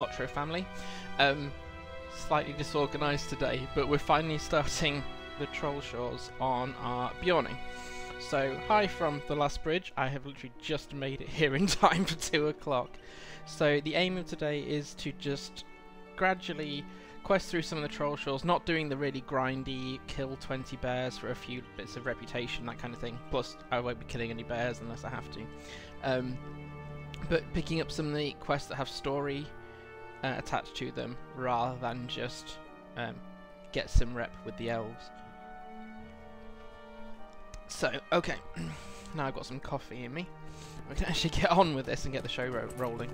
LOTRO family. Slightly disorganised today, but we're finally starting the Trollshaws on our Beorning. So, hi from the last bridge. I have literally just made it here in time for 2 o'clock. So the aim of today is to just gradually quest through some of the Trollshaws, not doing the really grindy, kill 20 bears for a few bits of reputation, that kind of thing. Plus, I won't be killing any bears unless I have to. But picking up some of the quests that have story attached to them, rather than just get some rep with the elves. So, okay, now I've got some coffee in me. We can actually get on with this and get the show rolling.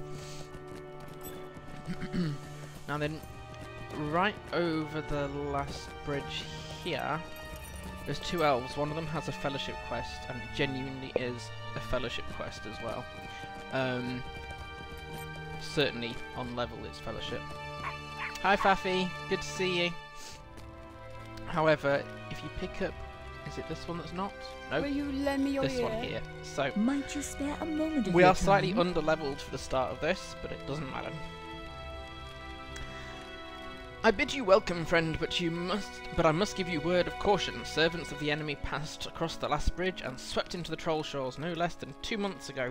Now then, right over the last bridge here, there's 2 elves. One of them has a fellowship quest, and it genuinely is a fellowship quest as well. Certainly on level it's fellowship. Hi Faffy, good to see you. However, if you pick up, is it this one that's not? No, will you lend me your this ear? one here. So might you spare a moment of we your are slightly time? under-leveled for the start of this, but it doesn't matter. I bid you welcome, friend, but I must give you word of caution. Servants of the enemy passed across the last bridge and swept into the Trollshaws no less than 2 months ago.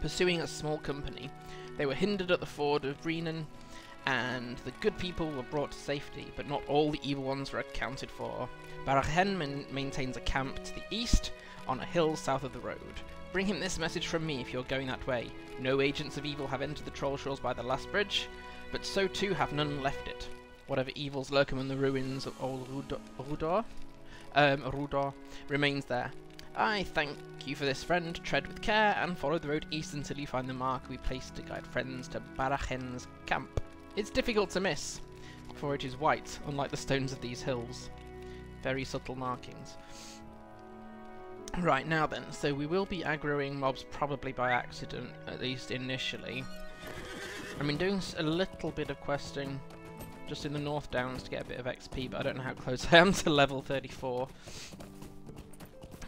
Pursuing a small company, they were hindered at the ford of Rhiannon, and the good people were brought to safety, but not all the evil ones were accounted for. Barachen maintains a camp to the east, on a hill south of the road. Bring him this message from me if you're going that way. No agents of evil have entered the Trollshaws by the last bridge, but so too have none left it. Whatever evils lurk among the ruins of old Rudor remains there. I thank you for this, friend. Tread with care and follow the road east until you find the mark we placed to guide friends to Barachen's camp. It's difficult to miss, for it is white, unlike the stones of these hills. Very subtle markings. Right, now then, so we will be aggroing mobs probably by accident, at least initially. I've been doing a little bit of questing just in the North Downs to get a bit of XP, but I don't know how close I am to level 34.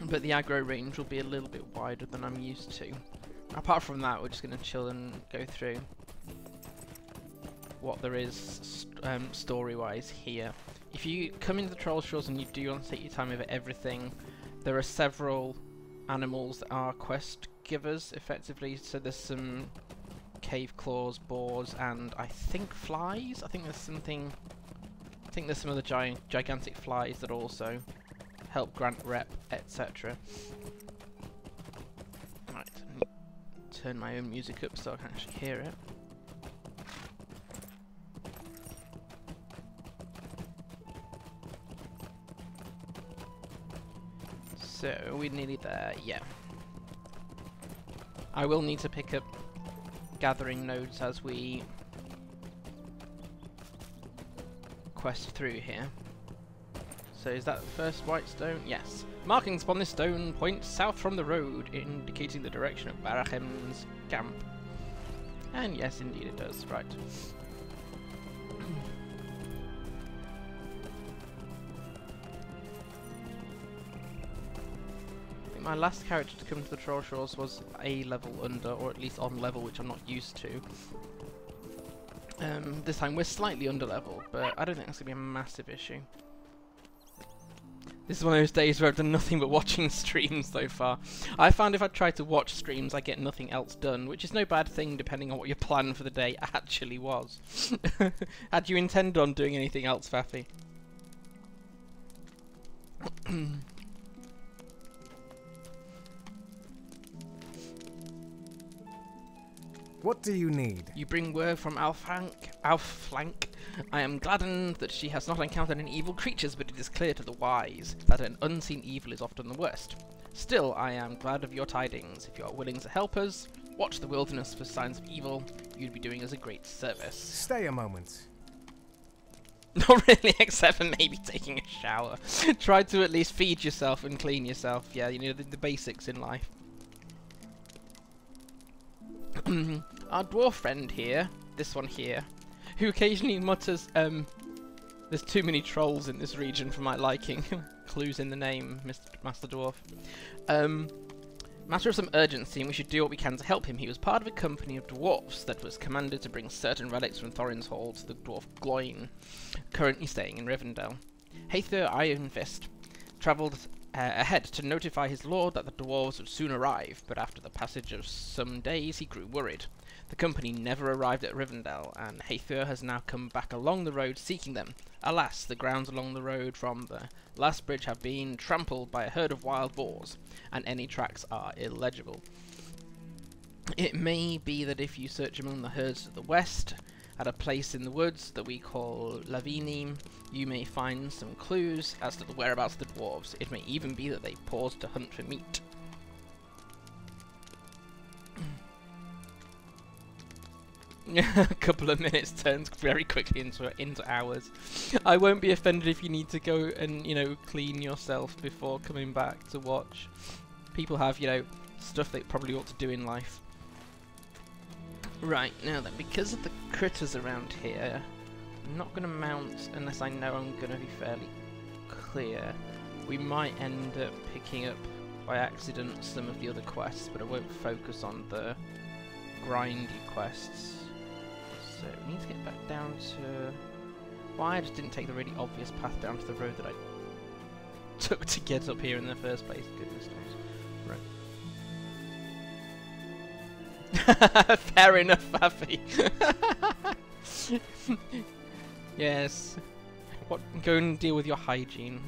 But the aggro range will be a little bit wider than I'm used to. Apart from that, we're just going to chill and go through what there is story-wise here. If you come into the Trollshaws and you do want to take your time over everything, there are several animals that are quest givers, effectively. So there's some cave claws, boars, and I think flies. I think there's something. I think there's some other gigantic flies that also help grant rep, etc. Right, let me turn my own music up so I can actually hear it. So, are we nearly there? Yeah. I will need to pick up gathering nodes as we quest through here. So is that the first white stone? Yes. Markings upon this stone point south from the road, indicating the direction of Barachem's camp. And yes, indeed it does. Right. I think my last character to come to the Trollshaws was a level under, or at least on level, which I'm not used to. This time we're slightly under level, but I don't think that's going to be a massive issue. This is one of those days where I've done nothing but watching streams so far. I found if I try to watch streams, I get nothing else done, which is no bad thing depending on what your plan for the day actually was. Had you intended on doing anything else, Faffy? What do you need? You bring word from Alflank. I am gladdened that she has not encountered any evil creatures, but it is clear to the wise that an unseen evil is often the worst. Still, I am glad of your tidings. If you are willing to help us, watch the wilderness for signs of evil. You'd be doing us a great service. Stay a moment. Not really, except for maybe taking a shower. Try to at least feed yourself and clean yourself. Yeah, you know, the basics in life. Our dwarf friend here, this one here, who occasionally mutters, there's too many trolls in this region for my liking. Clues in the name, Master Dwarf. Matter of some urgency, and we should do what we can to help him. He was part of a company of dwarfs that was commanded to bring certain relics from Thorin's Hall to the dwarf Gloin, currently staying in Rivendell. Hathor Ironfist travelled ahead to notify his lord that the dwarves would soon arrive, but after the passage of some days he grew worried. The company never arrived at Rivendell, and Hathor has now come back along the road seeking them. Alas, the grounds along the road from the last bridge have been trampled by a herd of wild boars, and any tracks are illegible. It may be that if you search among the herds to the west, at a place in the woods that we call Lavinim, you may find some clues as to the whereabouts of the dwarves. It may even be that they paused to hunt for meat. A couple of minutes turns very quickly into hours. I won't be offended if you need to go and, you know, clean yourself before coming back to watch. People have, you know, stuff they probably ought to do in life. Right, now then, because of the critters around here, I'm not going to mount unless I know I'm going to be fairly clear. We might end up picking up by accident some of the other quests, but I won't focus on the grindy quests. So we need to get back down to... Why I just didn't take the really obvious path down to the road that I took to get up here in the first place. Goodness knows. Right. Fair enough, Faffy. Yes. What? Go and deal with your hygiene.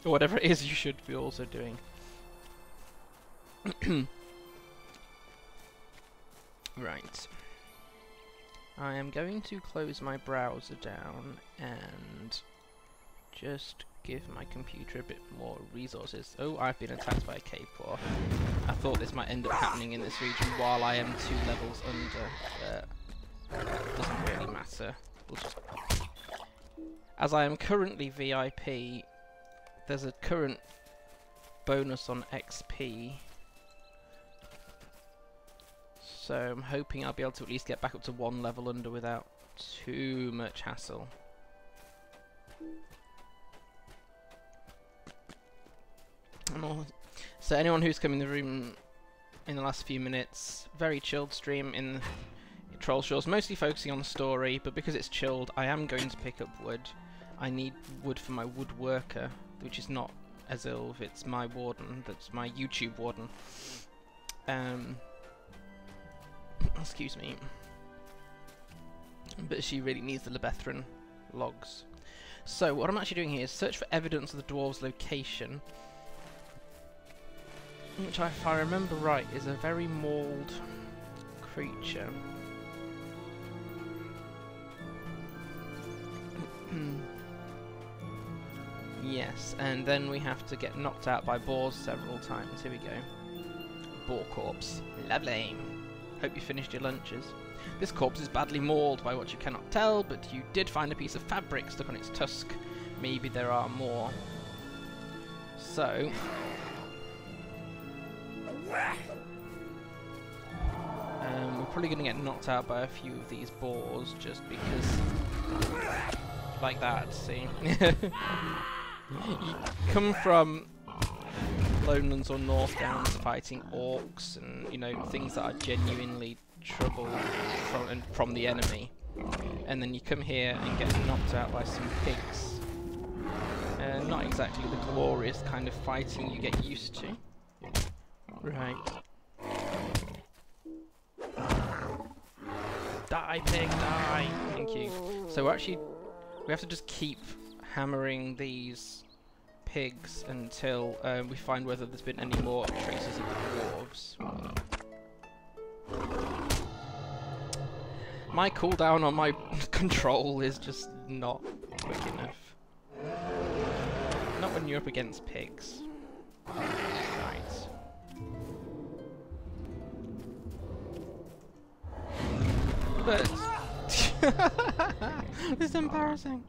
Or whatever it is you should be also doing. Right. I am going to close my browser down and just give my computer a bit more resources. Oh, I've been attacked by a cave paw. I thought this might end up happening in this region while I am 2 levels under. Doesn't really matter. We'll just... As I am currently VIP, there's a current bonus on XP. So I'm hoping I'll be able to at least get back up to 1 level under without too much hassle. So anyone who's come in the room in the last few minutes, very chilled stream in Trollshaws, mostly focusing on the story, but because it's chilled, I am going to pick up wood. I need wood for my woodworker, which is not Esilve, it's my warden, that's my YouTube warden. Excuse me. But she really needs the Lebethran logs. So what I'm actually doing here is search for evidence of the dwarves' location, which, if I remember right, is a very mauled creature. Yes, and then we have to get knocked out by boars several times. Here we go. Boar corpse. Lovely. Hope you finished your lunches. This corpse is badly mauled by what you cannot tell, but you did find a piece of fabric stuck on its tusk. Maybe there are more. So... we're probably going to get knocked out by a few of these boars, just because... Like that, see? You come from Lowlands or North Downs fighting orcs and, you know, things that are genuinely trouble from the enemy. And then you come here and get knocked out by some pigs. Not exactly the glorious kind of fighting you get used to. Right. Die, pig, die! Thank you. So we have to just keep hammering these pigs until we find whether there's been any more traces of the dwarves. My cooldown on my control is just not quick enough. Not when you're up against pigs. Right. But... This is embarrassing.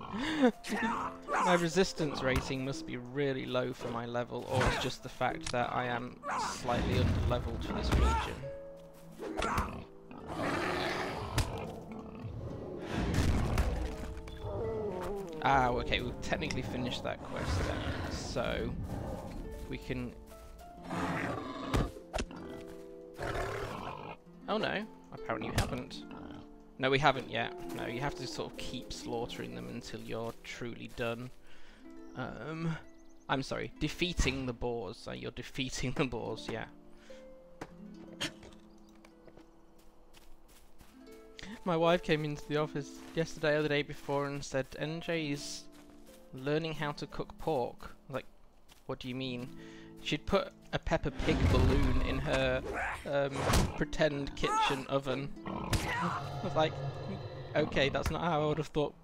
My resistance rating must be really low for my level, or it's just the fact that I am slightly under-leveled for this region. Ah, okay, we've technically finished that quest then, so we can Oh no, apparently we haven't. No, we haven't yet. No, you have to sort of keep slaughtering them until you're truly done. I'm sorry, defeating the boars. So you're defeating the boars, yeah. My wife came into the office yesterday or the day before and said, NJ's learning how to cook pork. I was like, what do you mean? She'd put a Peppa Pig balloon in her pretend kitchen oven. I was like, okay, that's not how I would have thought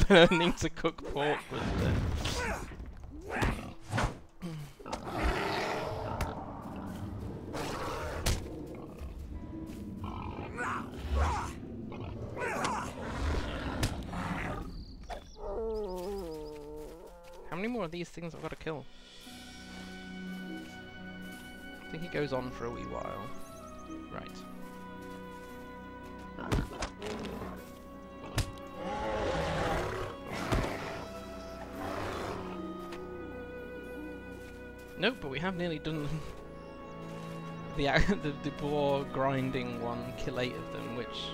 learning to cook pork was done. How many more of these things I've got to kill? I think he goes on for a wee while. Right. Nope, but we have nearly done the boar grinding one, kill 8 of them, which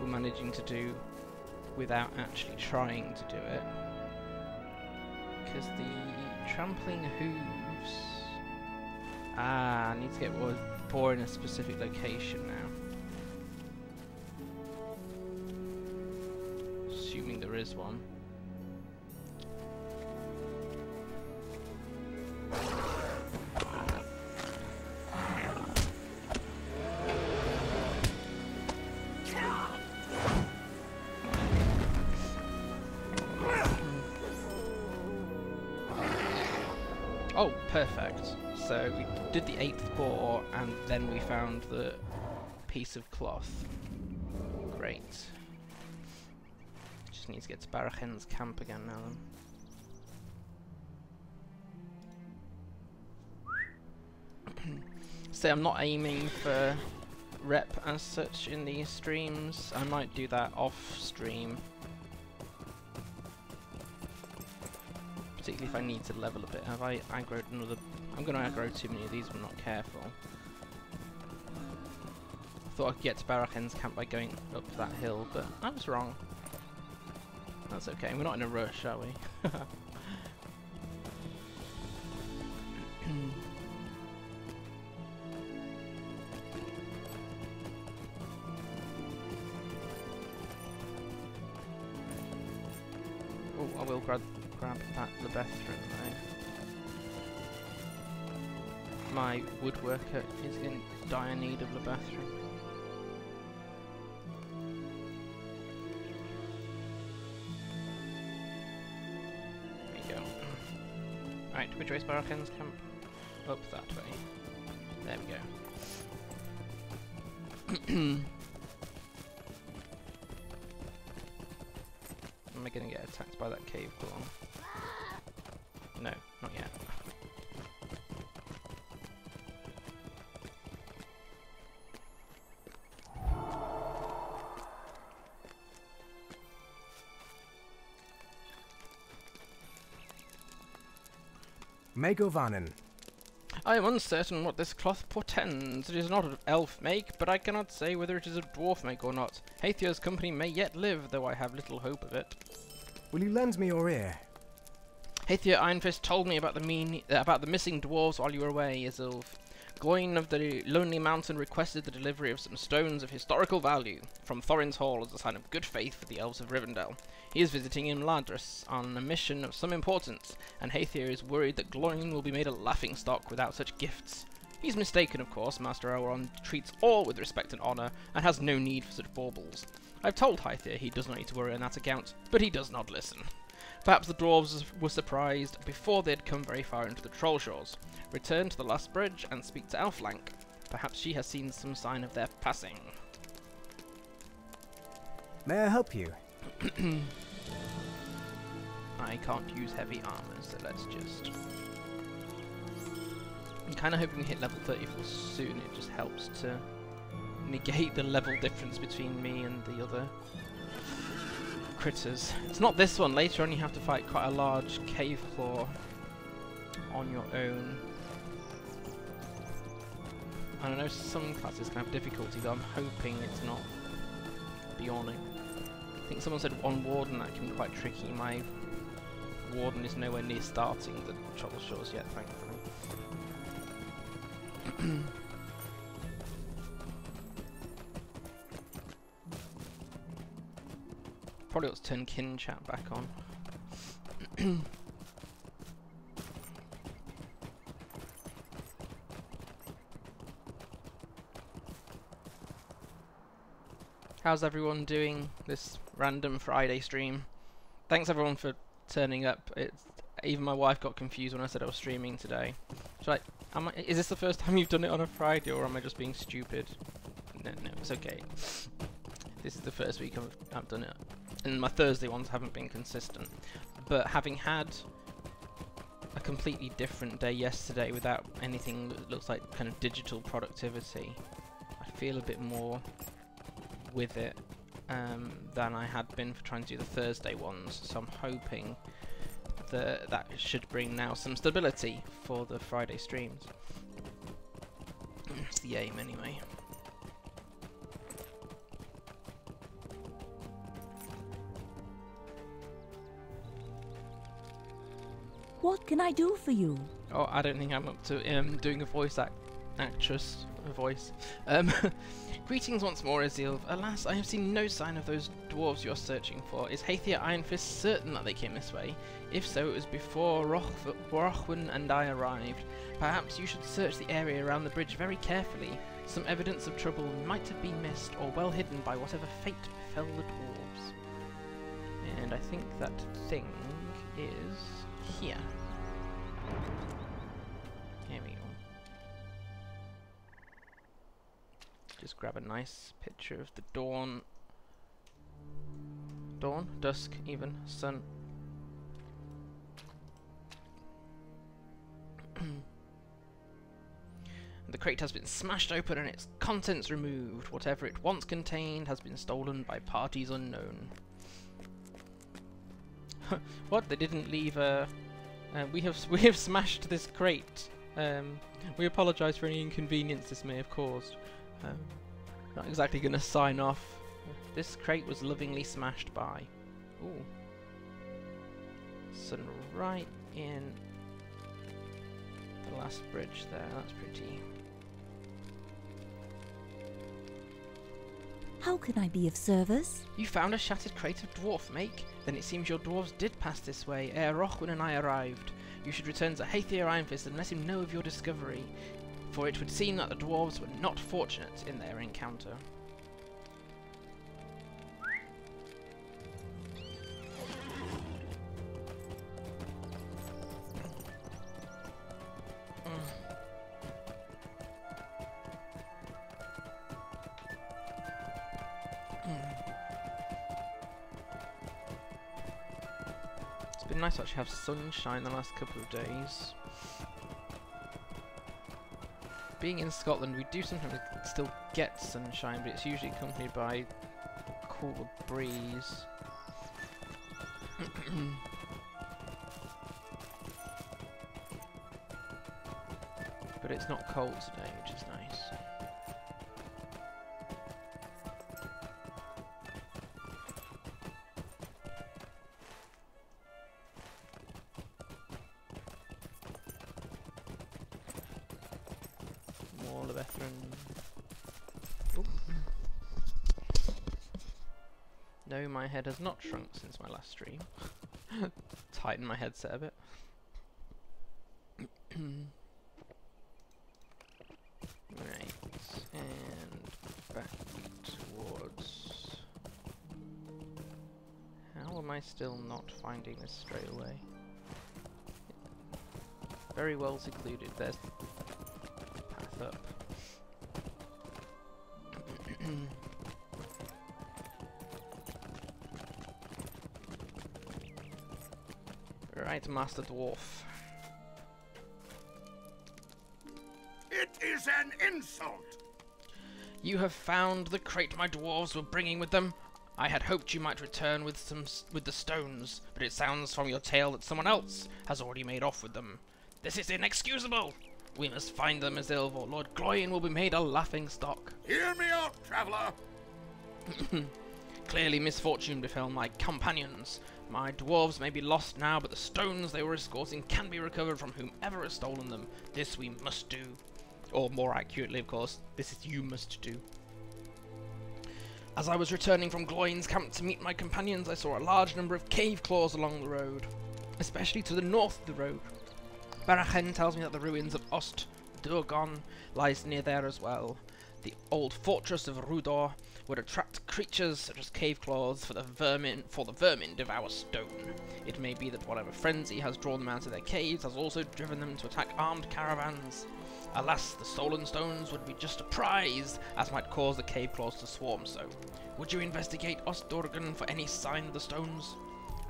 we're managing to do without actually trying to do it. Because the trampling hooves... Ah, I need to get one boar in a specific location now. Assuming there is one. Oh, perfect. So we did the 8th boar, and then we found the piece of cloth. Great. Just need to get to Barachen's camp again now then. So I'm not aiming for rep as such in these streams. I might do that off stream. Particularly if I need to level a bit. Have I aggroed another... I'm going to aggro too many of these if I'm not careful. I thought I could get to Barachen's camp by going up that hill, but I was wrong. That's okay, we're not in a rush, are we? Oh, I will grab that LeBethrin though. My woodworker is in dire need of LeBethrin. There you go. Right, which way is Barachen's camp? Up that way. There we go. Am I going to get attacked by that cave claw? No, not yet. Megovanen. I am uncertain what this cloth portends. It is not of elf make, but I cannot say whether it is of dwarf make or not. Haethier's company may yet live, though I have little hope of it. Will you lend me your ear? Haethier Ironfist told me about the missing dwarves while you were away, Esilve. Gloin of the Lonely Mountain requested the delivery of some stones of historical value from Thorin's Hall as a sign of good faith for the elves of Rivendell. He is visiting in Ladris on a mission of some importance, and Haethier is worried that Gloin will be made a laughingstock without such gifts. He's mistaken, of course. Master Elrond treats all with respect and honour, and has no need for such baubles. I've told Haethier he does not need to worry on that account, but he does not listen. Perhaps the dwarves were surprised before they had come very far into the Trollshaws. Return to the last bridge and speak to Elflank. Perhaps she has seen some sign of their passing. May I help you? I can't use heavy armor, so let's just... I'm kind of hoping we hit level 34 soon. It just helps to negate the level difference between me and the other critters. It's not this one. Later on you have to fight quite a large cave claw on your own. And I know some classes can have difficulty, though I'm hoping it's not Beorning. I think someone said on Warden that can be quite tricky. My Warden is nowhere near starting the Trollshaws yet, thankfully. Probably ought to turn kin chat back on. How's everyone doing this random Friday stream? Thanks everyone for turning up. Even my wife got confused when I said I was streaming today. She's like, is this the first time you've done it on a Friday, or am I just being stupid? No, it's okay. This is the first week I've done it. And my Thursday ones haven't been consistent. But having had a completely different day yesterday without anything that looks like kind of digital productivity, I feel a bit more with it than I had been for trying to do the Thursday ones. So I'm hoping that should bring now some stability for the Friday streams. That's the aim anyway. What can I do for you? Oh, I don't think I'm up to doing a voice actress voice. Greetings once more, Esilve. Alas, I have seen no sign of those dwarves you are searching for. Is Hathir Ironfist certain that they came this way? If so, it was before Rochwin and I arrived. Perhaps you should search the area around the bridge very carefully. Some evidence of trouble might have been missed or well hidden by whatever fate befell the dwarves. And I think that thing is here. Here we go. Just grab a nice picture of the dawn, dusk even, sun. The crate has been smashed open and its contents removed. Whatever it once contained has been stolen by parties unknown. What? They didn't leave a... we have smashed this crate. We apologise for any inconvenience this may have caused. Not exactly going to sign off. This crate was lovingly smashed by. Ooh. Sun right in the last bridge there. That's pretty. How can I be of service? You found a shattered crate of dwarf make? Then it seems your dwarves did pass this way ere Rochwin and I arrived. You should return to Hathir Ironfist and let him know of your discovery, for it would seem that the dwarves were not fortunate in their encounter. It's been nice to actually have sunshine the last couple of days. Being in Scotland, we do sometimes still get sunshine, but it's usually accompanied by a cool breeze. But it's not cold today, which is nice. No, my head has not shrunk since my last stream. Tighten my headset a bit. Right, and back towards... How am I still not finding this straight away? Very well secluded. There's the path up. Right, Master Dwarf. It is an insult! You have found the crate my dwarves were bringing with them. I had hoped you might return with the stones, but it sounds from your tale that someone else has already made off with them. This is inexcusable! We must find them, Esilve, or Lord Gloin will be made a laughing stock. Hear me out, traveller. Clearly misfortune befell my companions. My dwarves may be lost now, but the stones they were escorting can be recovered from whomever has stolen them. This we must do. Or more accurately, of course, this is you must do. As I was returning from Gloin's camp to meet my companions, I saw a large number of cave claws along the road, especially to the north of the road. Barachen tells me that the ruins of Ost Durgon lies near there as well. The old fortress of Rudor would attract creatures such as cave claws, for the vermin devour stone. It may be that whatever frenzy has drawn them out of their caves has also driven them to attack armed caravans. Alas, the stolen stones would be just a prize, as might cause the cave claws to swarm so. Would you investigate Ostdorgan for any sign of the stones?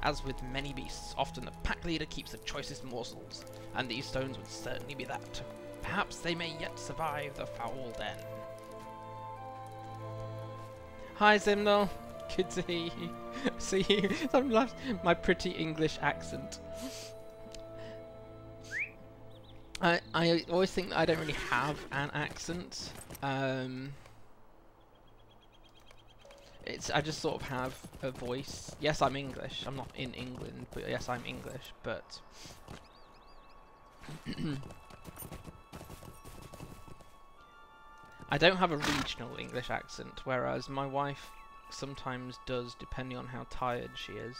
As with many beasts, often the pack leader keeps the choicest morsels, and these stones would certainly be that. Perhaps they may yet survive the foul den. Hi Zimnal, good to hear you. See you. I'm laughing. My pretty English accent. I always think that I don't really have an accent. I just sort of have a voice. Yes, I'm English. I'm not in England, but yes, I'm English. But I don't have a regional English accent, whereas my wife sometimes does, depending on how tired she is.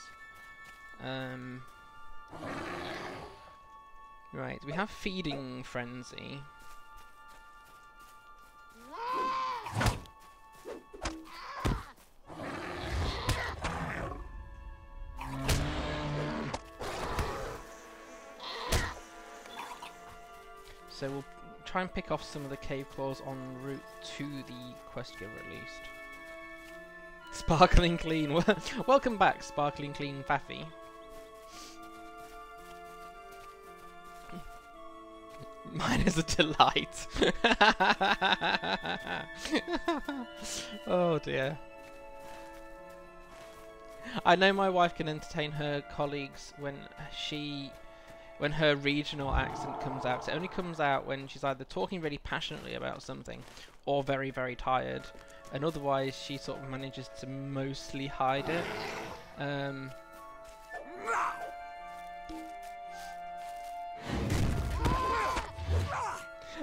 Right, we have Feeding Frenzy. So we'll try and pick off some of the cave claws en route to the quest giver at least. Sparkling Clean. Welcome back, Sparkling Clean Faffy. Mine is a delight. Oh dear. I know my wife can entertain her colleagues when her regional accent comes out. It only comes out when she's either talking really passionately about something or very, very tired. And otherwise she sort of manages to mostly hide it.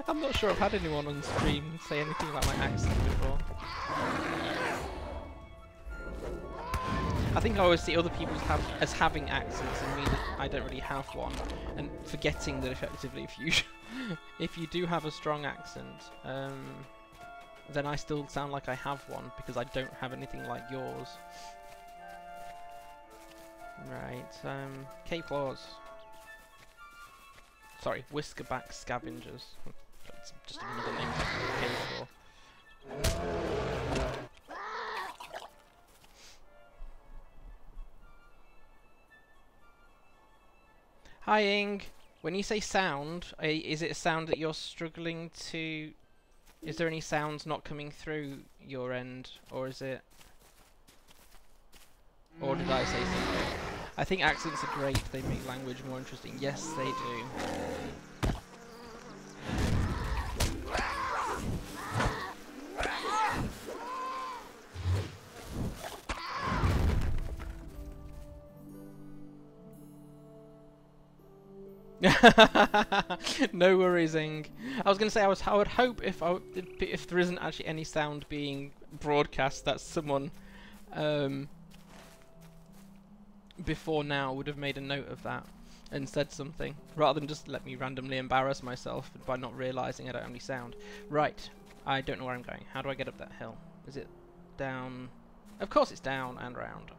I'm not sure I've had anyone on stream say anything about my accent before. I think I always see other people as having accents and me that I don't really have one, and forgetting that effectively if you do have a strong accent, then I still sound like I have one because I don't have anything like yours. Right, cave claws. Sorry, whiskerback scavengers. That's just another name for cave claw. Hi Ing! When you say sound, is it a sound that you're struggling to... Is there any sounds not coming through your end, or is it... Or did I say something? I think accents are great, they make language more interesting. Yes, they do. No worries, Ing. I was going to say I would hope if there isn't actually any sound being broadcast that someone before now would have made a note of that and said something, rather than just let me randomly embarrass myself by not realising I don't have any sound. Right, I don't know where I'm going. How do I get up that hill? Is it down? Of course it's down and round.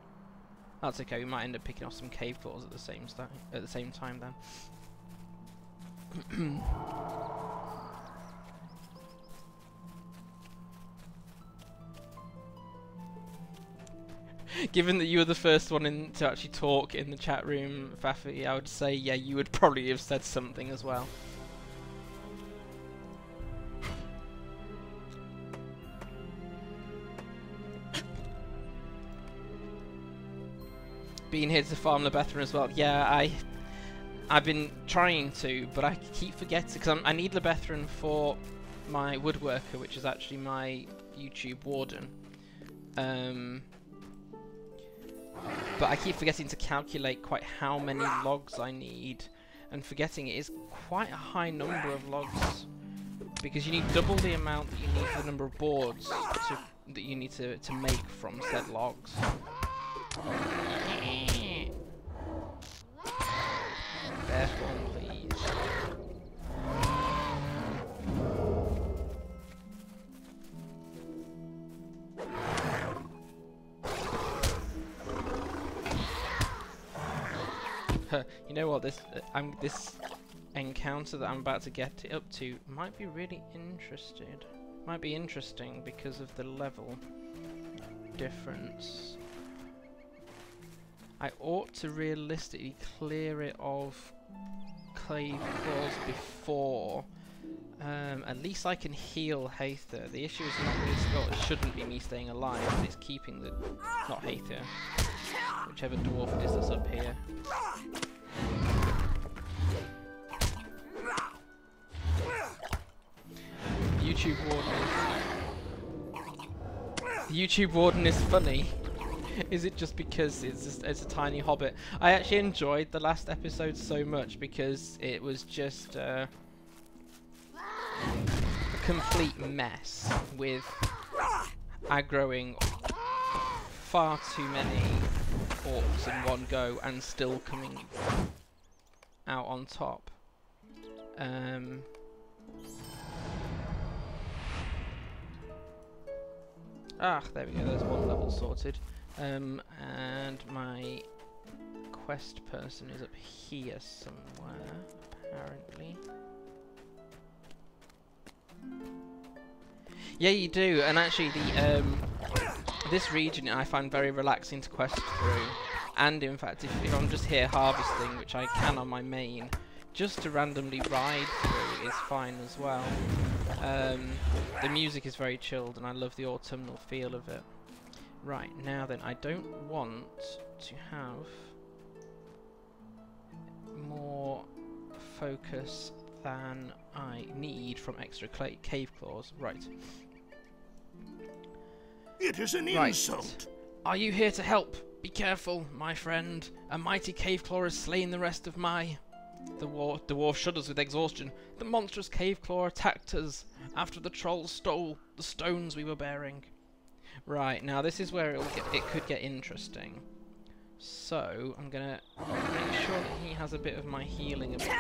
That's okay, we might end up picking off some cave claws at the same time then. Given that you were the first one to actually talk in the chat room, Faffy, I would say, yeah, you would probably have said something as well. Being here to farm Lebethra as well. Yeah, I've been trying to, but I keep forgetting, because I need Lebethrin for my woodworker, which is actually my YouTube warden. But I keep forgetting to calculate quite how many logs I need, and forgetting it is quite a high number of logs, because you need double the amount that you need for the number of boards that you need to make from said logs. Best one, please. You know what? This encounter that I'm about to get up to might be really interested. Might be interesting because of the level difference. I ought to realistically clear it of clave claws before. At least I can heal Haether. The issue is not me. Well, it shouldn't be me staying alive, but it's keeping the not Haether, whichever dwarf it is that's up here. The YouTube warden is funny. Is it just because it's a tiny hobbit? I actually enjoyed the last episode so much because it was just a complete mess with aggroing far too many orcs in one go and still coming out on top. There we go, there's one level sorted. And my quest person is up here somewhere, apparently. Yeah, you do, and actually the this region I find very relaxing to quest through. And in fact, if I'm just here harvesting, which I can on my main, just to randomly ride through is fine as well. The music is very chilled and I love the autumnal feel of it. Right, now then, I don't want to have more focus than I need from extra cave claws. Right. It is an insult. Are you here to help? Be careful, my friend. A mighty cave claw has slain the rest of my... The dwarf shudders with exhaustion. The monstrous cave claw attacked us after the trolls stole the stones we were bearing. Right, now this is where it could get interesting. So, I'm gonna make sure that he has a bit of my healing ability.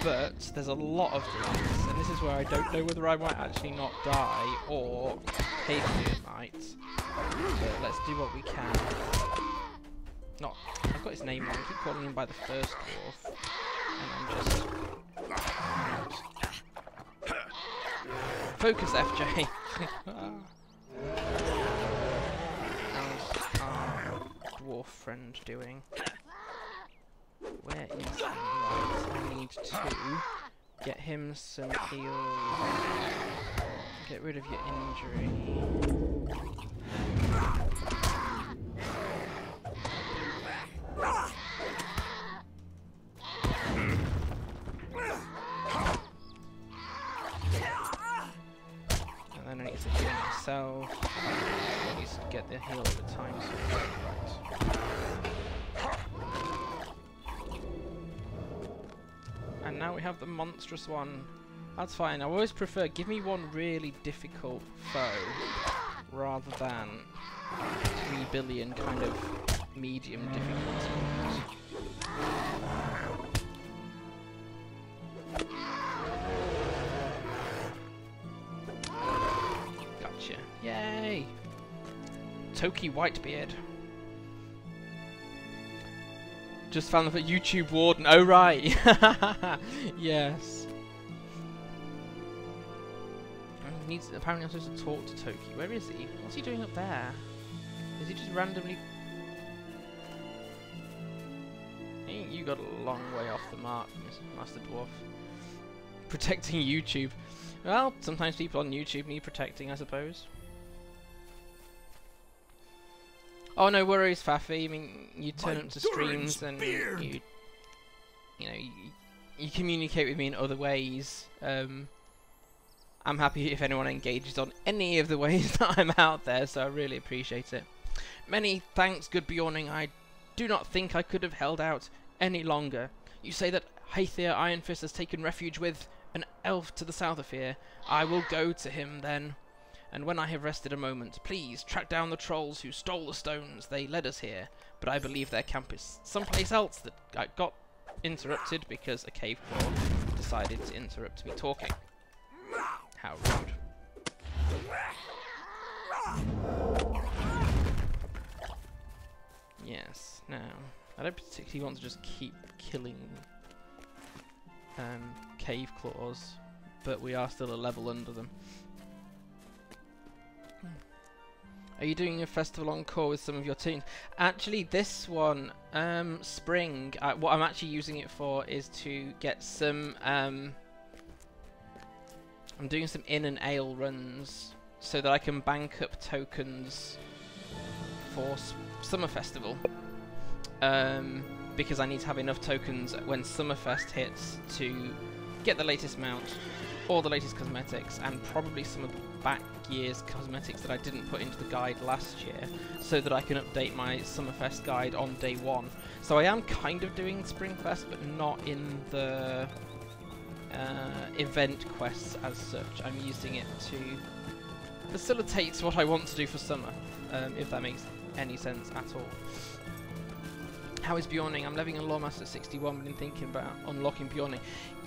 But there's a lot of these, and this is where I don't know whether I might actually not die, or Haether might. But let's do what we can. I've got his name wrong, I keep calling him by the first dwarf. And I'm just... Focus, FJ! How's our dwarf friend doing? Where is he? Right, I need to get him some heals. Get rid of your injury. And then I need to heal myself. I need to get the heal at the time. So and now we have the monstrous one. That's fine. I always prefer give me one really difficult foe rather than 3 billion kind of medium difficulty. Gotcha. Yay! Toki Whitebeard. Just found the YouTube warden. Oh right. Yes. Apparently I'm supposed to talk to Toki. Where is he? What's he doing up there? Is he just randomly... Hey, you got a long way off the mark, Master Dwarf. Protecting YouTube. Well, sometimes people on YouTube need protecting, I suppose. Oh, no worries, Faffy. I mean, you turn up to streams and you you know, you communicate with me in other ways. I'm happy if anyone engages on any of the ways that I'm out there, so I really appreciate it. Many thanks, good Beorning. I do not think I could have held out any longer. You say that Hathir Ironfist has taken refuge with an elf to the south of here. I will go to him then. And when I have rested a moment, please track down the trolls who stole the stones. They led us here, but I believe their camp is someplace else that got interrupted because a cave claw decided to interrupt me talking. How rude. Yes, now, I don't particularly want to just keep killing cave claws, but we are still a level under them. Are you doing a festival encore with some of your teams? Actually, this one, spring, what I'm actually using it for is to get some, I'm doing some inn and ale runs so that I can bank up tokens for Summer Festival. Because I need to have enough tokens when Summerfest hits to get the latest mount, or the latest cosmetics, and probably some of the back year's cosmetics that I didn't put into the guide last year, so that I can update my Summerfest guide on day 1. So I am kind of doing Springfest, but not in the event quests as such. I'm using it to facilitate what I want to do for summer, if that makes any sense at all. How is Beorning? I'm leveling a Lawmaster at 61, been thinking about unlocking Beorning.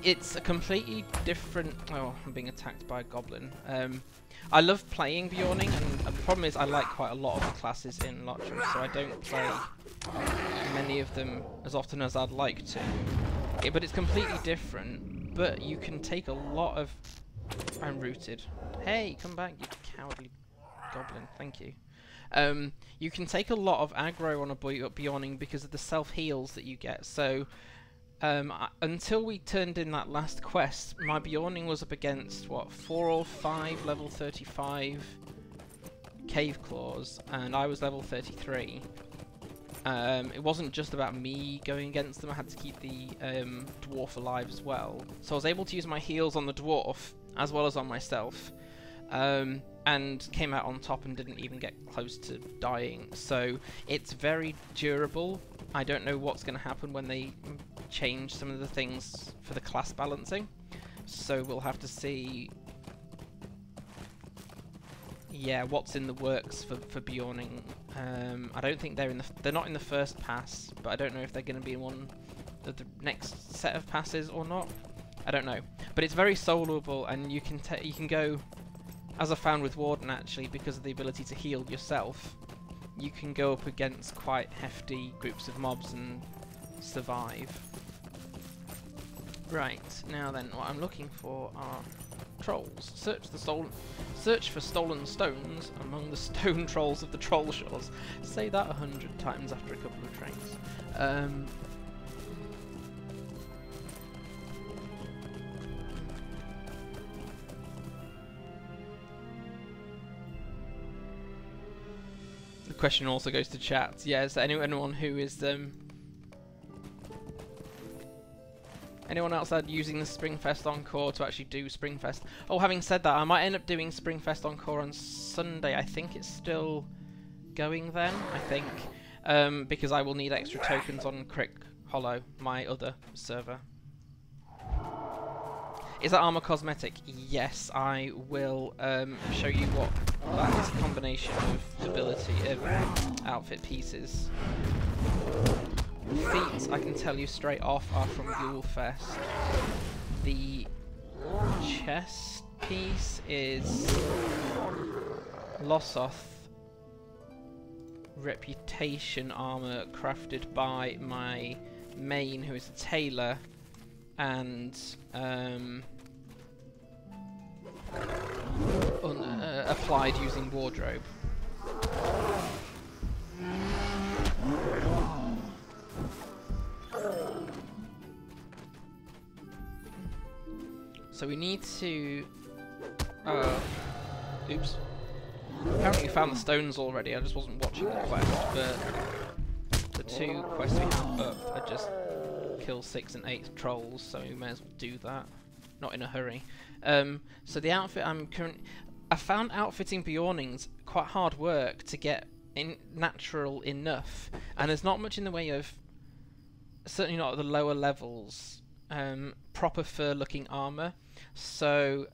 It's a completely different... Oh, I'm being attacked by a goblin. I love playing Beorning, and the problem is I like quite a lot of the classes in LOTRO, so I don't play many of them as often as I'd like to. But it's completely different, but you can take a lot of... I'm rooted. Hey, come back, you cowardly goblin. Thank you. You can take a lot of aggro on a Beorning because of the self-heals that you get. So, until we turned in that last quest, my Beorning was up against, what, 4 or 5 level 35 cave claws, and I was level 33. It wasn't just about me going against them, I had to keep the dwarf alive as well. So I was able to use my heals on the dwarf, as well as on myself. And came out on top and didn't even get close to dying. So it's very durable. I don't know what's going to happen when they change some of the things for the class balancing. So we'll have to see, yeah, what's in the works for Beorning. I don't think they're not in the first pass, but I don't know if they're going to be in one of the next set of passes or not. I don't know. But it's very soloable, and you can go, as I found with Warden actually, because of the ability to heal yourself, you can go up against quite hefty groups of mobs and survive. Right, now then, what I'm looking for are trolls. Search for stolen stones among the stone trolls of the Trollshaws. Say that 100 times after a couple of drinks. The question also goes to chat. Yeah, is there anyone who is anyone else out using the Springfest Encore to actually do Springfest? Oh, having said that, I might end up doing Springfest Encore on Sunday. I think it's still going then, I think. Because I will need extra tokens on Crick Hollow, my other server. Is that armor cosmetic? Yes, I will show you what that is. A combination of ability, outfit pieces. Feet, I can tell you straight off, are from Ghoulfest. The chest piece is Lossoth reputation armor crafted by my main, who is a tailor, and applied using wardrobe. So we need to... oops. Apparently we found the stones already, I just wasn't watching the quest, but the 2 quests we have up are just kill 6 and 8 trolls, so we may as well do that. Not in a hurry. So the outfit I found outfitting Beornings quite hard work to get natural enough, and there's not much in the way of, certainly not at the lower levels, proper fur-looking armor. So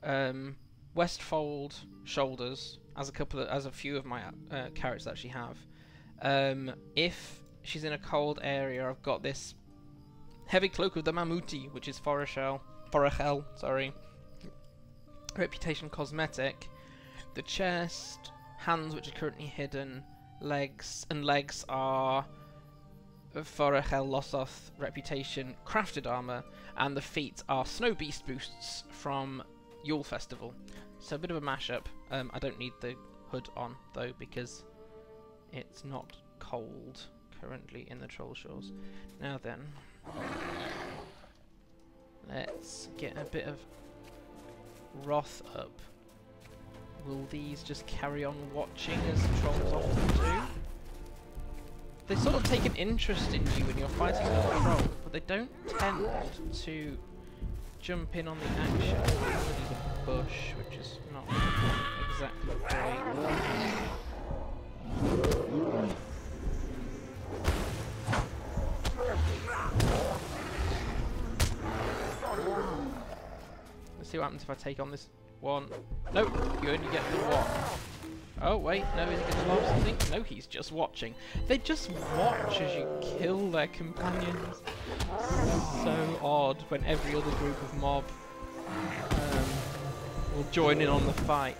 Westfold shoulders, as a few of my characters actually have. If she's in a cold area, I've got this heavy cloak of the Mamuti, which is Forachel, sorry. Reputation cosmetic. The chest, hands which are currently hidden, legs are Forachel Lossoth reputation crafted armor, and the feet are Snow Beast boosts from Yule Festival. So a bit of a mashup. I don't need the hood on though because it's not cold currently in the Trollshaws. Now then, let's get a bit of wrath up. Will these just carry on watching as trolls often do? They sort of take an interest in you when you're fighting another troll, but they don't tend to jump in on the action. There's a bush, which is not exactly great. Let's see what happens if I take on this one. Nope, you only get the one. Oh wait, no, is he going to lob something? No, he's just watching. They just watch as you kill their companions. So odd when every other group of mob will join in on the fight.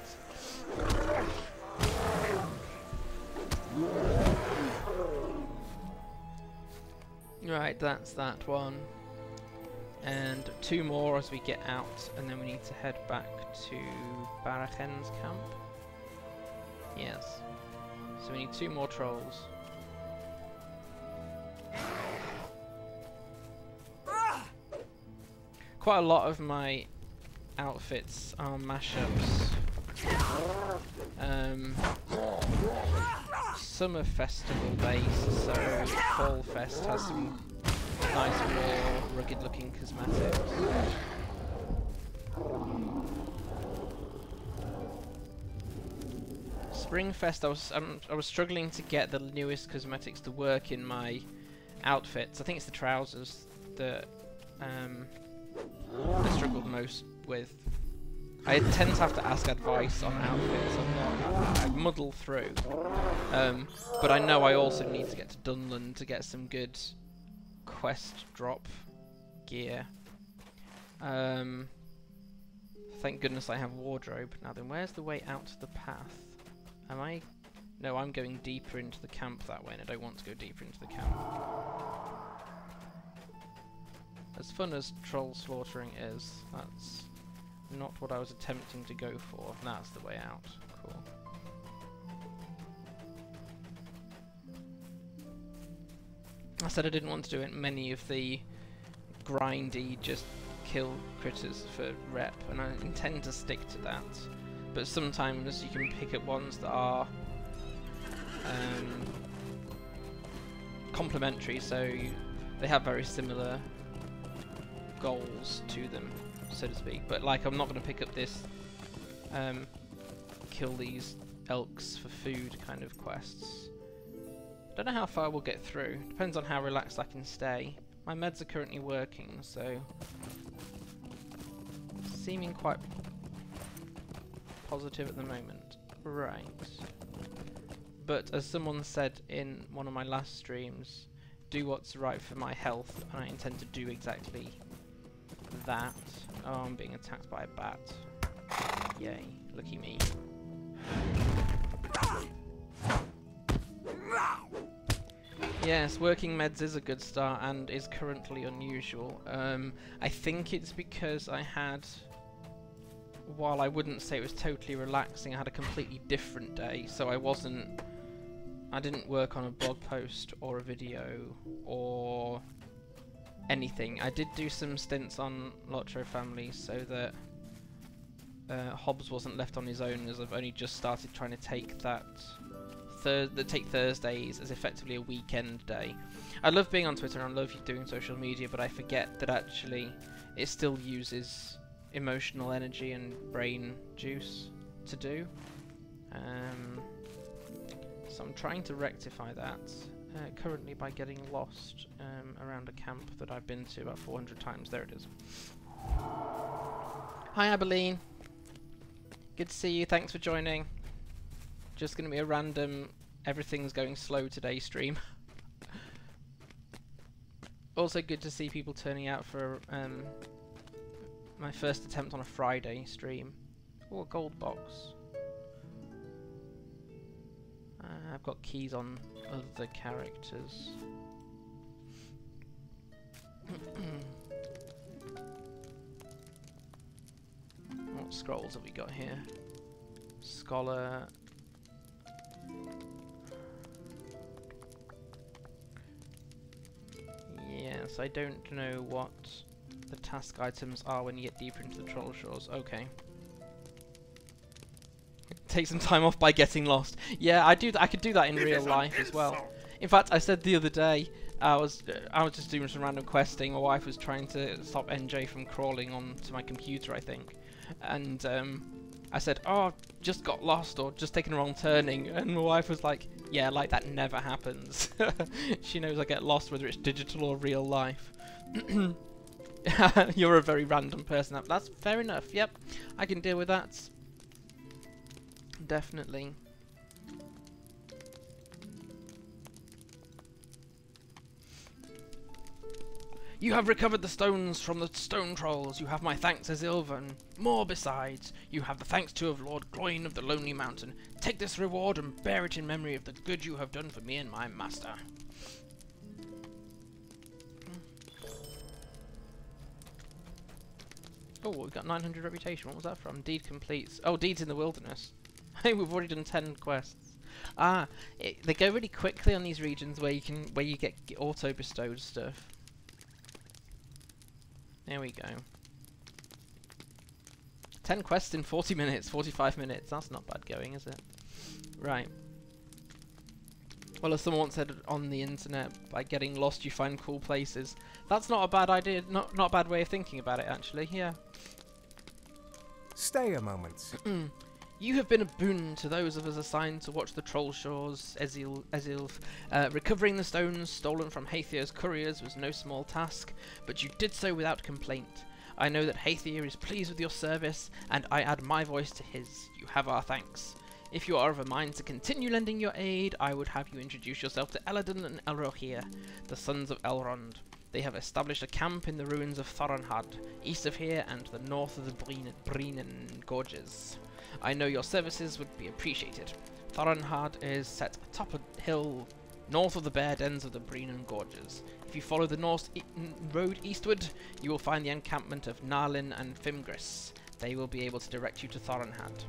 Right, that's that one. And 2 more as we get out, and then we need to head back to Barachen's camp. Yes. So we need 2 more trolls. Quite a lot of my outfits are mashups. Summer festival based, so Fall Fest has some nice, more rugged looking cosmetics. Springfest, I was struggling to get the newest cosmetics to work in my outfits. I think it's the trousers that I struggled most with. I tend to have to ask advice on outfits. I muddle through, but I know I also need to get to Dunland to get some good quest drop gear. Thank goodness I have wardrobe. Now then, where's the way out to the path? Am I? No, I'm going deeper into the camp that way, and I don't want to go deeper into the camp. As fun as troll slaughtering is, that's not what I was attempting to go for. That's the way out. Cool. I said I didn't want to do many of the grindy, just kill critters for rep, and I intend to stick to that. But sometimes you can pick up ones that are complementary, so they have very similar goals to them, so to speak. But like, I'm not going to pick up this kill these elks for food kind of quests. Don't know how far we'll get through. Depends on how relaxed I can stay. My meds are currently working, so seeming quite positive at the moment. Right. But as someone said in one of my last streams, do what's right for my health, and I intend to do exactly that. Oh, I'm being attacked by a bat. Yay, lucky me. Yes, working meds is a good start and is currently unusual. I think it's because I had, while I wouldn't say it was totally relaxing, I had a completely different day, so I didn't work on a blog post or a video or anything. I did do some stints on LOTRO Family so that Hobbs wasn't left on his own, as I've only just started trying to take that that take Thursdays as effectively a weekend day. I love being on Twitter and I love doing social media, but I forget that actually it still uses emotional energy and brain juice to do. So I'm trying to rectify that currently by getting lost around a camp that I've been to about 400 times. There it is. Hi Abilene. Good to see you. Thanks for joining. Just going to be a random everything's going slow today stream. Also good to see people turning out for my first attempt on a Friday stream. Oh, a gold box. I've got keys on other characters. What scrolls have we got here? Scholar. Yes, I don't know what the task items are when you get deeper into the Trollshaws. Okay. Take some time off by getting lost. Yeah, I could do that in real life as well. In fact, I said the other day, I was just doing some random questing. My wife was trying to stop NJ from crawling onto my computer, I think, and I said, "Oh, just got lost or just taken a wrong turning," and my wife was like, "Yeah, like that never happens." She knows I get lost whether it's digital or real life. You're a very random person. That's fair enough. Yep, I can deal with that. Definitely. You have recovered the stones from the stone trolls. You have my thanks, Esilve, and more besides. You have the thanks too of Lord Gloin of the Lonely Mountain. Take this reward and bear it in memory of the good you have done for me and my master. Oh, we've got 900 reputation. What was that from? Deed completes. Oh, Deeds in the Wilderness. Hey, we've already done 10 quests. Ah, they go really quickly on these regions where you get auto bestowed stuff. There we go. 10 quests in 40 minutes, 45 minutes. That's not bad going, is it? Right. Well, as someone once said on the internet, by getting lost you find cool places. That's not a bad idea, not a bad way of thinking about it, actually, yeah. Stay a moment. You have been a boon to those of us assigned to watch the Trollshaws, Esilve. Recovering the stones stolen from Hathir's couriers was no small task, but you did so without complaint. I know that Hathir is pleased with your service, and I add my voice to his. You have our thanks. If you are of a mind to continue lending your aid, I would have you introduce yourself to Elladan and Elrohir, the sons of Elrond. They have established a camp in the ruins of Thoranhad, east of here and to the north of the Breenan Gorges. I know your services would be appreciated. Thoranhad is set atop a hill north of the bare dens of the Breenan Gorges. If you follow the north road eastward, you will find the encampment of Narlin and Fimgris. They will be able to direct you to Thoranhad.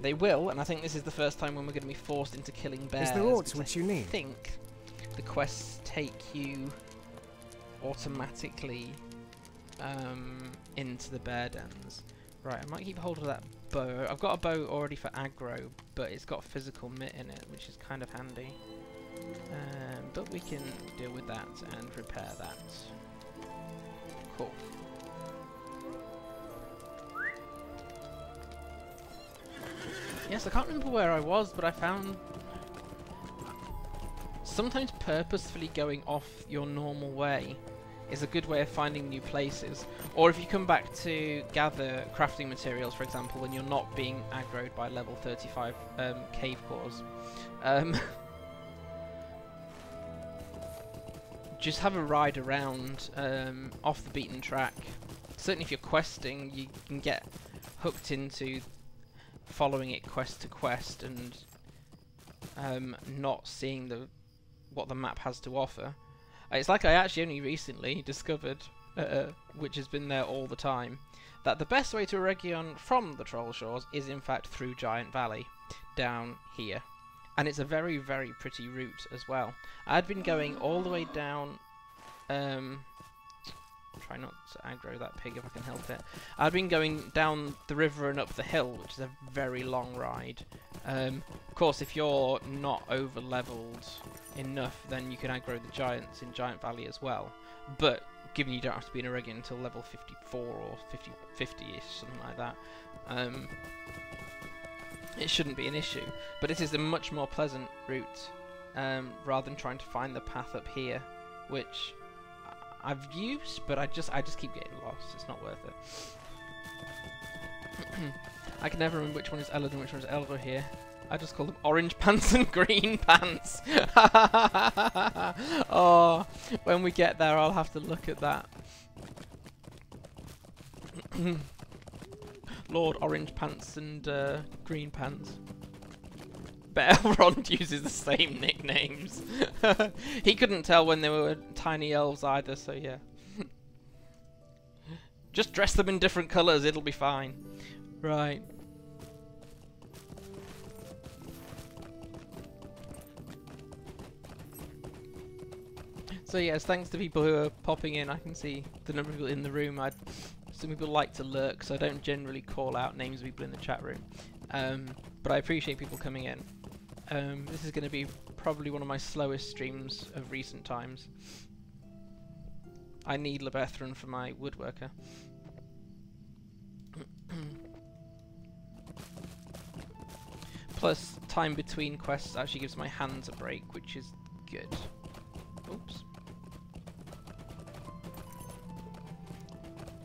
They will, and I think this is the first time when we're going to be forced into killing bears. Is there aught which you need? I think the quests take you automatically into the bear dens. Right, I might keep hold of that bow. I've got a bow already for aggro, but it's got physical mit in it, which is kind of handy. But we can deal with that and repair that. Cool. Yes, I can't remember where I was, but I found sometimes purposefully going off your normal way is a good way of finding new places. Or if you come back to gather crafting materials, for example, when you're not being aggroed by level 35 cave cores, just have a ride around off the beaten track. Certainly if you're questing, you can get hooked into following it quest to quest and not seeing what the map has to offer. It's like I actually only recently discovered, which has been there all the time, that the best way to a region from the Trollshaws is in fact through Giant Valley, down here. And it's a very, very pretty route as well. I'd been going all the way down try not to aggro that pig if I can help it. I've been going down the river and up the hill, which is a very long ride. Of course, if you're not over-leveled enough, then you can aggro the giants in Giant Valley as well. But given you don't have to be in a regular until level 54 or 50-ish, something like that, it shouldn't be an issue. But it is a much more pleasant route, rather than trying to find the path up here, which I've used, but I just keep getting lost. It's not worth it. I can never remember which one is Elladan and which one is Elrohir. I just call them orange pants and green pants. Oh, when we get there, I'll have to look at that. Lord Orange Pants and Green Pants. But Elrond uses the same nicknames. He couldn't tell when they were tiny elves either, so yeah. Just dress them in different colours, it'll be fine. Right. So yes, thanks to people who are popping in. I can see the number of people in the room. Some people like to lurk, so I don't generally call out names of people in the chat room. But I appreciate people coming in. This is going to be probably one of my slowest streams of recent times. I need Lebethron for my woodworker. Plus, time between quests actually gives my hands a break, which is good. Oops.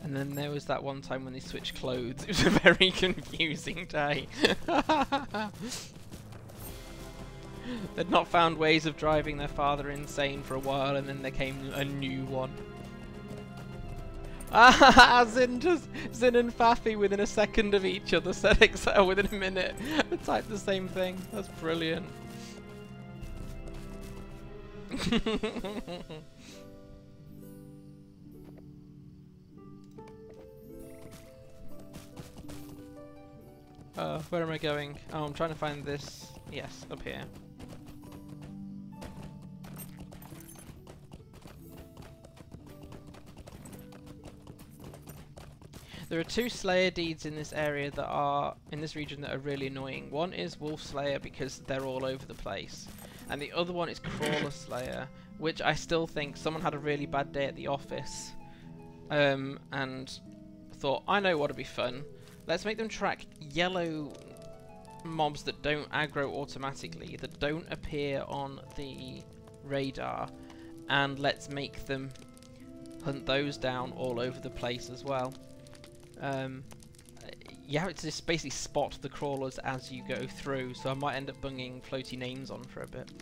And then there was that one time when they switched clothes. It was a very confusing day. They'd not found ways of driving their father insane for a while, and then there came a new one. Zin and Faffy within a second of each other said Excel within a minute. They typed the same thing. That's brilliant. Where am I going? Oh, I'm trying to find this. Yes, up here. There are two Slayer deeds in this area that are, in this region, that are really annoying. One is Wolf Slayer because they're all over the place. And the other one is Crawler Slayer, which I still think someone had a really bad day at the office. And thought, I know what'd be fun. Let's make them track yellow mobs that don't aggro automatically, that don't appear on the radar, and let's make them hunt those down all over the place as well. You have to just basically spot the crawlers as you go through, so I might end up bunging floaty names on for a bit.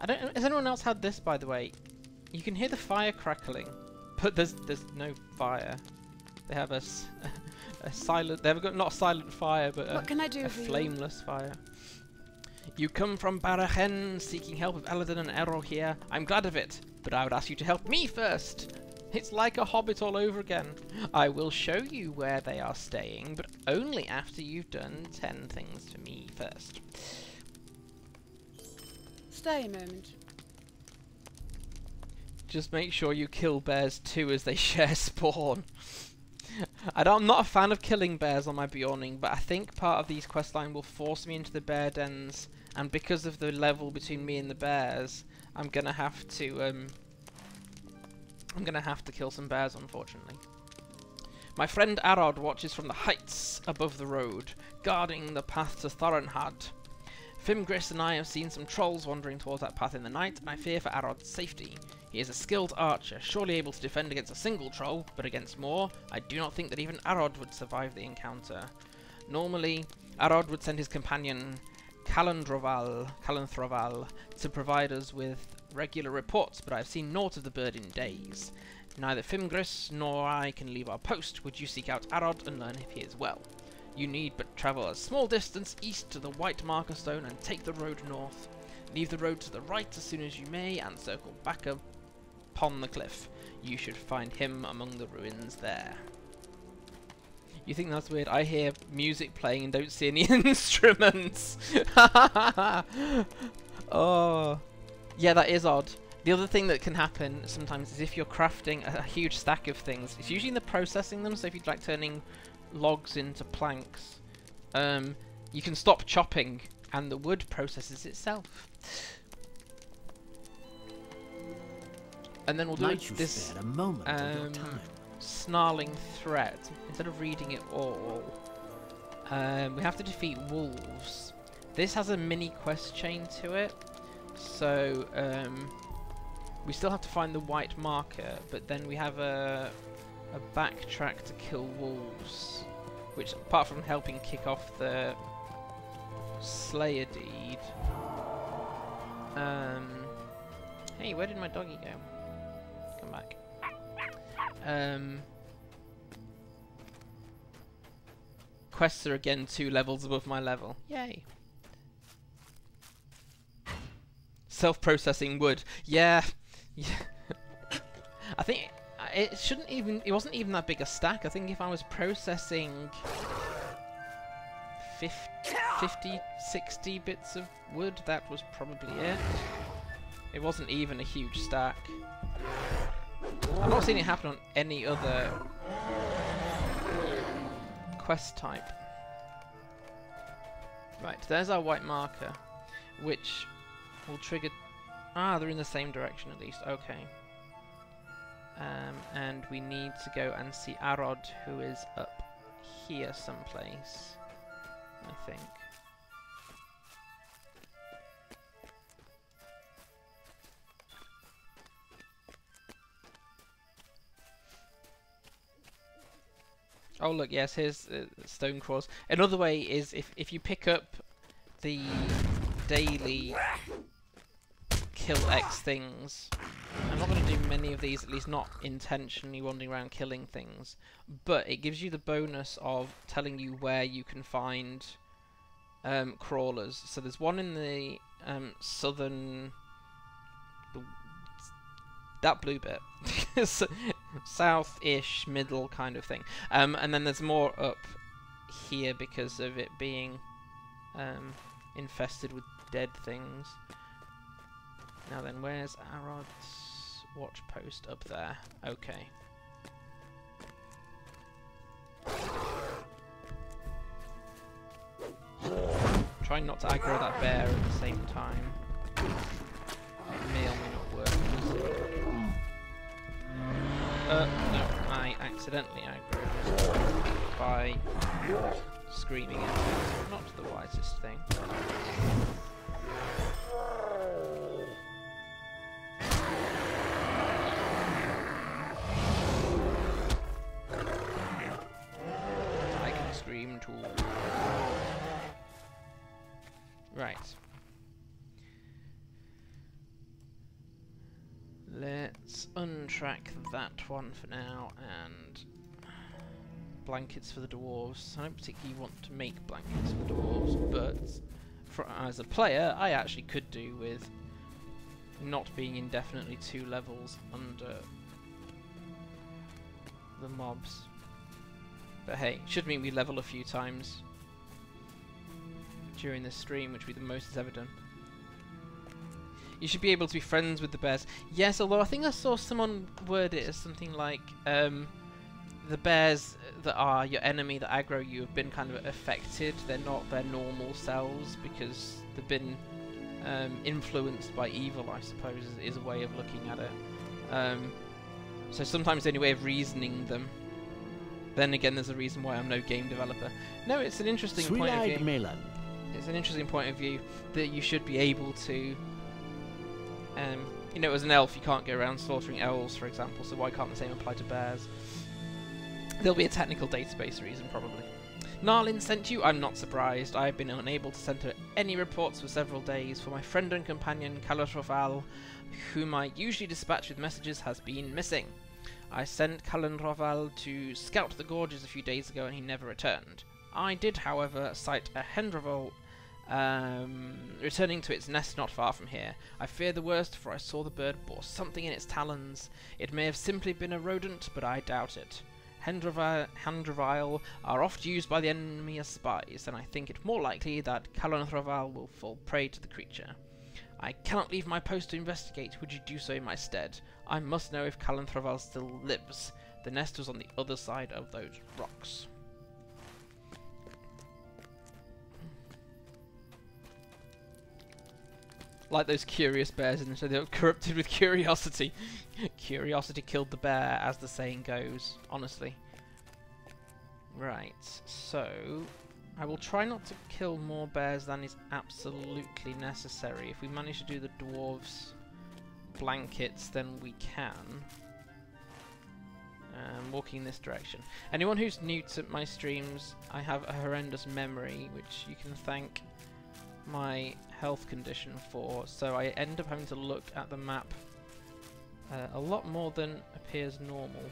I don't know, has anyone else had this, by the way? You can hear the fire crackling, but there's no fire. They have a silent. They've got not a silent fire, but what can I do a flameless fire. You come from Barahen seeking help with Elladan and Elrohir. I'm glad of it, but I would ask you to help me first. It's like a hobbit all over again. I will show you where they are staying, but only after you've done 10 things for me first. Stay a moment. Just make sure you kill bears too, as they share spawn. I'm not a fan of killing bears on my Beorning, but I think part of these questline will force me into the bear dens, and because of the level between me and the bears, I'm gonna have to kill some bears, unfortunately. My friend Elrond watches from the heights above the road, guarding the path to Thorinhad. Fimgris and I have seen some trolls wandering towards that path in the night, and I fear for Elrond's safety. He is a skilled archer, surely able to defend against a single troll, but against more, I do not think that even Elrond would survive the encounter. Normally, Elrond would send his companion Calanthroval to provide us with regular reports, but I have seen naught of the bird in days. Neither Fimgris nor I can leave our post. Would you seek out Elrond and learn if he is well? You need but travel a small distance east to the White Marker Stone and take the road north. Leave the road to the right as soon as you may and circle back upon the cliff. You should find him among the ruins there. You think that's weird? I hear music playing and don't see any instruments. Oh, yeah, that is odd. The other thing that can happen sometimes is if you're crafting a huge stack of things, it's usually in the processing them, so if you'd like turning logs into planks, you can stop chopping and the wood processes itself. And then we'll do this snarling threat. Instead of reading it all, we have to defeat wolves. This has a mini quest chain to it, so we still have to find the white marker, but then we have a backtrack to kill wolves, which, apart from helping kick off the Slayer deed. Hey, where did my doggy go? Come back. Quests are again 2 levels above my level. Yay! Self-processing wood. Yeah. I think it shouldn't even. It wasn't even that big a stack. I think if I was processing 50, 60 bits of wood, that was probably it. It wasn't even a huge stack. I've not seen it happen on any other quest type. Right, there's our white marker, which will trigger... Ah, they're in the same direction at least, okay. And we need to go and see Elrond, who is up here someplace, I think. Oh look, yes, here's stone crawls. Another way is if you pick up the daily kill X things. I'm not going to do many of these, at least not intentionally wandering around killing things, but it gives you the bonus of telling you where you can find crawlers. So there's one in the southern... that blue bit. South-ish, middle kind of thing. And then there's more up here because of it being infested with dead things. Now then, where's Elrond's watch post? Up there. Okay. Try not to aggro that bear at the same time. It may or may not work. No, I accidentally aggroed by screaming at it. Not the wisest thing. I can scream too. Right. Let's untrack that one for now, and blankets for the dwarves. I don't particularly want to make blankets for the dwarves, but as a player, I actually could do with not being indefinitely 2 levels under the mobs. But hey, should mean we level a few times during this stream, which will be the most it's ever done. You should be able to be friends with the bears. Yes, although I think I saw someone word it as something like the bears that are your enemy, that aggro you, have been kind of affected. They're not their normal selves because they've been influenced by evil, I suppose, is a way of looking at it. So sometimes the only way of reasoning them. Then again, there's a reason why I'm no game developer. No, it's an interesting point of view. Melon. It's an interesting point of view that you should be able to... you know, as an elf, you can't go around slaughtering elves, for example, so why can't the same apply to bears? There'll be a technical database reason, probably. Narlin sent you? I'm not surprised. I've been unable to send her any reports for several days, for my friend and companion, Callanroval, whom I usually dispatch with messages, has been missing. I sent Callanroval to scout the gorges a few days ago, and he never returned. I did, however, sight a Hendravol returning to its nest not far from here. I fear the worst, for I saw the bird bore something in its talons. It may have simply been a rodent, but I doubt it. Hendravile are oft used by the enemy as spies, and I think it more likely that Callanroval will fall prey to the creature. I cannot leave my post to investigate. Would you do so in my stead? I must know if Calanthraval still lives. The nest was on the other side of those rocks. Like those curious bears, and so they were corrupted with curiosity. Curiosity killed the bear, as the saying goes, honestly. Right, so I will try not to kill more bears than is absolutely necessary. If we manage to do the dwarves' blankets, then we can. Walking in this direction. Anyone who's new to my streams, I have a horrendous memory, which you can thank my health condition for, so I end up having to look at the map a lot more than appears normal,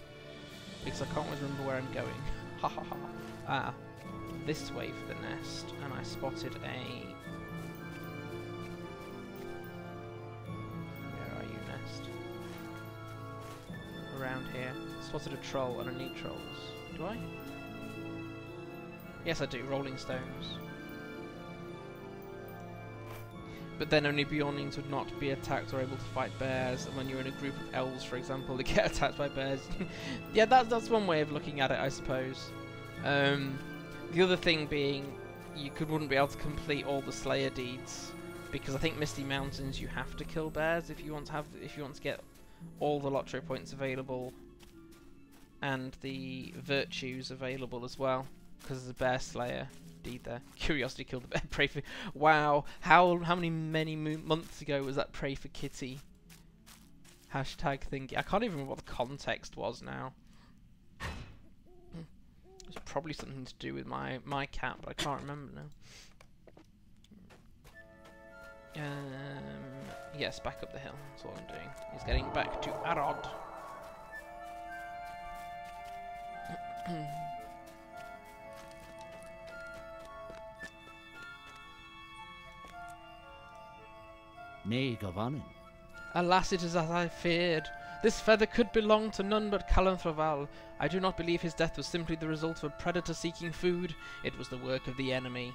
because I can't always remember where I'm going. Ha ha ha. Ah, this way for the nest, and I spotted a... Where are you, nest? Around here. Spotted a troll, and I need trolls. Do I? Yes, I do. Rolling stones. But then only Beornings would not be attacked or able to fight bears, and when you're in a group of elves, for example, they get attacked by bears. Yeah, that's one way of looking at it, I suppose. The other thing being, you wouldn't be able to complete all the Slayer deeds, because I think Misty Mountains you have to kill bears if you want to get all the LOTRO points available, and the virtues available as well, because there's a bear slayer deed there. Curiosity killed the bear. Pray for... Wow, how many months ago was that Pray for Kitty hashtag thingy? I can't even remember what the context was now. It's probably something to do with my cat, but I can't remember now. Yes, back up the hill. That's what I'm doing. He's getting back to Elrond. Alas, it is as I feared. This feather could belong to none but Calanthraval. I do not believe his death was simply the result of a predator seeking food. It was the work of the enemy.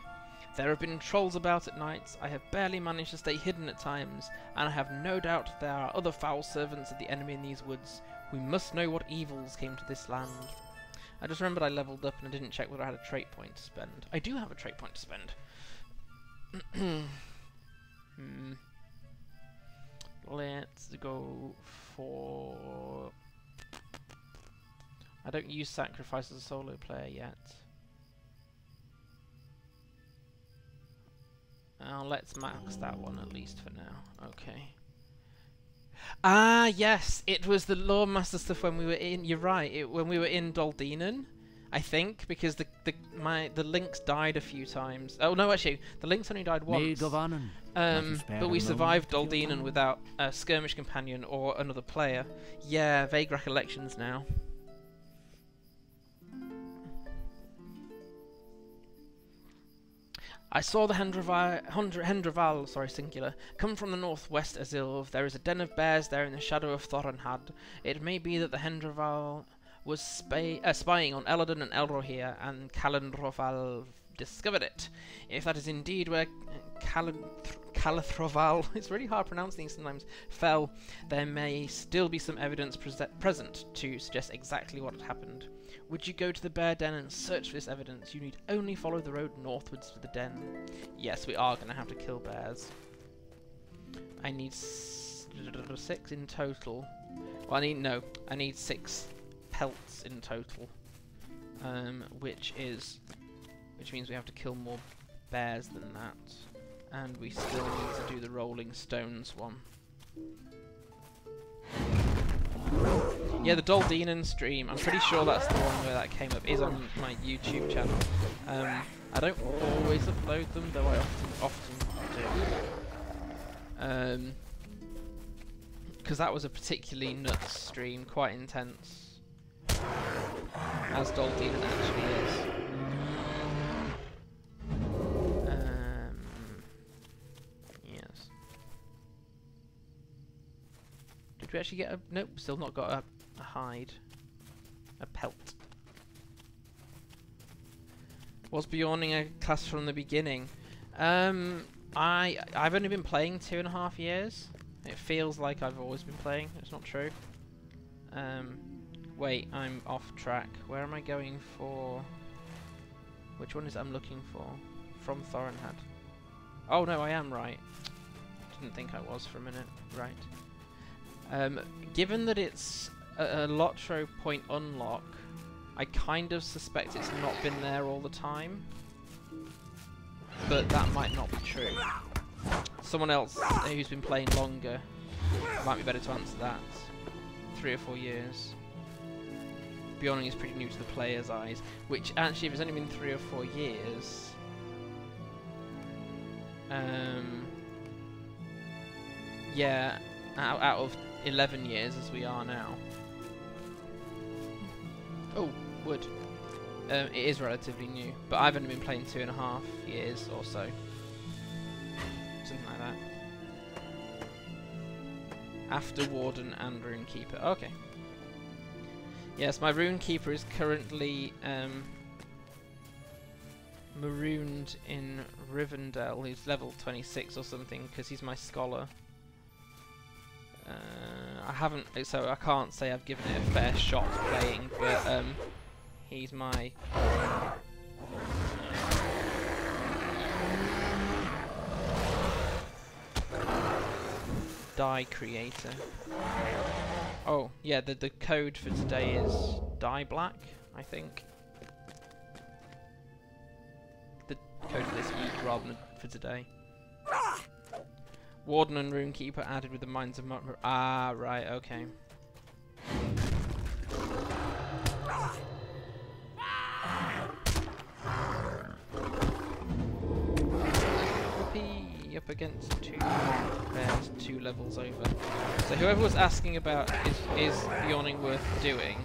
There have been trolls about at nights. I have barely managed to stay hidden at times, and I have no doubt there are other foul servants of the enemy in these woods. We must know what evils came to this land. I just remembered I leveled up and I didn't check whether I had a trait point to spend. I do have a trait point to spend. Let's go for... I don't use sacrifice as a solo player yet. Let's max that one at least for now. Okay. Ah, yes, it was the Lore Master stuff when we were in. You're right. When we were in Doldinan, I think, because the Lynx died a few times. Oh no, actually, the Lynx only died once. But we survived Doldinan without a skirmish companion or another player. Yeah, vague recollections now. I saw the Hendraval, sorry, singular, come from the northwest Esilve. There is a den of bears there in the shadow of Thoranhad. It may be that the Hendraval was spying on Elladan and Elrohir, and Calanthraval discovered it. If that is indeed where Calanthraval, it's really hard pronouncing things sometimes, fell, there may still be some evidence present to suggest exactly what had happened. Would you go to the bear den and search for this evidence? You need only follow the road northwards to the den. Yes, we are going to have to kill bears. I need 6 in total. Well, I need 6 pelts in total. Which means we have to kill more bears than that. And we still need to do the rolling stones one. Yeah, the Doldinan stream, I'm pretty sure that's the one where that came up, is on my YouTube channel. I don't always upload them, though I often do. Because that was a particularly nuts stream, quite intense. As Doldinan actually is. Yes. Did we actually get a... Nope, still not got a hide. A pelt. Was Beorning a class from the beginning? I've only been playing 2.5 years. It feels like I've always been playing. It's not true. Wait, I'm off track. Where am I going for? Which one is it I'm looking for? From Thorinhad. Oh no, I am right. Didn't think I was for a minute. Right. Given that it's a LOTRO point unlock, I kind of suspect it's not been there all the time. But that might not be true. Someone else who's been playing longer might be better to answer that. 3 or 4 years. Beorning is pretty new to the player's eyes, which actually, if it's only been 3 or 4 years, yeah, out of 11 years as we are now. Oh, wood. It is relatively new, but I've only been playing 2.5 years or so. Something like that. After Warden and Runekeeper. Okay. Yes, my Runekeeper is currently marooned in Rivendell. He's level 26 or something because he's my scholar. I haven't, so I can't say I've given it a fair shot playing, but he's my die creator. Oh, yeah, the code for today is die black, I think. The code for this week rather than for today. Warden and Runekeeper added with the Mines of ah, right, okay. Whoopee, up against 2 bears, 2 levels over. So whoever was asking about is Beorning worth doing,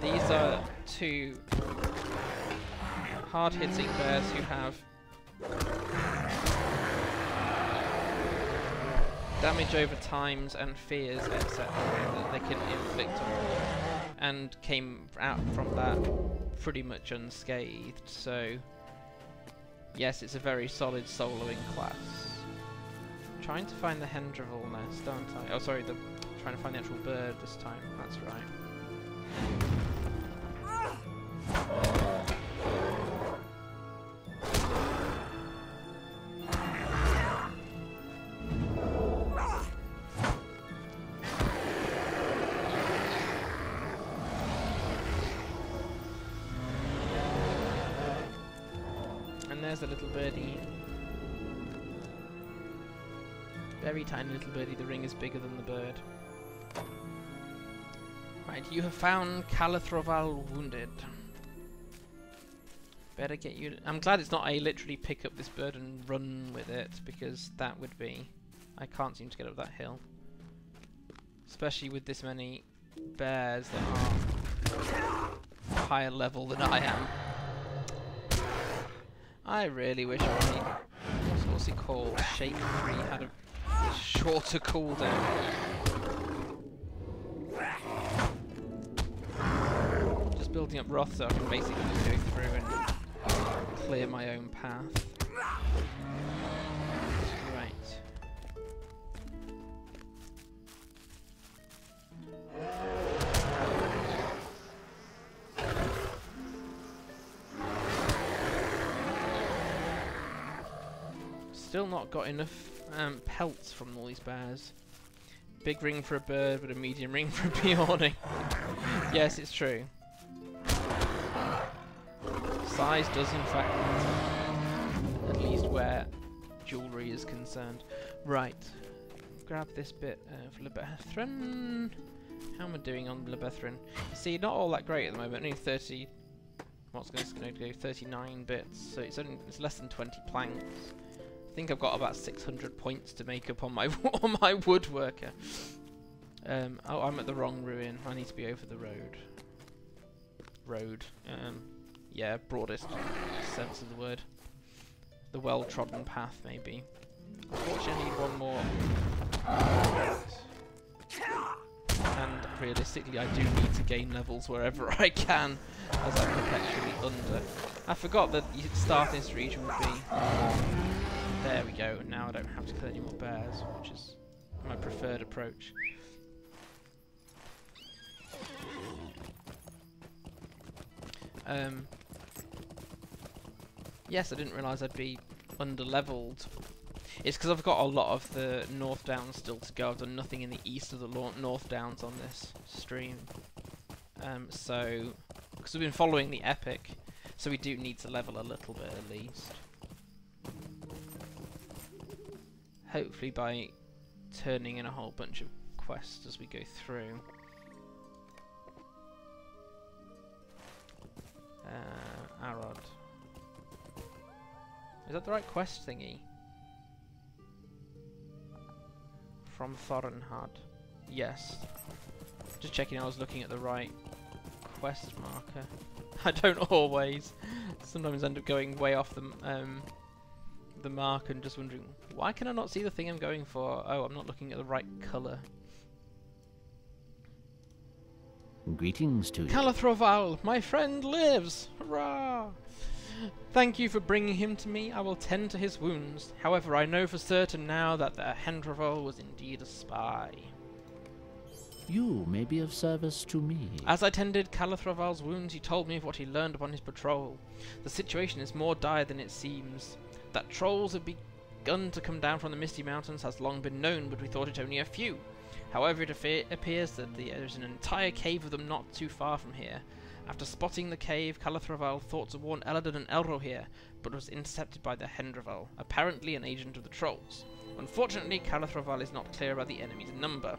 these are 2 hard-hitting bears who have damage over times and fears, etc. that they can inflict on you, and came out from that pretty much unscathed. So yes, it's a very solid soloing class. I'm trying to find the Hendrival nest, aren't I? Oh, sorry, trying to find the actual bird this time. That's right. There's a little birdie. Very tiny little birdie. The ring is bigger than the bird. Right, you have found Calathroval wounded. Better get you... I'm glad it's not a literally pick up this bird and run with it, because that would be... I can't seem to get up that hill. Especially with this many bears that are higher level than I am. I really wish what's it called? Shape 3 had a shorter cooldown. Just building up Wrath so I can basically just go through and clear my own path. Right. Still not got enough pelts from all these bears. Big ring for a bird, but a medium ring for a Beorning. Yes, it's true. Size does in fact matter, at least where jewellery is concerned. Right, grab this bit of Lebethrin. How am I doing on Lebethrin? See, not all that great at the moment. Only 30. What's going to go? 39 bits. So it's less than 20 planks. I think I've got about 600 points to make up on my on my woodworker. Oh, I'm at the wrong ruin. I need to be over the road. Yeah, broadest sense of the word. The well-trodden path, maybe. Unfortunately, I need one more. And realistically, I do need to gain levels wherever I can, as I'm perpetually under. I forgot that starting this region would be There we go. Now I don't have to kill any more bears, which is my preferred approach. Yes, I didn't realise I'd be under-leveled. It's because I've got a lot of the North Downs still to go. I've done nothing in the east of the North Downs on this stream. So, because we've been following the epic, so we do need to level a little bit at least. Hopefully by turning in a whole bunch of quests as we go through. Elrond. Is that the right quest thingy? From Thorinhad. Yes. Just checking I was looking at the right quest marker. I don't always. Sometimes end up going way off the mark and just wondering, why can I not see the thing I'm going for? Oh, I'm not looking at the right colour. Greetings to you. Calathroval, my friend lives! Hurrah! Thank you for bringing him to me. I will tend to his wounds. However, I know for certain now that the Hendrival was indeed a spy. You may be of service to me. As I tended Calathroval's wounds, he told me of what he learned upon his patrol. The situation is more dire than it seems. That trolls have begun to come down from the Misty Mountains has long been known, but we thought it only a few. However, it appears that there is an entire cave of them not too far from here. After spotting the cave, Calathroval thought to warn Elladan and Elrohir, but was intercepted by the Hendrival, apparently an agent of the trolls. Unfortunately, Calathroval is not clear about the enemy's number.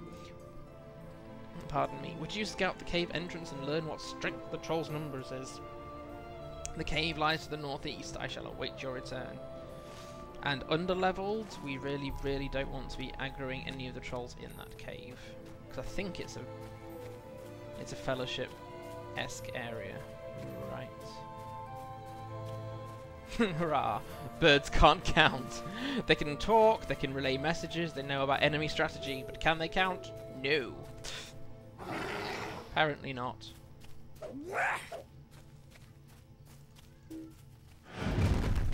Pardon me. Would you scout the cave entrance and learn what strength the trolls' numbers is? The cave lies to the northeast. I shall await your return. And underleveled, we really, really don't want to be aggroing any of the trolls in that cave, because I think it's a fellowship-esque area, right? Hurrah! Birds can't count. They can talk, they can relay messages, they know about enemy strategy, but can they count? No. Apparently not.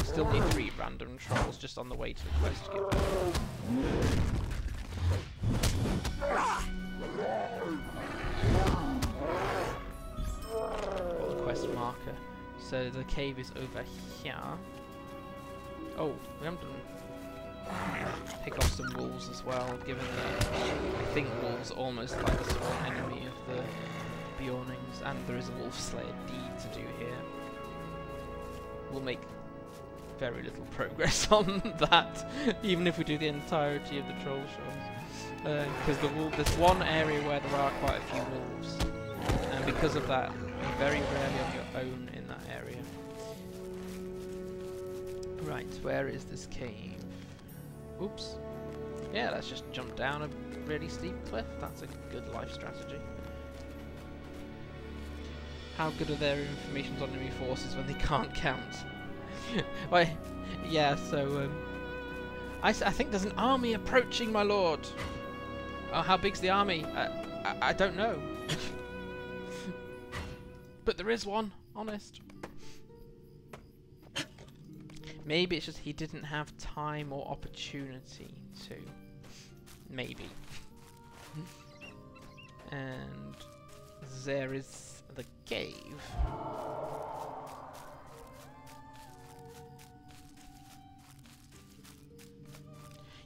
Still need 3 random trolls just on the way to the quest to get the quest marker. So the cave is over here. Oh, we haven't done pick off some wolves as well, given that I think wolves are almost like the sworn enemy of the Beornings, and there is a wolf slayer deed to do here. We'll make very little progress on that, even if we do the entirety of the Trollshaws, because there's one area where there are quite a few wolves, and because of that, you're very rarely on your own in that area. Right, where is this cave? Oops. Yeah, let's just jump down a really steep cliff. That's a good life strategy. How good are their informations on enemy forces when they can't count? Well, yeah, so I think there's an army approaching, my lord. Oh, how big's the army? I don't know. But there is one, honest. Maybe it's just he didn't have time or opportunity to. Maybe. And there is the cave.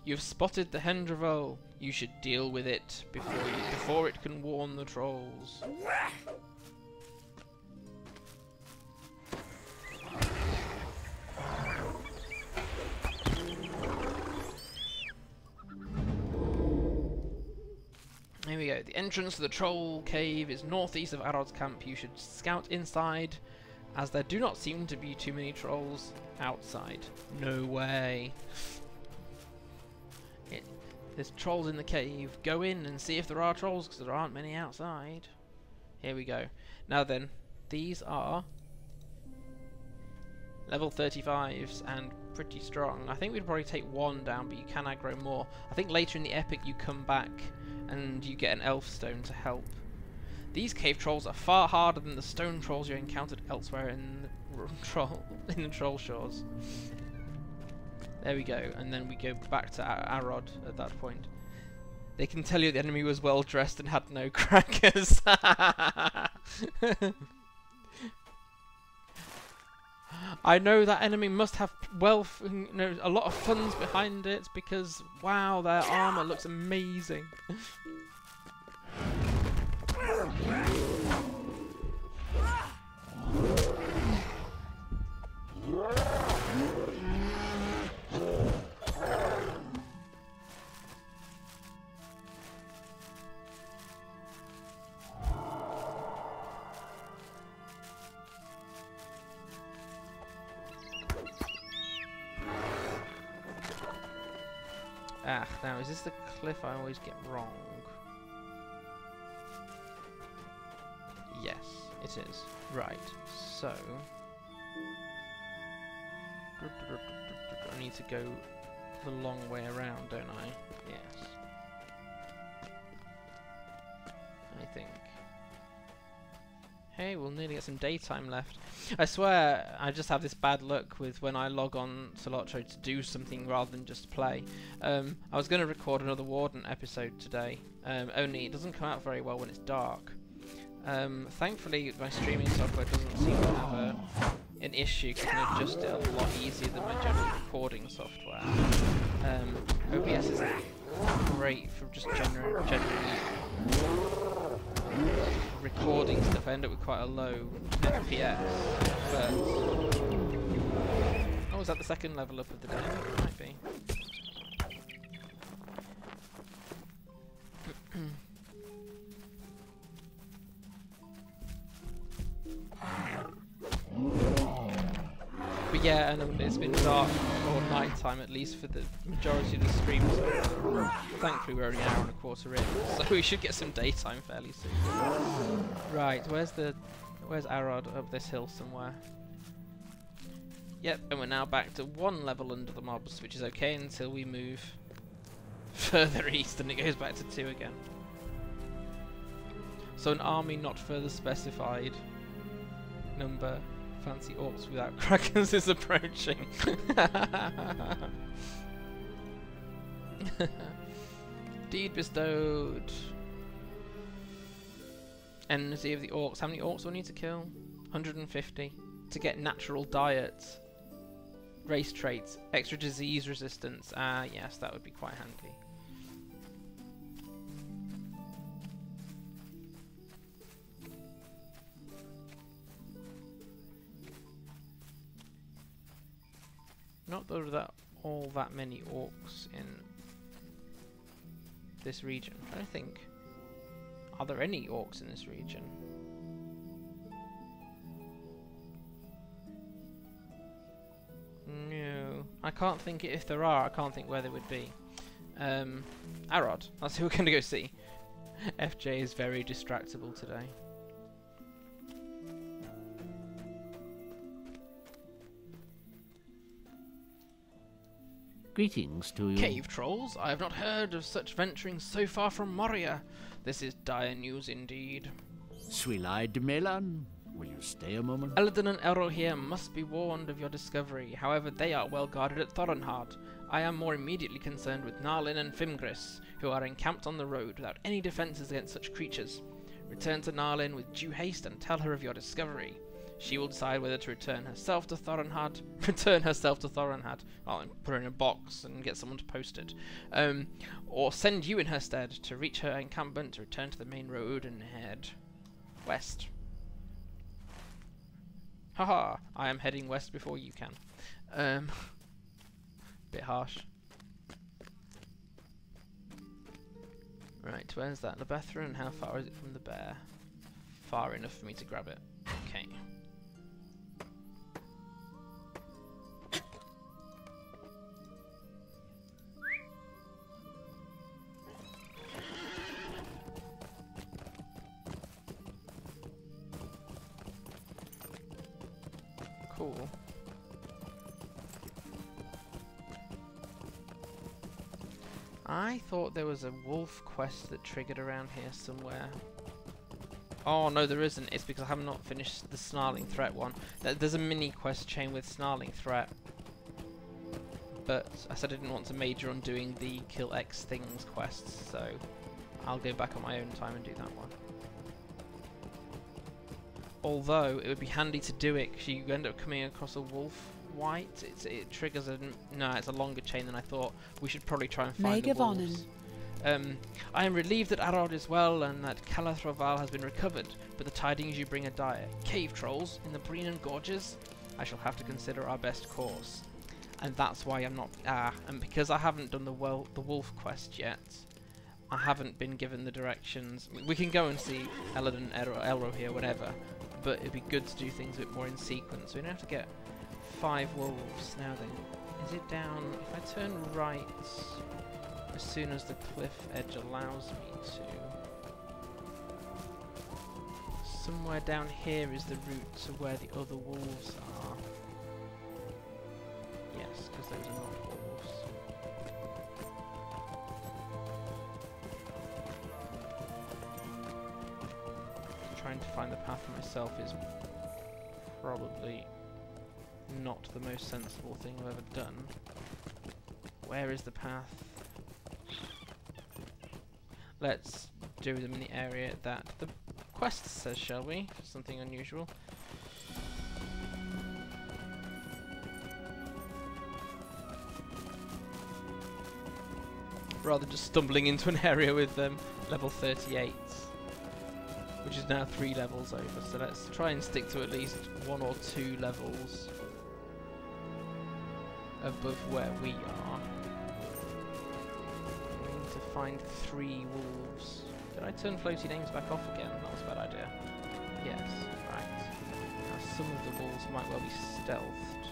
You've spotted the Hendrival. You should deal with it before it can warn the trolls. Here we go. The entrance to the troll cave is northeast of Elrod's camp. You should scout inside, as there do not seem to be too many trolls outside. No way. There's trolls in the cave. Go in and see if there are trolls, because there aren't many outside. Here we go. Now then, these are level 35s and pretty strong. I think we'd probably take one down, but you can aggro more. I think later in the epic you come back and you get an elf stone to help. These cave trolls are far harder than the stone trolls you encountered elsewhere in the Trollshaws. There we go, and then we go back to Elrond at that point. They can tell you the enemy was well dressed and had no crackers. I know that enemy must have wealth, you know, a lot of funds behind it, because wow, their armor looks amazing. Ah, now is this the cliff I always get wrong? Yes, it is. Right, so... I need to go the long way around, don't I? Yes. I think. Hey, we'll nearly get some daytime left. I swear, I just have this bad luck with when I log on to LOTRO to do something rather than just play. I was going to record another Warden episode today, only it doesn't come out very well when it's dark. Thankfully, my streaming software doesn't seem to have an issue, because I can adjust it a lot easier than my general recording software. OBS is great for just generally recording stuff. I end up with quite a low FPS. But oh, is that the second level up of the day? It might be. But yeah, and it's been dark or night time at least for the majority of the stream. So thankfully we're only an hour and a quarter in, so we should get some daytime fairly soon. Right, where's Elrond? Up this hill somewhere. Yep, and we're now back to 1 level under the mobs, which is okay until we move further east and it goes back to 2 again. So an army not further specified number. Fancy orcs without krakens is approaching. Deed bestowed. Enmity of the orcs. How many orcs do I need to kill? 150 to get natural diet, race traits, extra disease resistance. Yes, that would be quite handy. Not that there are all that many orcs in this region. I'm trying to think. Are there any orcs in this region? No. I can't think. If there are, I can't think where they would be. Elrond. That's who we're going to go see. FJ is very distractible today. Greetings to you. Cave trolls, I have not heard of such venturing so far from Moria. This is dire news indeed. Sweet-eyed Melan, will you stay a moment? Elladan and Elrohir must be warned of your discovery. However, they are well guarded at Thorinhard. I am more immediately concerned with Narlin and Fimgris, who are encamped on the road without any defences against such creatures. Return to Narlin with due haste and tell her of your discovery. She will decide whether to return herself to Thorinhard. Well, and put her in a box and get someone to post it. Or send you in her stead to reach her encampment, to return to the main road and head west. Haha, I am heading west before you can. Bit harsh. Right, where's that? Lebethra, and how far is it from the bear? Far enough for me to grab it. Okay. Cool. I thought there was a wolf quest that triggered around here somewhere. Oh no, there isn't. It's because I have not finished the Snarling Threat one. There's a mini quest chain with Snarling Threat. but I said I didn't want to major on doing the kill X things quests, so I'll go back on my own time and do that one. Although it would be handy to do it because you end up coming across a wolf white. It triggers a it's a longer chain than I thought. We should probably try and find the wolves. I am relieved that Elrond is well and that Calathrofal has been recovered, but the tidings you bring are dire. Cave trolls in the Breenan Gorges? I shall have to consider our best course. And that's why I'm not... and because I haven't done the wolf quest yet, I haven't been given the directions. We can go and see Elladan and Elrohir, whatever, but it'd be good to do things a bit more in sequence. So we don't have to get 5 wolves. Now then, is it down... If I turn right... as soon as the cliff edge allows me to. Somewhere down here is the route to where the other wolves are. Yes, because those are not wolves. Trying to find the path for myself is probably not the most sensible thing I've ever done. Where is the path? Let's do them in the area that the quest says, shall we? Something unusual. Rather just stumbling into an area with level 38, which is now 3 levels over. So let's try and stick to at least 1 or 2 levels above where we are. To find 3 wolves. Did I turn floaty names back off again? That was a bad idea. Yes, right. Now some of the wolves might well be stealthed.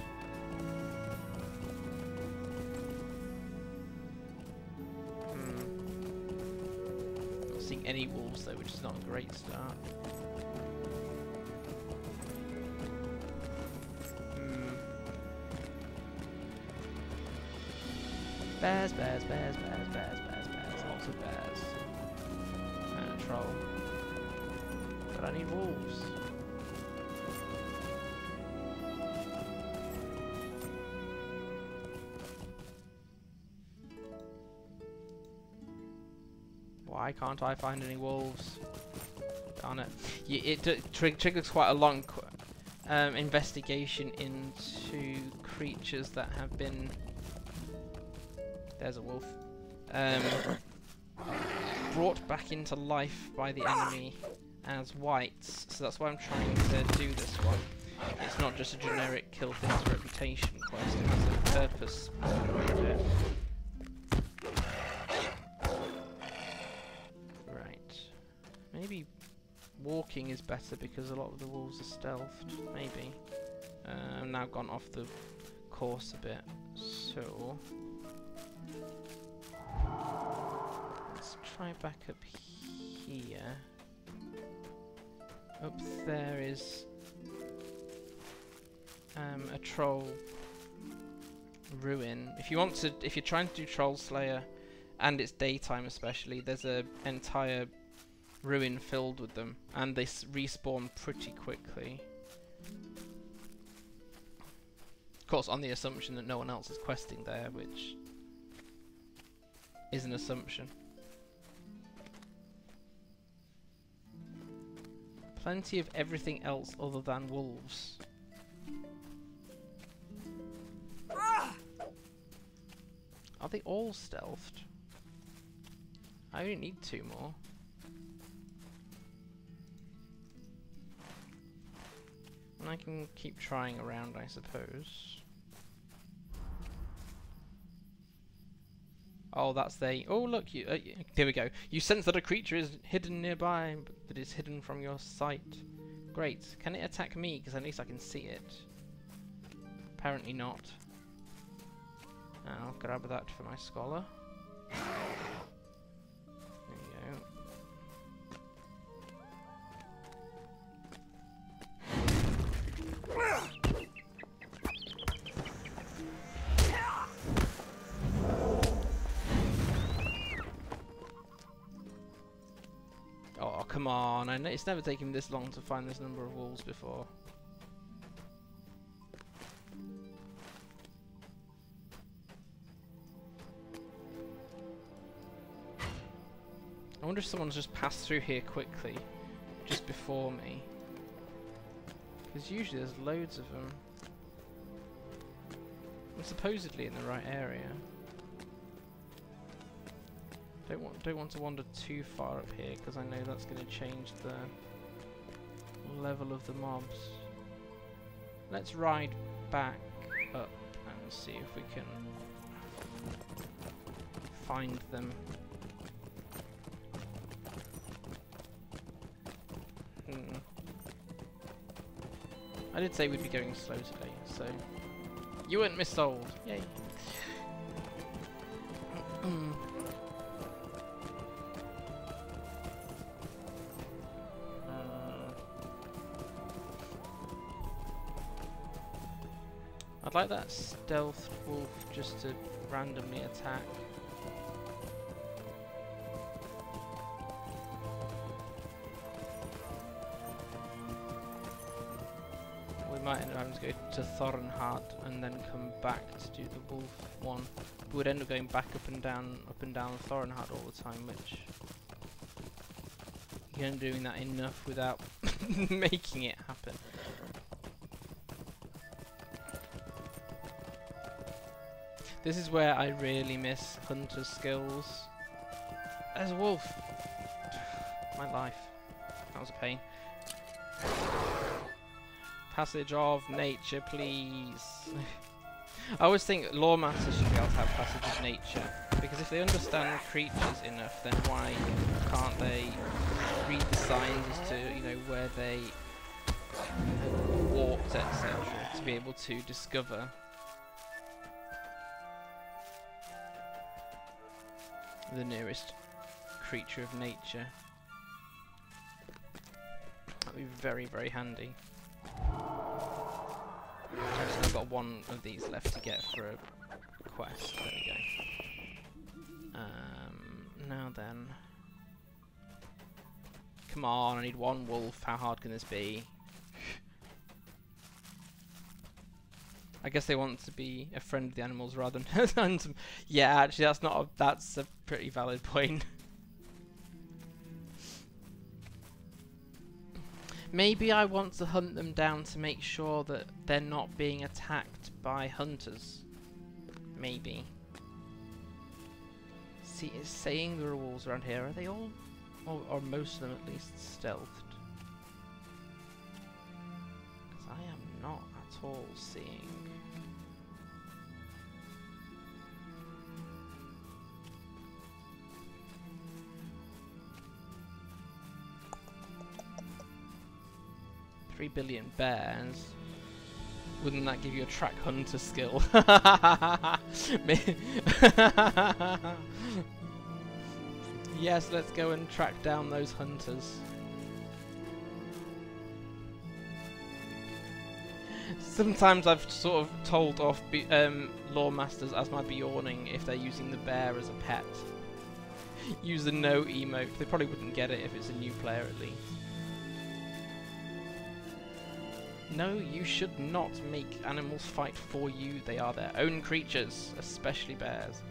Not seeing any wolves though, which is not a great start. Bears, bears, bears, bears, bears, bears, bears. Lots of bears. And a troll. But I need wolves. Why can't I find any wolves? Darn it. It triggers quite a long investigation into creatures that have been... There's a wolf. Brought back into life by the enemy as whites, so that's why I'm trying to do this one. It's not just a generic kill things reputation quest, it has a purpose behind it. Right. Maybe walking is better because a lot of the wolves are stealthed. Maybe. I've now gone off the course a bit, so... Let's try back up here. Up there is a troll ruin. If you're trying to do Troll Slayer, and it's daytime especially, there's an entire ruin filled with them, and they respawn pretty quickly. Of course, on the assumption that no one else is questing there, which is an assumption. Plenty of everything else other than wolves. Are they all stealthed? I only need 2 more. And I can keep trying around, I suppose. Oh, that's they. Oh, look! There we go. You sense that a creature is hidden nearby, but that is hidden from your sight. Great. Can it attack me? Because at least I can see it. Apparently not. I'll grab that for my scholar. There you go. Oh, come on. I know it's never taken this long to find this number of wolves before. wonder if someone's just passed through here quickly, just before me. Because usually there's loads of them. I'm supposedly in the right area. Don't want to wander too far up here because I know that's going to change the level of the mobs. Let's ride back up and see if we can find them. I did say we'd be going slow today, so you weren't missold. Yay. I'd like that stealth wolf just to randomly attack. We might end up having to go to Thorinhard and then come back to do the wolf one. We would end up going back up and down Thorinhard all the time, which you end up doing that enough without making it happen. This is where I really miss hunter skills. There's a wolf! My life. That was a pain. Passage of nature, please. I always think lore masters should be able to have passage of nature, because if they understand creatures enough, then why can't they read the signs as to, you know, where they walked, etc., to be able to discover the nearest creature of nature. That'd be very, very handy. I've still got one of these left to get for a quest. There we go. Now then. Come on, I need one wolf. How hard can this be? I guess they want to be a friend of the animals rather than yeah, actually that's a pretty valid point. Maybe I want to hunt them down to make sure that they're not being attacked by hunters. Maybe. See, it's saying there are wolves around here. Are they all, or most of them at least, stealthed? Because I am not at all seeing. $3 billion bears. Wouldn't that give you a track hunter skill? Yes, let's go and track down those hunters. Sometimes I've sort of told off lore masters as my Beorning if they're using the bear as a pet. Use the no emote. They probably wouldn't get it if it's a new player at least. No, you should not make animals fight for you. They are their own creatures, especially bears.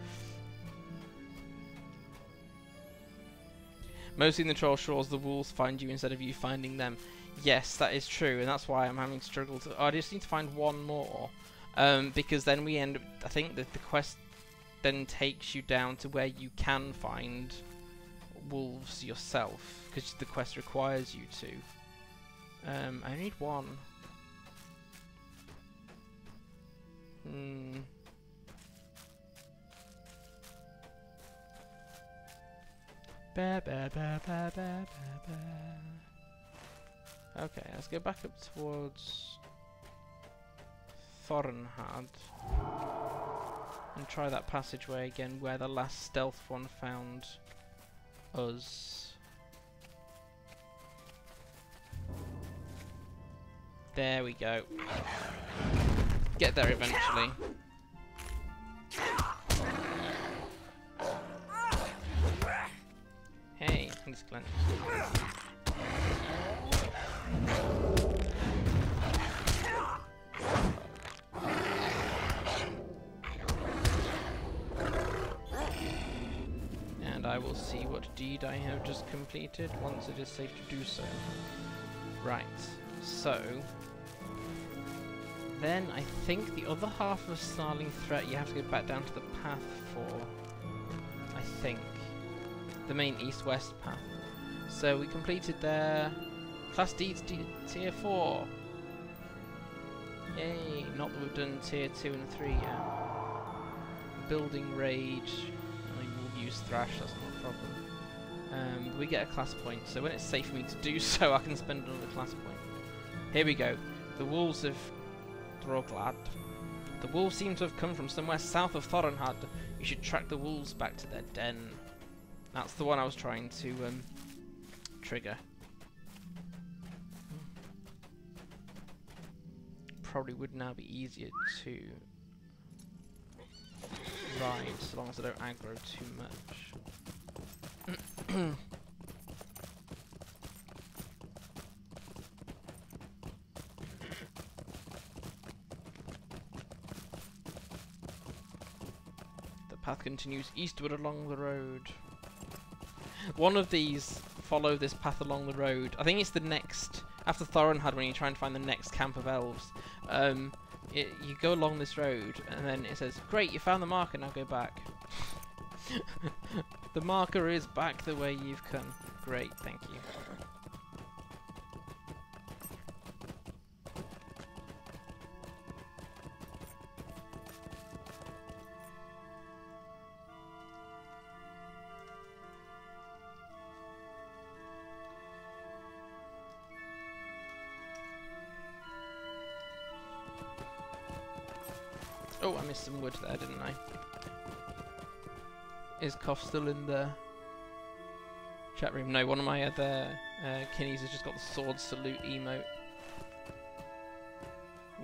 Mostly in the Trollshaws, the wolves find you instead of you finding them. Yes, that is true, and that's why I'm having struggled to... Oh, I just need to find one more. Because then we end up... I think that the quest then takes you down to where you can find wolves yourself, because the quest requires you to. I need one. Okay, let's go back up towards Thorinhard and try that passageway again where the last stealth one found us. There we go. Get there eventually. Hey, thanks, Glenn. And I will will see what deed I have just completed once it is safe to do so. Right, so then I think the other half of Snarling Threat you have to go back down to the path for, I think. The main east-west path. So we completed their class deeds tier 4. Yay, not that we've done tier 2 and 3 yet. Building Rage, I will use Thrash, that's not a problem. We get a class point, so when it's safe for me to do so, I can spend another class point. Here we go. The Wolves of Droglad. The wolves seem to have come from somewhere south of Thorinhad. You should track the wolves back to their den. That's the one I was trying to trigger. Probably would now be easier to ride, so long as I don't aggro too much. The path continues eastward along the road. One of these follow this path along the road. I think it's the next, after Thorinhad, when you try and find the next camp of elves. You go along this road, and then it says, "Great, you found the marker, now go back." The marker is back the way you've come. Great, thank you. Oh, I missed some wood there, didn't I? Is Koff still in the chat room? No, one of my other kinnies has just got the sword salute emote,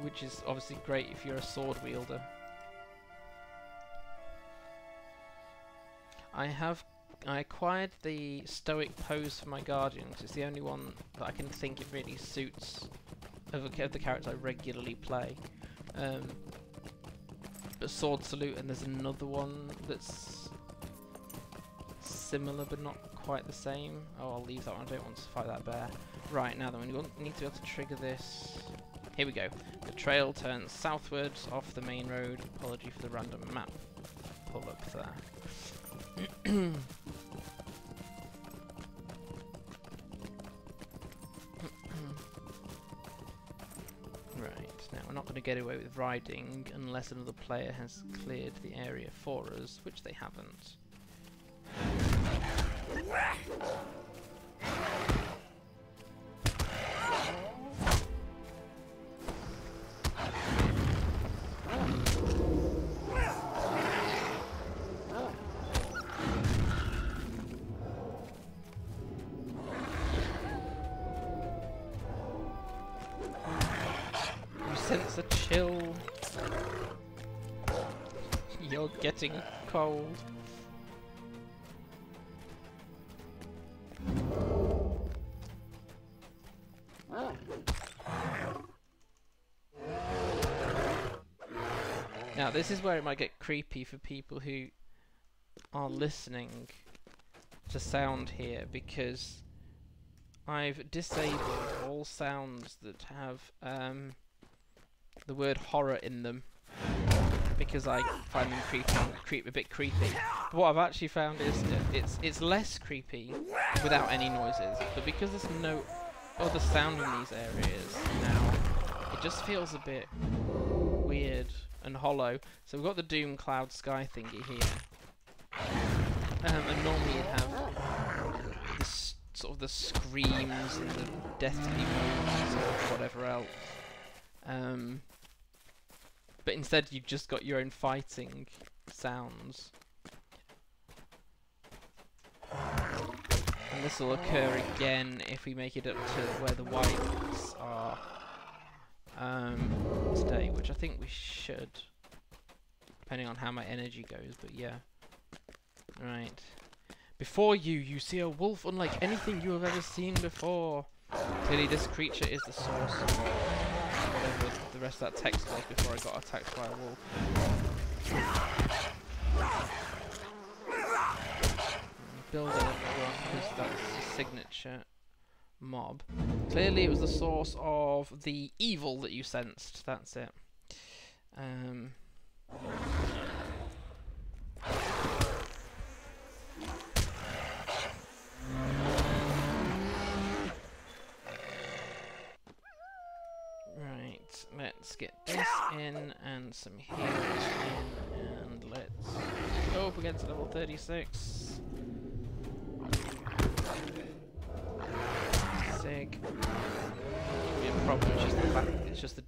which is obviously great if you're a sword wielder. I acquired the stoic pose for my guardian, because it's the only one that I can think it really suits of the characters I regularly play. But sword salute, and there's another one that's similar but not quite the same. Oh, I'll leave that one. I don't want to fight that bear. Right, now then we need to be able to trigger this. Here we go. The trail turns southwards off the main road. Apology for the random map pull up there. Right, now we're not going to get away with riding unless another player has cleared the area for us, which they haven't. Sense a chill. You're getting cold. Now this is where it might get creepy for people who are listening to sound here, because I've disabled all sounds that have the word horror in them, because I find them a bit creepy. But what I've actually found is that it's less creepy without any noises, but because there's no other sound in these areas now, it just feels a bit weird and hollow. So we've got the Doom Cloud Sky thingy here, and normally you'd have this sort of the screams and the deathly moans or whatever else. But instead you've just got your own fighting sounds. And this will occur again if we make it up to where the whites are today, which I think we should, depending on how my energy goes, but yeah. Right. Before you see a wolf unlike anything you have ever seen before. Clearly this creature is the source of whatever the rest of that text was before I got attacked by a wolf. build everyone because that's the signature mob. Clearly it was the source of the evil that you sensed. That's it. Right, let's get this in and some heals in, and let's go up against level 36. Sig. The problem is just the fact that it's just the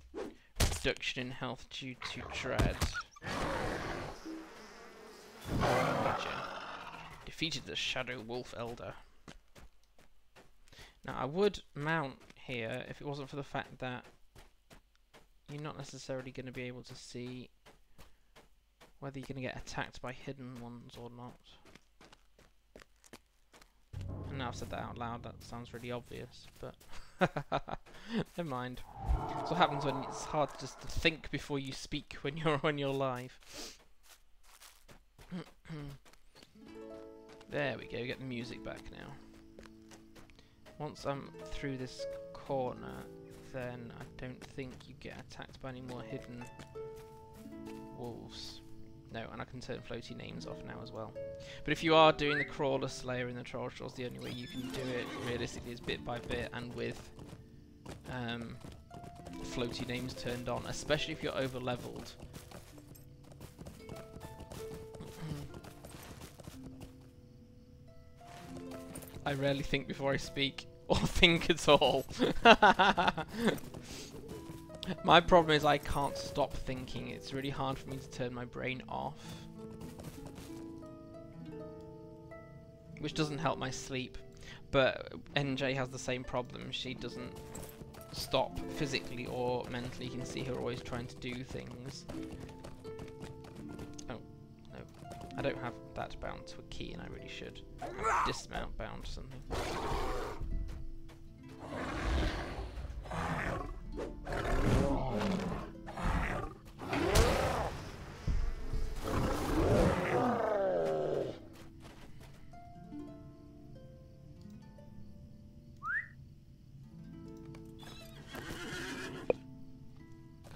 reduction in health due to dread. Gotcha. Defeated the Shadow Wolf Elder. Now I would mount here if it wasn't for the fact that you're not necessarily going to be able to see whether you're going to get attacked by hidden ones or not. And now I've said that out loud, that sounds really obvious, but never mind. That's what happens when it's hard just to think before you speak when you're live. There we go, get the music back now. Once I'm through this corner, then I don't think you get attacked by any more hidden wolves. No, and I can turn floaty names off now as well. But if you are doing the Crawler Slayer in the Trollshaws, the only way you can do it realistically is bit by bit and with floaty names turned on, especially if you're over leveled. I rarely think before I speak, or think at all. My problem is I can't stop thinking. It's really hard for me to turn my brain off. Which doesn't help my sleep. But NJ has the same problem. She doesn't stop physically or mentally. You can see her always trying to do things. Oh, no. I don't have that bound to a key and I really should. I have dismount bound to something.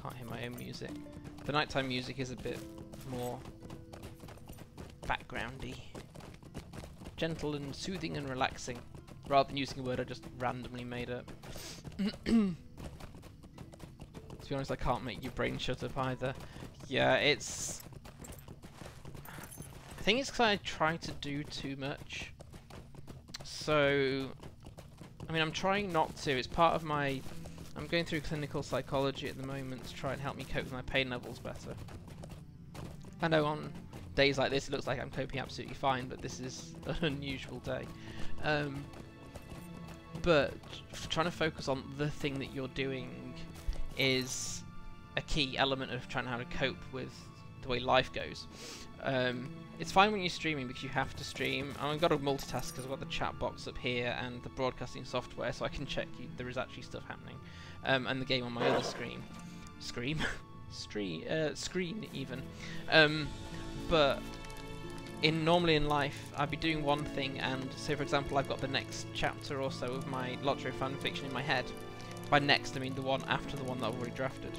Can't hear my own music. The nighttime music is a bit more backgroundy. Gentle and soothing and relaxing. Rather than using a word I just randomly made up. To be honest, I can't make your brain shut up either. Yeah, it's... I think it's because I try to do too much. So... I mean, I'm trying not to. It's part of my... I'm going through clinical psychology at the moment to try and help me cope with my pain levels better. I know on days like this it looks like I'm coping absolutely fine, but this is an unusual day. But trying to focus on the thing that you're doing is a key element of trying how to cope with the way life goes. It's fine when you're streaming because you have to stream. I've got to multitask because I've got the chat box up here and the broadcasting software, so I can check there is actually stuff happening. And the game on my other screen even. But normally in life, I'd be doing one thing, and say for example I've got the next chapter or so of my LOTRO fanfiction in my head. By next, I mean the one after the one that I've already drafted.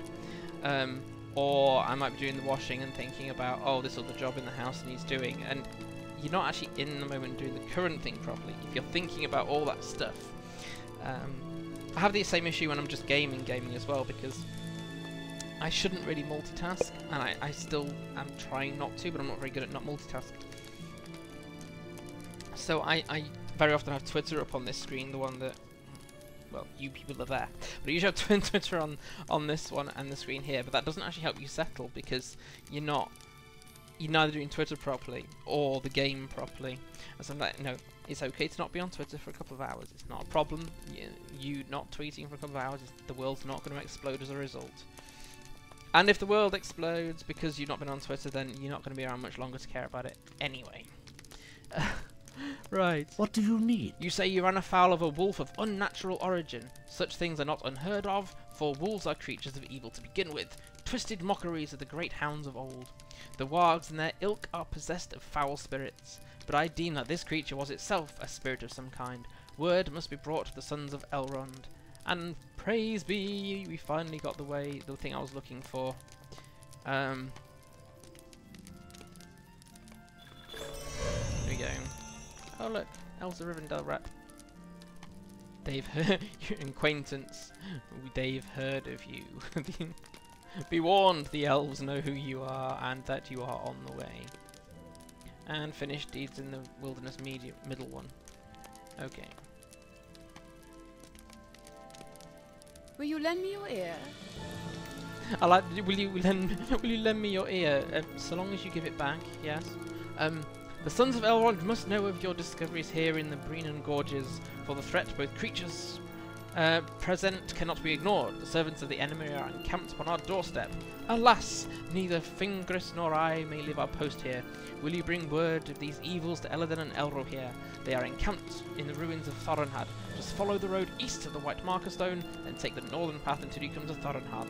Or I might be doing the washing and thinking about, oh, this other job in the house needs doing, and you're not actually in the moment doing the current thing properly if you're thinking about all that stuff. I have the same issue when I'm just gaming as well, because I shouldn't really multitask, and I still am trying not to, but I'm not very good at not multitasking. So I very often have Twitter up on this screen, the one that, well, you people are there. But I usually have Twitter on this one and the screen here, but that doesn't actually help you settle because you're neither doing Twitter properly or the game properly. And so I'm like, no, it's okay to not be on Twitter for a couple of hours. It's not a problem. You not tweeting for a couple of hours, the world's not going to explode as a result. And if the world explodes because you've not been on Twitter, then you're not going to be around much longer to care about it anyway. Right. What do you need? You say you ran afoul of a wolf of unnatural origin. Such things are not unheard of, for wolves are creatures of evil to begin with, twisted mockeries of the great hounds of old. The wargs and their ilk are possessed of foul spirits, but I deem that this creature was itself a spirit of some kind. Word must be brought to the sons of Elrond. And praise be, we finally got the thing I was looking for. There we go. Oh look, Elves of Rivendell rep. They've heard your acquaintance. They've heard of you. Be warned, the elves know who you are and that you are on the way. And finish deeds in the wilderness middle one. Okay. Will you lend me your ear? I like. Will you lend me your ear? So long as you give it back. Yes. The sons of Elrond must know of your discoveries here in the Breenan Gorges, for the threat, both creatures present, cannot be ignored. The servants of the enemy are encamped upon our doorstep. Alas, neither Fingris nor I may leave our post here. Will you bring word of these evils to Elladan and Elrohir? They are encamped in the ruins of Thorinhad. Just follow the road east to the White Marker Stone, then take the northern path until you come to Thorinhad.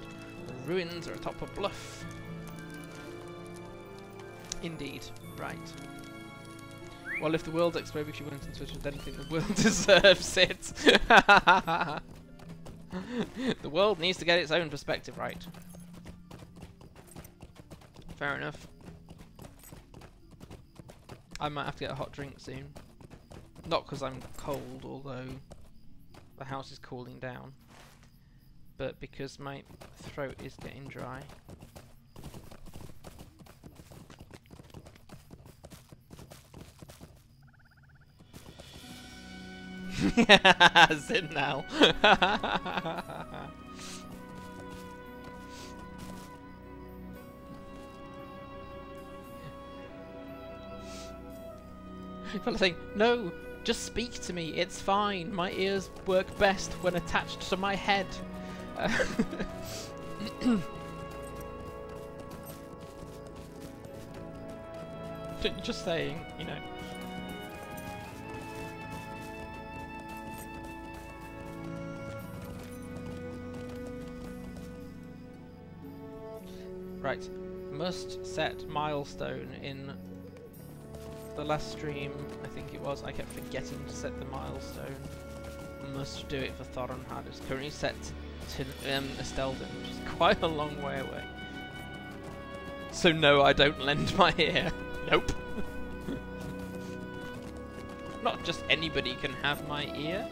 The ruins are atop a bluff. Indeed. Right. Well, if the world explosion went into it, I don't think the world deserves it. The world needs to get its own perspective right. Fair enough. I might have to get a hot drink soon. Not because I'm cold, although the house is cooling down, but because my throat is getting dry. Sit now. People are saying, no, just speak to me, it's fine. My ears work best when attached to my head. Just saying, you know. Right, must set milestone in the last stream, I think it was. I kept forgetting to set the milestone. Must do it for Thorinhad. It's currently set to Esilve, which is quite a long way away. So no, I don't lend my ear. Nope. Not just anybody can have my ear.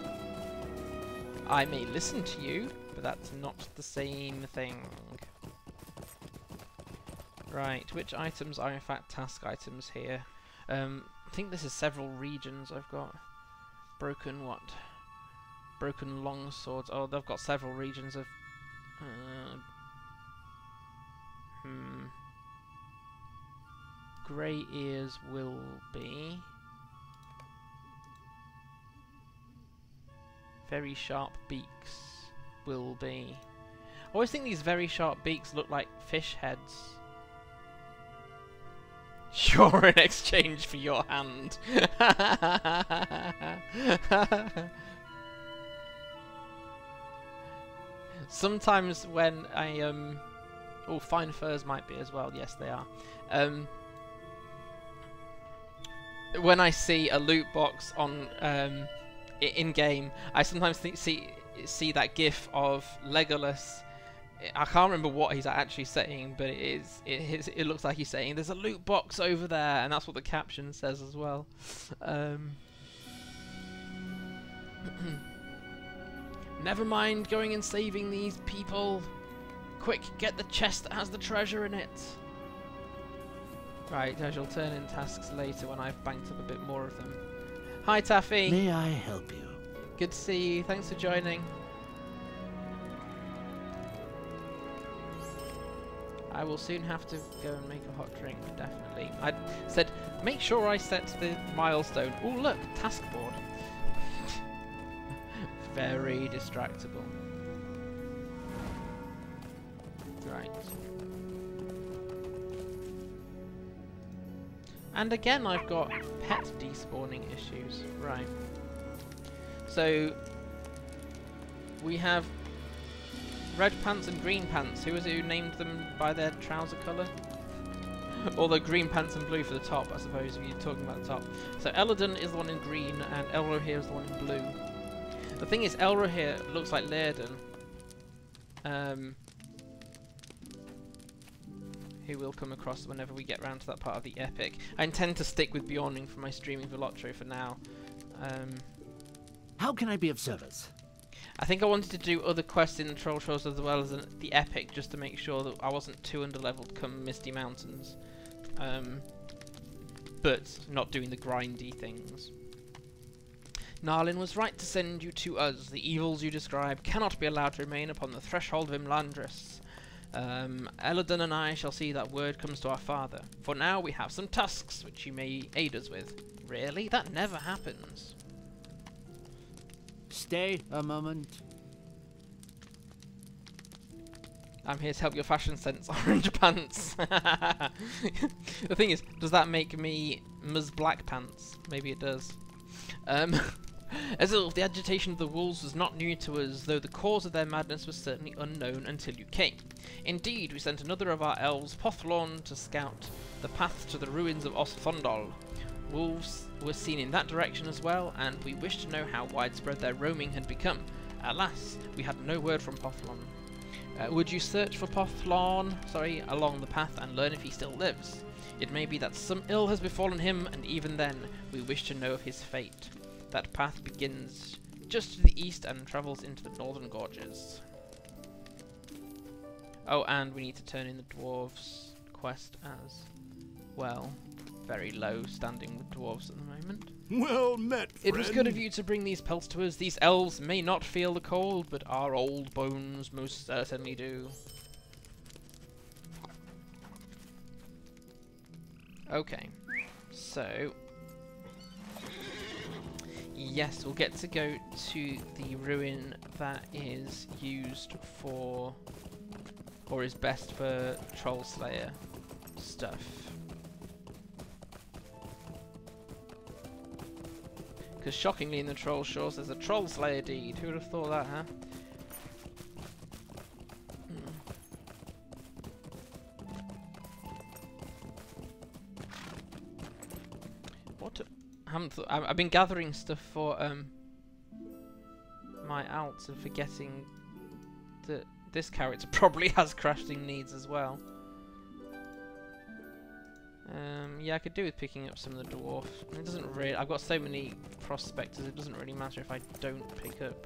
I may listen to you, but that's not the same thing. Right, which items are in fact task items here? I think this is several regions I've got. Broken what? Broken longswords. Oh, they've got several regions of... Grey ears will be... Very sharp beaks will be... I always think these very sharp beaks look like fish heads. Sure, in exchange for your hand. Sometimes when I oh, fine furs might be as well. Yes, they are. When I see a loot box on in game, I sometimes see that GIF of Legolas. I can't remember what he's actually saying, but it looks like he's saying there's a loot box over there, and that's what the caption says as well. Never mind going and saving these people. Quick, get the chest that has the treasure in it. Right, I shall turn in tasks later when I've banked up a bit more of them. Hi Taffy. May I help you? Good to see you. Thanks for joining. I will soon have to go and make a hot drink, definitely. I said, make sure I set the milestone. Oh look, task board. Very distractible. Right. And again, I've got pet despawning issues. Right. So, we have red pants and green pants. Who was it who named them by their trouser colour? Or the green pants and blue for the top, I suppose, if you're talking about the top. So Elladan is the one in green, and Elrohir is the one in blue. The thing is, Elrohir looks like Lyrdan. Who we'll come across whenever we get round to that part of the epic. I intend to stick with Beorning for my streaming for LOTRO for now. How can I be of service? I think I wanted to do other quests in the Trollshaws as well as the epic, just to make sure that I wasn't too underleveled come Misty Mountains. But not doing the grindy things. Narlin was right to send you to us. The evils you describe cannot be allowed to remain upon the threshold of Imlandris. Elladan and I shall see that word comes to our father. For now we have some tasks which you may aid us with. Really? That never happens. Stay a moment. I'm here to help your fashion sense, orange pants. The thing is, does that make me Ms. Black Pants? Maybe it does. Esilve, the agitation of the wolves was not new to us, though the cause of their madness was certainly unknown until you came. Indeed, we sent another of our elves, Pothlorn, to scout the path to the ruins of Osthondol. Wolves were seen in that direction as well, and we wished to know how widespread their roaming had become. Alas, we had no word from Pothlorn. Would you search for Pothlorn, along the path and learn if he still lives? It may be that some ill has befallen him, and even then, we wish to know of his fate. That path begins just to the east and travels into the northern gorges. Oh, and we need to turn in the dwarves quest as well. Very low standing with dwarves at the moment. Well met, friend. It was good of you to bring these pelts to us. These elves may not feel the cold, but our old bones most certainly do. Okay, so yes, we'll get to go to the ruin that is used for, or is best for Troll Slayer stuff. Because shockingly in the Trollshaws there's a Troll Slayer deed. Who would have thought that, huh? What? I've been gathering stuff for my alts and forgetting that this character probably has crafting needs as well. Yeah, I could do with picking up some of the dwarf. It doesn't really. I've got so many prospectors. It doesn't really matter if I don't pick up.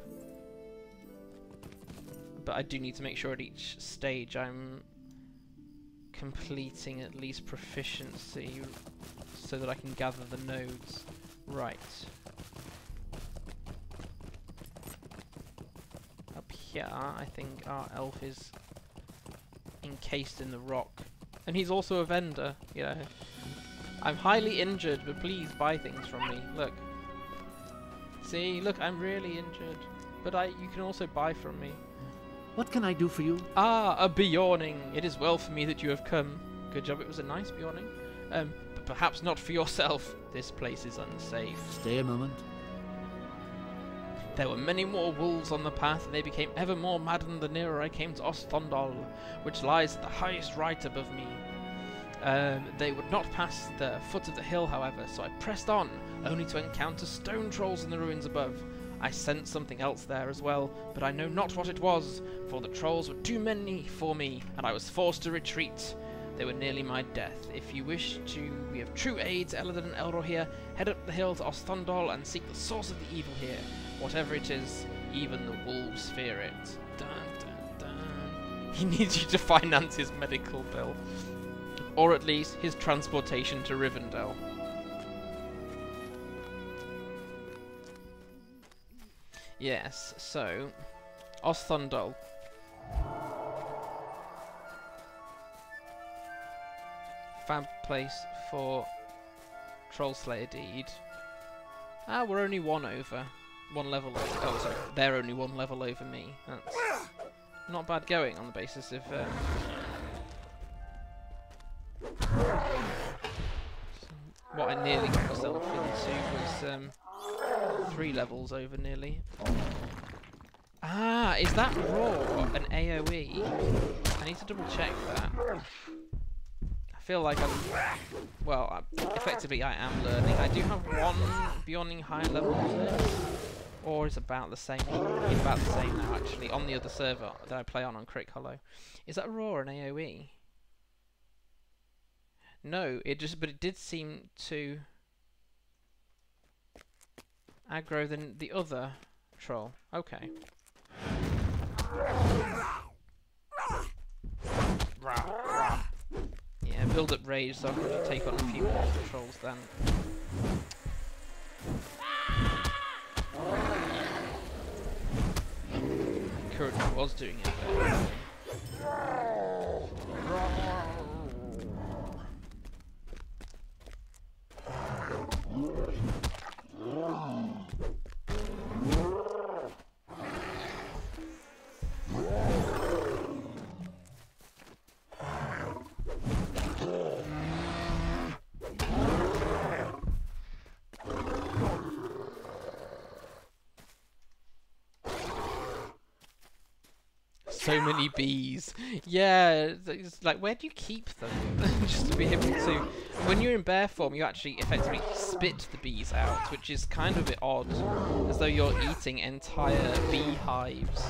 But I do need to make sure at each stage I'm completing at least proficiency, so that I can gather the nodes. Right. Up here, I think our elf is encased in the rock. And he's also a vendor, you know. I'm highly injured, but please buy things from me. Look. See, look, I'm really injured. But you can also buy from me. What can I do for you? Ah, a Beorning. It is well for me that you have come. Good job, it was a nice Beorning. But perhaps not for yourself. This place is unsafe. Stay a moment. There were many more wolves on the path, and they became ever more maddened the nearer I came to Osthondol, which lies at the highest right above me. They would not pass the foot of the hill, however, so I pressed on, only to encounter stone trolls in the ruins above. I sensed something else there as well, but I know not what it was, for the trolls were too many for me, and I was forced to retreat. They were nearly my death. If you wish to be of true aid to Elladan and Elrohir, head up the hill to Osthondol and seek the source of the evil here. Whatever it is, even the wolves fear it. Dun, dun, dun. He needs you to finance his medical bill. Or at least his transportation to Rivendell. Yes, so Osthondol. Fab place for Troll Slayer deed. Ah, we're only one level over. Oh, sorry, they're only one level over me. That's not bad going on the basis of. What I nearly got myself into was 3 levels over nearly. Ah, is that raw an AoE? I need to double check that. I feel like effectively I am learning. I do have one Beorning high level or it's about the same. It's about the same now, actually, on the other server that I play on Crick Hollow. Is that Raw and AoE? No, but it did seem to aggro the other troll. Okay. Yeah, build up rage so I can take on a few more trolls then. Currently was doing it though. So many bees. Yeah, it's like, where do you keep them? Just to be able to... When you're in bear form, you actually effectively spit the bees out, which is kind of a bit odd. As though you're eating entire beehives.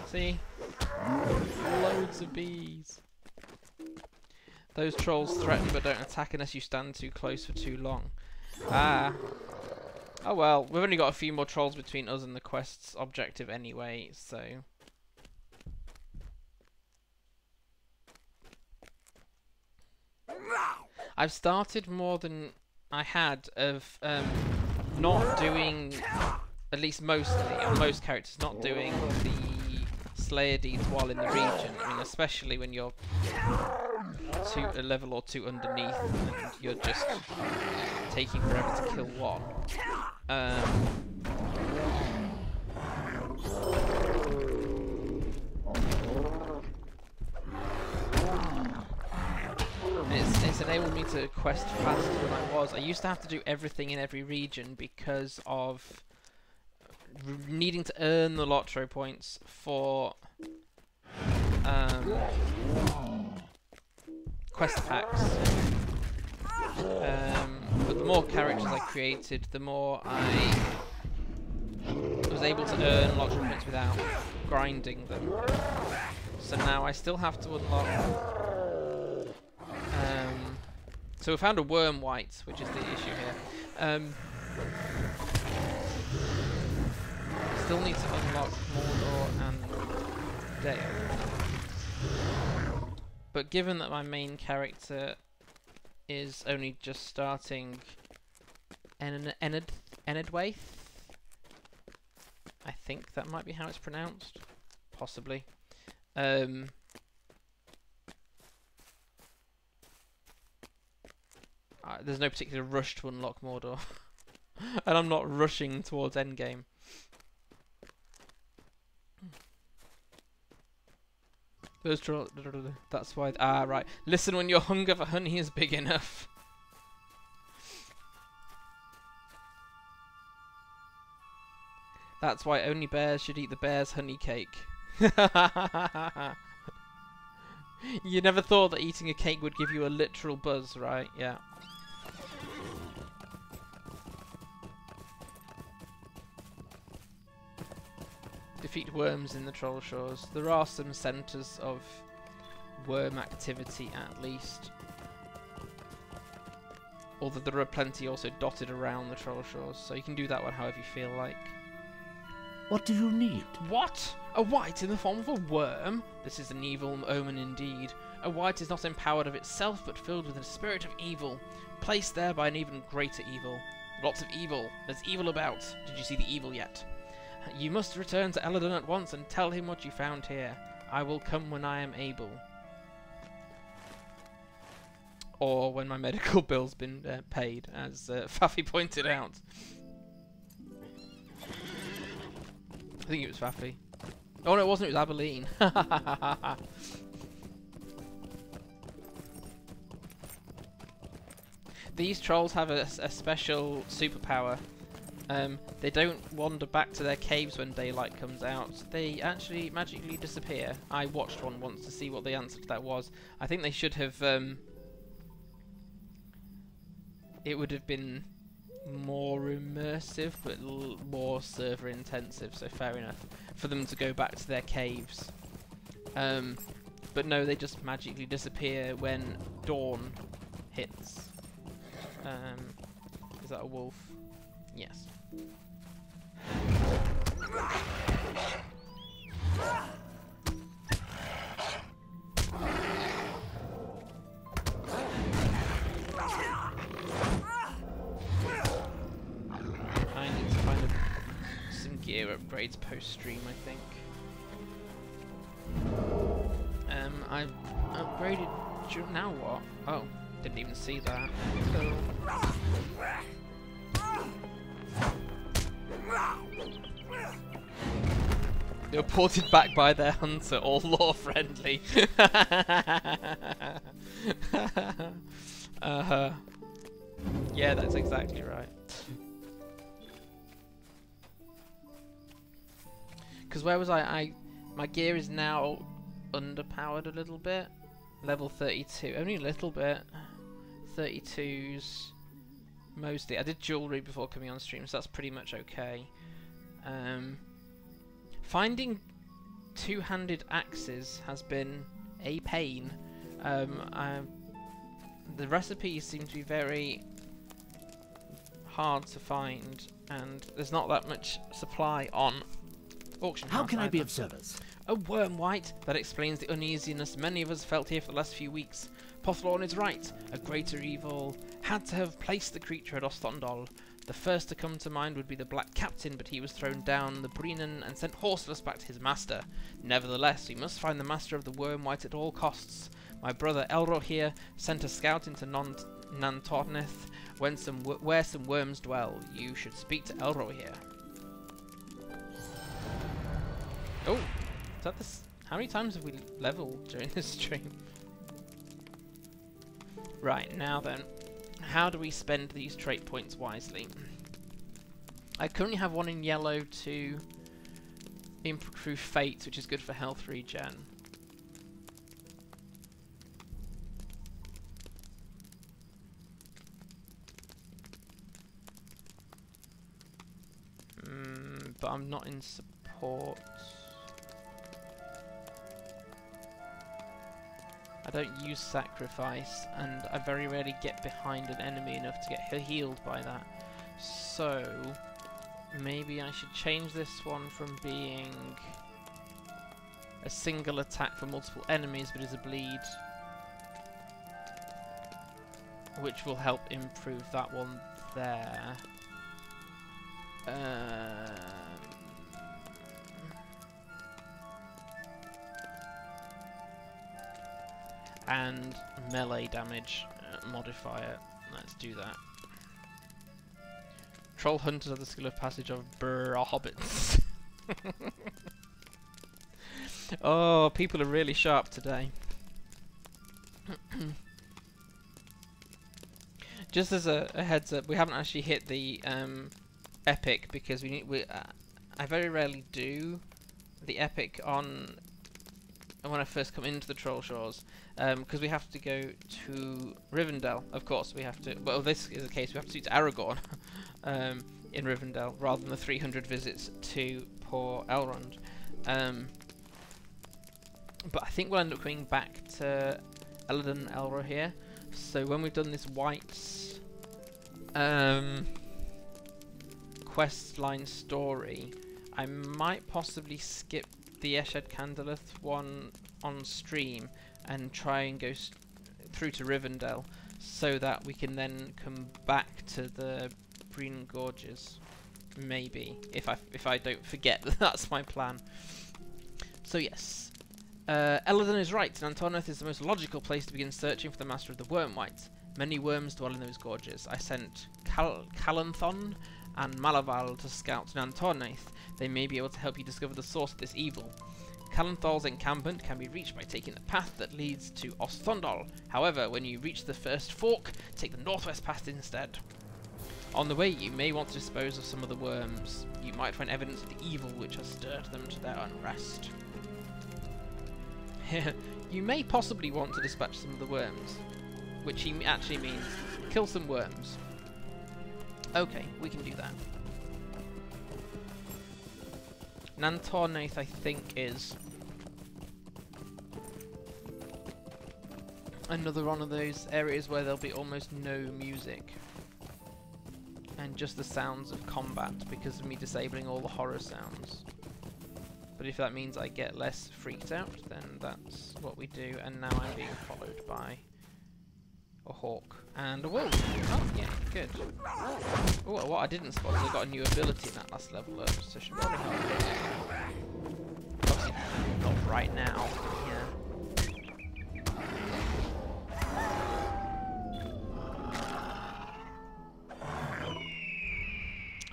See? Loads of bees. Those trolls threaten but don't attack unless you stand too close for too long. Ah. Oh well, we've only got a few more trolls between us and the quest's objective anyway, so... I've started more than I had of not doing, at least mostly, on most characters, not doing the Slayer deeds while in the region. I mean, especially when you're a level or two underneath and you're just taking forever to kill one. It's enabled me to quest faster than I was. I used to have to do everything in every region because of needing to earn the LOTRO points for quest packs. But the more characters I created, the more I was able to earn LOTRO points without grinding them. So now I still have to unlock... so we found a worm white, which is the issue here. Still need to unlock Mordor and Dale. But given that my main character is only just starting Enedwaith, I think that might be how it's pronounced. Possibly. There's no particular rush to unlock Mordor. And I'm not rushing towards endgame. Those trolls. That's why. Ah, right. Listen when your hunger for honey is big enough. That's why only bears should eat the bear's honey cake. You never thought that eating a cake would give you a literal buzz, right? Yeah. Defeat worms in the Trollshaws. There are some centres of worm activity at least. Although there are plenty also dotted around the Trollshaws, so you can do that one however you feel like. What do you need? What? A wight in the form of a worm? This is an evil omen indeed. A wight is not empowered of itself, but filled with a spirit of evil, placed there by an even greater evil. Lots of evil. There's evil about. Did you see the evil yet? You must return to Elladan at once and tell him what you found here. I will come when I am able. Or when my medical bill's been paid, as Faffy pointed out. I think it was Faffy. Oh no, it wasn't, it was Abilene. These trolls have a special superpower. They don't wander back to their caves when daylight comes out. They actually magically disappear. I watched one once to see what the answer to that was. I think they should have... it would have been more immersive, but more server intensive, so fair enough for them to go back to their caves. But no, they just magically disappear when dawn hits. Is that a wolf? Yes. I need to find some gear upgrades post-stream, I think. I've upgraded... Now what? Oh, didn't even see that. Cool. They were ported back by their hunter, all lore friendly. Yeah, that's exactly right. Because where was I? My gear is now underpowered a little bit. Level 32, only a little bit. 32s mostly. I did jewellery before coming on stream, so that's pretty much okay. Finding two-handed axes has been a pain. The recipes seem to be very hard to find, and there's not that much supply on auction house. How can I be either. of service? A worm white? That explains the uneasiness many of us felt here for the last few weeks. Pothlorn is right. A greater evil had to have placed the creature at Ostondol. The first to come to mind would be the Black Captain, but he was thrown down the Brennan and sent horseless back to his master. Nevertheless, we must find the master of the worm white at all costs. My brother Elrohir sent a scout into Nantornith, where some worms dwell. You should speak to Elrohir. Oh, is that this? How many times have we leveled during this stream? Right, now then, how do we spend these trait points wisely? I currently have one in yellow to improve fate, which is good for health regen. But I'm not in support. I don't use sacrifice, and I very rarely get behind an enemy enough to get healed by that. So, maybe I should change this one from being a single attack for multiple enemies, but is a bleed, which will help improve that one there. And melee damage modifier. Let's do that. Troll hunters have the skill of passage of hobbits. Oh, people are really sharp today. Just as a heads up, we haven't actually hit the epic because I very rarely do the epic on when I first come into the Trollshaws, because we have to go to Rivendell. Of course, we have to. Well, this is the case. We have to speak to Aragorn in Rivendell rather than the 300 visits to poor Elrond. But I think we'll end up coming back to Elladan and Elrohir. So when we've done this White's quest line story, I might possibly skip the Eshed Candleth one on stream and try and go through to Rivendell, so that we can then come back to the Breen Gorges, maybe, if I don't forget that that's my plan. So yes, Elladan is right. Nantornith is the most logical place to begin searching for the Master of the Wormwight. Many worms dwell in those gorges. I sent Calanthon and Malaval to scout Nantornith. They may be able to help you discover the source of this evil. Calanthal's encampment can be reached by taking the path that leads to Ostondol. However, when you reach the first fork, take the northwest path instead. On the way, you may want to dispose of some of the worms. You might find evidence of the evil which has stirred them to their unrest. You may possibly want to dispatch some of the worms, which he actually means kill some worms. Okay, we can do that. Nantornath, I think, is another one of those areas where there'll be almost no music and just the sounds of combat because of me disabling all the horror sounds. But if that means I get less freaked out, then that's what we do. And now I'm being followed by a hawk and a wolf. Oh, yeah, good. Oh, what I didn't spot is I got a new ability in that last level up, so should probably help. Obviously, not right now. Yeah.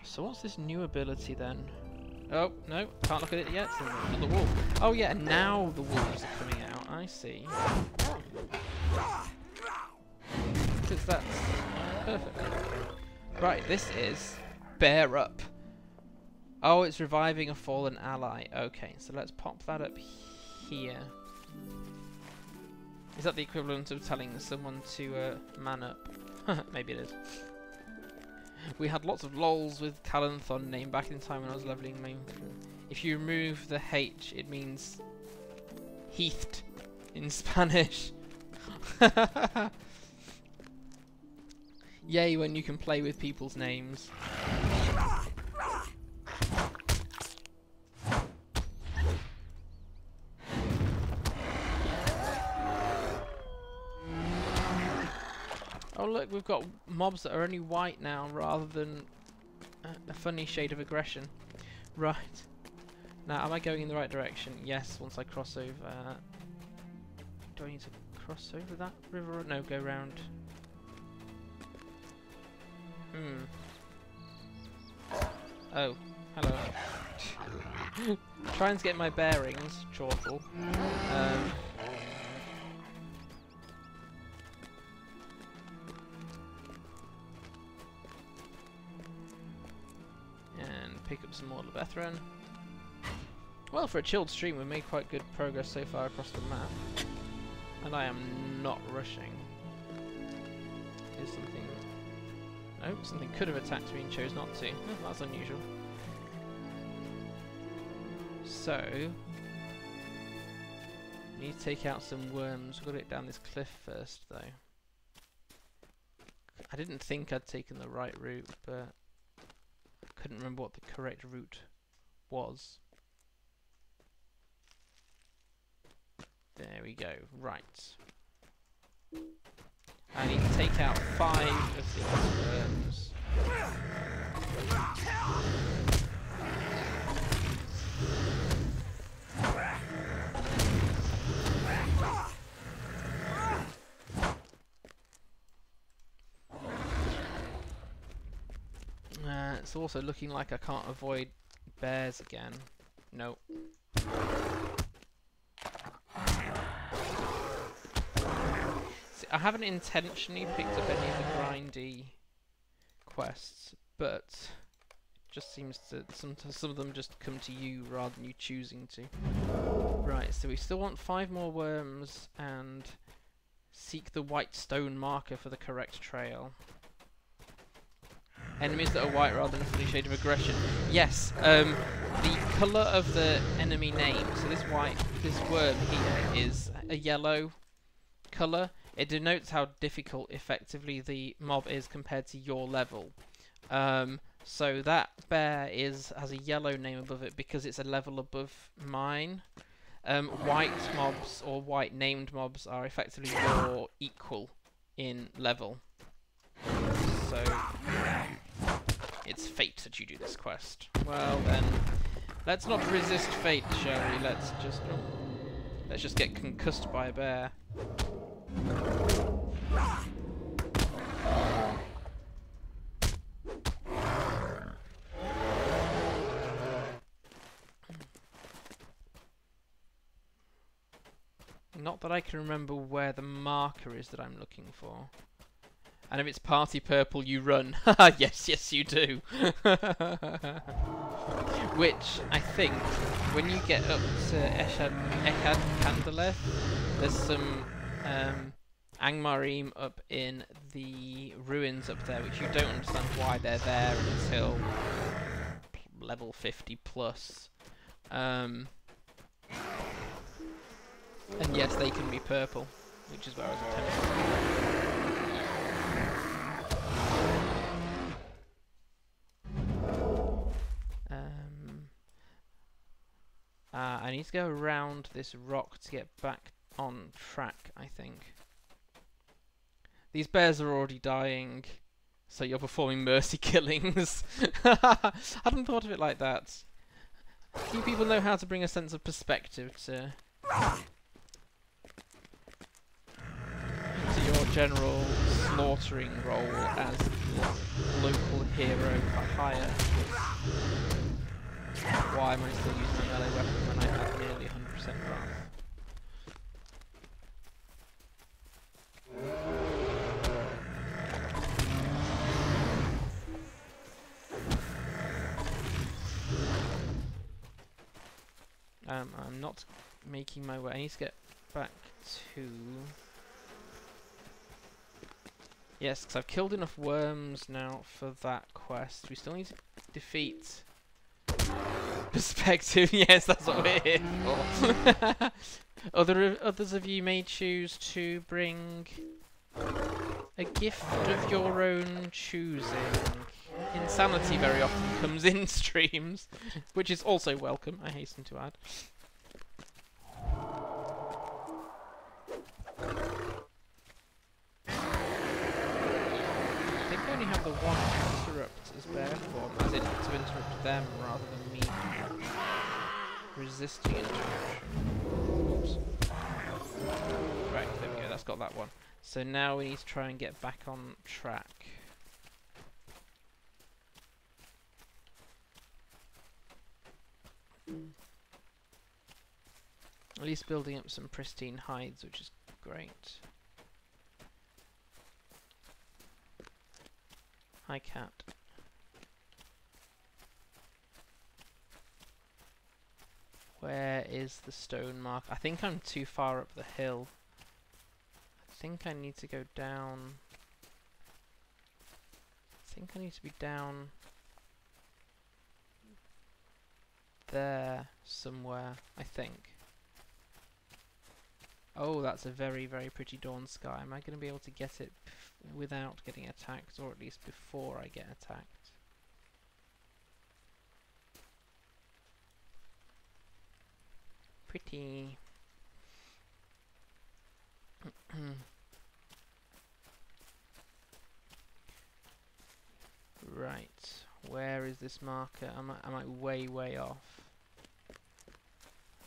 So what's this new ability then? Oh, no, can't look at it yet. It's another wolf. Oh yeah, now the wolves are coming out. I see. Because that's perfect. Right, this is Bear Up. Oh, it's reviving a fallen ally. Okay, so let's pop that up here. Is that the equivalent of telling someone to man up? Maybe it is. We had lots of lols with Calanthon name back in time when I was leveling main. If you remove the H, it means heathed in Spanish. Yay when you can play with people's names. Oh look, we've got mobs that are only white now rather than a funny shade of aggression. Right. Now, am I going in the right direction? Yes, once I cross over... do I need to cross over that river? No, go round. Oh, hello. Trying to get my bearings, Chortle. Pick up some more Lebethran. Well, for a chilled stream, we've made quite good progress so far across the map. And I am not rushing. Is something... no, something could have attacked me and chose not to. Oh, that's unusual. So... need to take out some worms. We've got it down this cliff first, though. I didn't think I'd taken the right route, but... couldn't remember what the correct route was. There we go. Right. I need to take out 5 of these worms. It's also looking like I can't avoid bears again. Nope. See, I haven't intentionally picked up any of the grindy quests, but it just seems to some of them just come to you rather than you choosing to. Right, so we still want 5 more worms and seek the white stone marker for the correct trail. Enemies that are white rather than a funny shade of aggression. Yes, the colour of the enemy name, so this worm here is a yellow colour. It denotes how difficult effectively the mob is compared to your level. So that bear has a yellow name above it because it's a level above mine. White mobs or white named mobs are effectively your equal in level. So... it's fate that you do this quest. Well then, let's not resist fate, shall we? Let's just get concussed by a bear. Not that I can remember where the marker is that I'm looking for. And if it's party purple, you run. Yes, yes, you do. Which, I think, when you get up to Ekad Kandalev, there's some Angmarim up in the ruins up there, which you don't understand why they're there until level 50 plus. And yes, they can be purple, which is where I was attempting. I need to go around this rock to get back on track, I think. These bears are already dying, so you're performing mercy killings. I hadn't thought of it like that. Few people know how to bring a sense of perspective to your general slaughtering role as local hero for hire. Why am I still using my melee weapon when I have nearly 100% wrath? I'm not making my way. I need to get back to... Yes, because I've killed enough worms now for that quest. We still need to defeat... Perspective, yes, that's what we're here for. Others of you may choose to bring a gift of your own choosing. Insanity very often comes in streams, which is also welcome, I hasten to add. I think I only have the one interrupt as bear form, as in to interrupt them rather than me resisting interruption. Oops. Right, there we go, that's got that one. So now we need to try and get back on track. At least building up some pristine hides, which is great. Hi, cat. Where is the stone mark? I think I'm too far up the hill. I think I need to go down. I think I need to be down there somewhere, I think. Oh, that's a very, very pretty dawn sky. Am I going to be able to get it without getting attacked, or at least before I get attacked? Pretty. Right, where is this marker? Am I way, way off?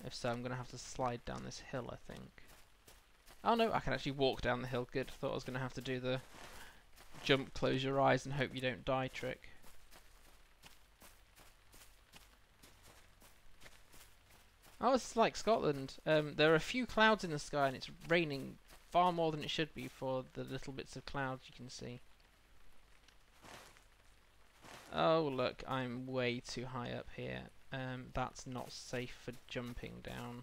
If so, I'm going to have to slide down this hill, I think. Oh no, I can actually walk down the hill. Good. Thought I was going to have to do the jump, close your eyes and hope you don't die trick. Oh, it's like Scotland. There are a few clouds in the sky and it's raining far more than it should be for the little bits of clouds you can see. Oh look, I'm way too high up here. That's not safe for jumping down.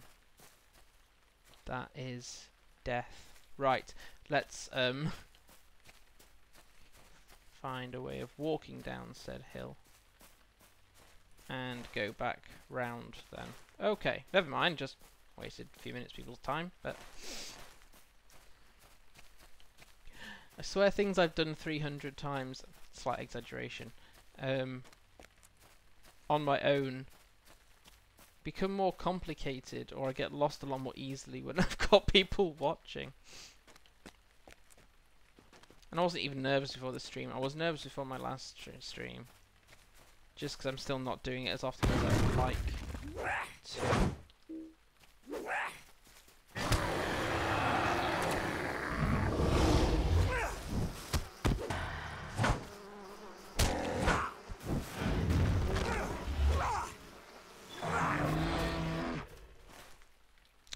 That is death. Right, let's find a way of walking down said hill and go back round then. Okay, never mind, just wasted a few minutes people's time, but I swear things I've done 300 times, slight exaggeration, on my own become more complicated, or I get lost a lot more easily when I've got people watching. And I wasn't even nervous before the stream. I was nervous before my last stream, just because I'm still not doing it as often as I would like to.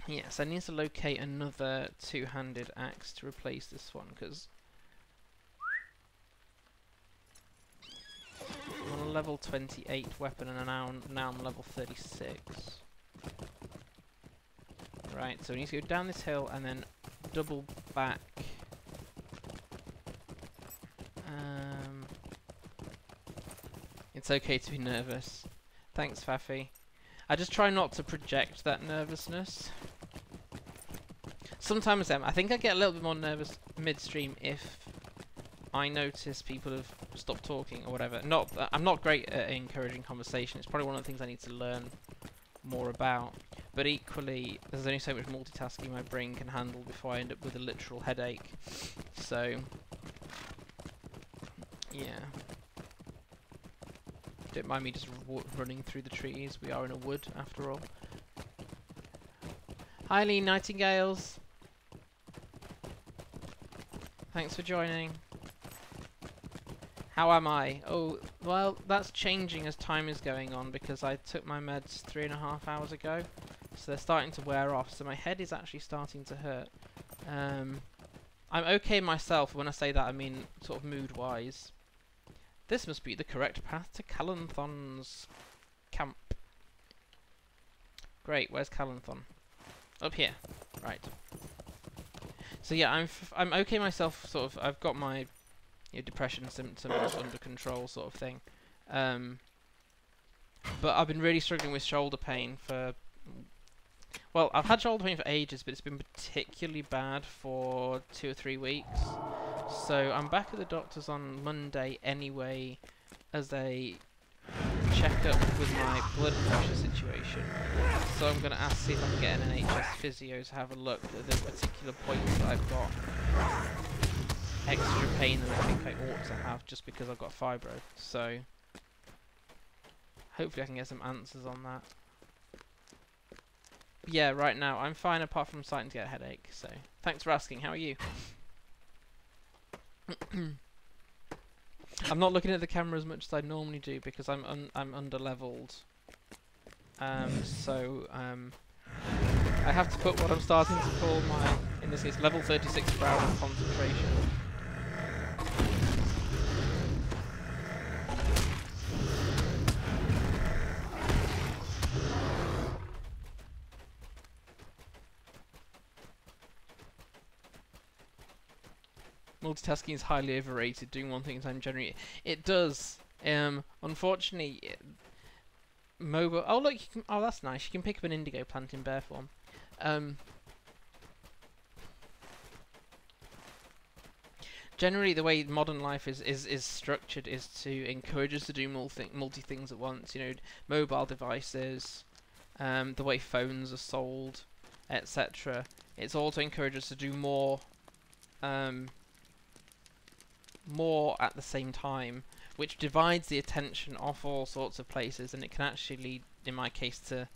Yes, I need to locate another two-handed axe to replace this one, because I'm on a level 28 weapon and now I'm level 36. Right, so we need to go down this hill and then double back. It's okay to be nervous. Thanks, Faffy. I just try not to project that nervousness. Sometimes I think I get a little bit more nervous mid-stream if I notice people have stopped talking or whatever. I'm not great at encouraging conversation. It's probably one of the things I need to learn more about. But equally, there's only so much multitasking my brain can handle before I end up with a literal headache. So, yeah. Don't mind me just running through the trees. We are in a wood, after all. Hi, Lee Nightingales. Thanks for joining. How am I? Oh, well, that's changing as time is going on because I took my meds 3.5 hours ago. So they're starting to wear off, so my head is actually starting to hurt. I'm okay myself. When I say that, I mean sort of mood-wise. This must be the correct path to Calanthon's camp. Great, where's Calanthon? Up here. Right. So yeah, I'm okay myself, sort of. I've got my depression symptoms under control, sort of thing. But I've been really struggling with shoulder pain for... Well, I've had shoulder pain for ages, but it's been particularly bad for 2 or 3 weeks. So I'm back at the doctor's on Monday anyway, as a check-up with my blood pressure situation. So I'm going to see if I can get an NHS physio to have a look at the particular points that I've got extra pain than I think I ought to have, just because I've got fibro. So hopefully I can get some answers on that. Yeah, right now I'm fine apart from starting to get a headache, so thanks for asking. How are you? I'm not looking at the camera as much as I normally do because I'm under-leveled. So I have to put what I'm starting to call my, in this case, level 36 Brown concentration. Multitasking is highly overrated. Doing one thing at a time generally... It does. Unfortunately, mobile... Oh, look. You can, oh, that's nice. You can pick up an indigo plant in bear form. Generally, the way modern life is structured is to encourage us to do multi things at once. You know, mobile devices, the way phones are sold, etc. It's all to encourage us to do more... more at the same time, which divides the attention off all sorts of places, and it can actually lead, in my case, to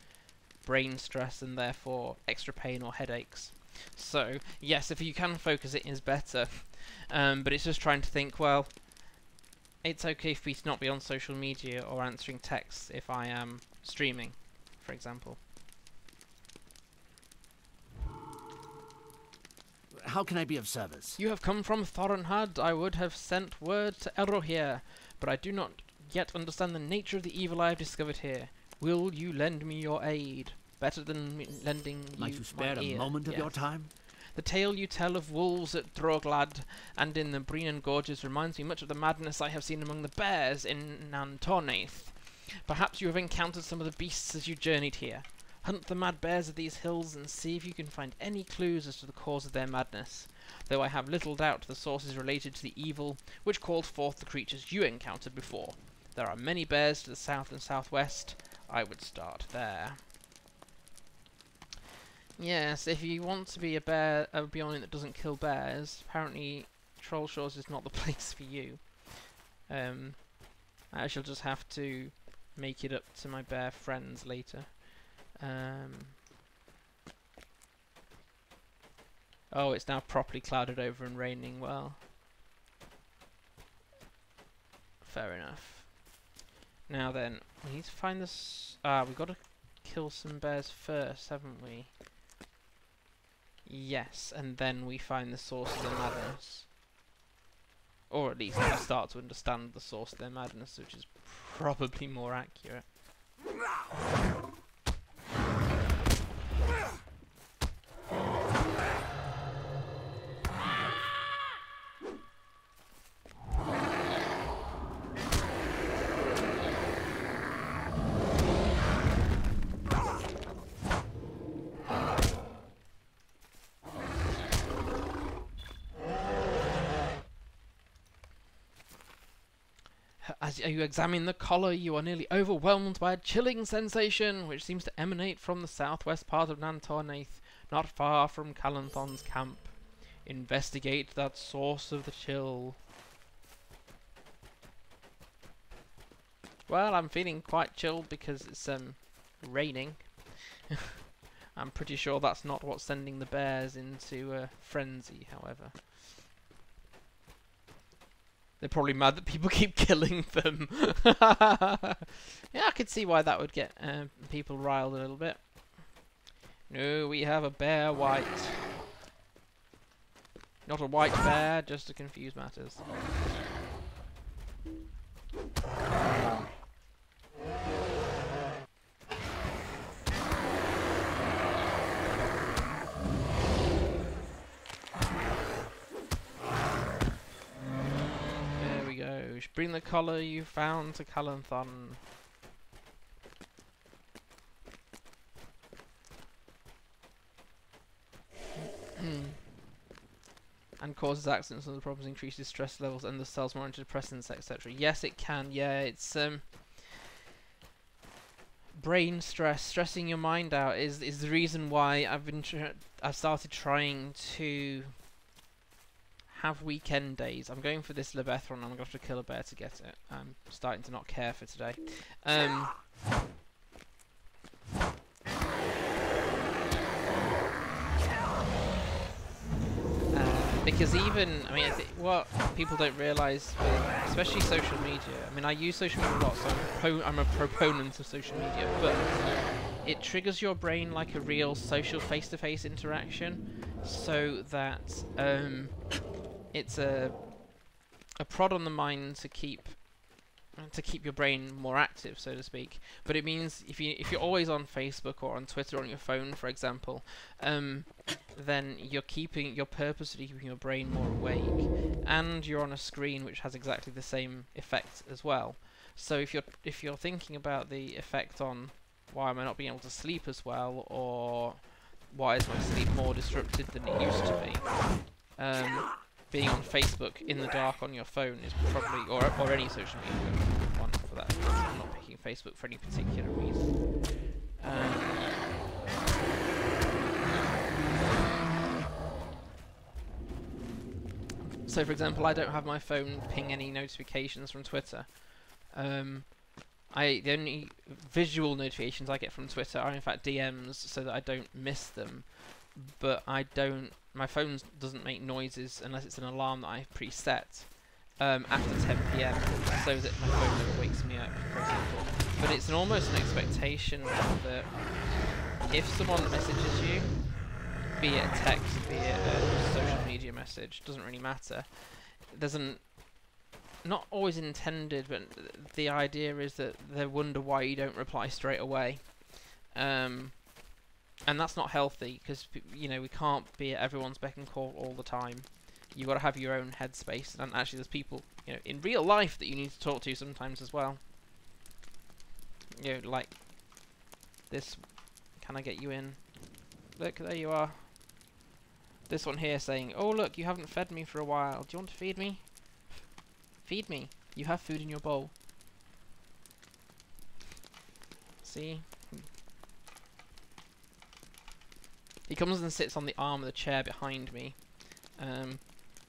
brain stress and therefore extra pain or headaches. So yes, if you can focus, it is better, but it's just trying to think, well, it's okay for me to not be on social media or answering texts if I am streaming, for example. How can I be of service? You have come from Thorinhad. I would have sent word to Elrohir, but I do not yet understand the nature of the evil I have discovered here. Will you lend me your aid? Better than lending you Might you spare my ear. a moment of Yes. your time? The tale you tell of wolves at Droglad and in the Breenan Gorges reminds me much of the madness I have seen among the bears in Nantornath. Perhaps you have encountered some of the beasts as you journeyed here. Hunt the mad bears of these hills and see if you can find any clues as to the cause of their madness, though I have little doubt the source is related to the evil which called forth the creatures you encountered before. There are many bears to the south and southwest. I would start there. Yes, if you want to be a Beorning that doesn't kill bears, apparently Trollshaws is not the place for you. I shall just have to make it up to my bear friends later. Oh, it's now properly clouded over and raining. Well, fair enough. Now then, we need to find this. We've got to kill some bears first, haven't we? Yes, and then we find the source of the madness. or at least I start to understand the source of their madness, which is probably more accurate. As you examine the collar, you are nearly overwhelmed by a chilling sensation, which seems to emanate from the southwest part of Nantornath, not far from Calanthon's camp. Investigate that source of the chill. Well, I'm feeling quite chilled because it's raining. I'm pretty sure that's not what's sending the bears into frenzy, however. They're probably mad that people keep killing them. Yeah, I could see why that would get people riled a little bit. No, we have a bear white. Not a white bear, just to confuse matters. Bring the collar you found to Calanthon. And causes accidents and the problems, increases stress levels and the cells more antidepressants, etc. Yes, it can. Yeah, it's brain stress, stressing your mind out is the reason why I've started trying to have weekend days. I'm going for this Levethron and I'm going to have to kill a bear to get it. I'm starting to not care for today. Because even, I mean, what people don't realise, especially social media, I mean, I use social media a lot, so I'm a proponent of social media, but it triggers your brain like a real social face-to-face interaction, so that it's a prod on the mind to keep your brain more active, so to speak. But it means if you're always on Facebook or on Twitter or on your phone, for example, then you're purposely keeping your brain more awake, and you're on a screen which has exactly the same effect as well. So if you're thinking about the effect on why am I not being able to sleep as well, or why is my sleep more disrupted than it used to be, being on Facebook in the dark on your phone is probably, or any social media one for that. I'm not picking Facebook for any particular reason. So, for example, I don't have my phone ping any notifications from Twitter. The only visual notifications I get from Twitter are in fact DMs, so that I don't miss them. But my phone doesn't make noises unless it's an alarm that I've preset after 10 PM, so that my phone never wakes me up, for example. But it's almost an expectation that if someone messages you, be it a text, be it a social media message, doesn't really matter. There's not always intended, but the idea is that they wonder why you don't reply straight away. And that's not healthy, because we can't be at everyone's beck and call all the time. You've got to have your own headspace, and actually there's people in real life that you need to talk to sometimes as well. Like this. Can I get you in? Look, there you are. This one here saying, "Oh look, you haven't fed me for a while. Do you want to feed me? Feed me. You have food in your bowl." See? He comes and sits on the arm of the chair behind me,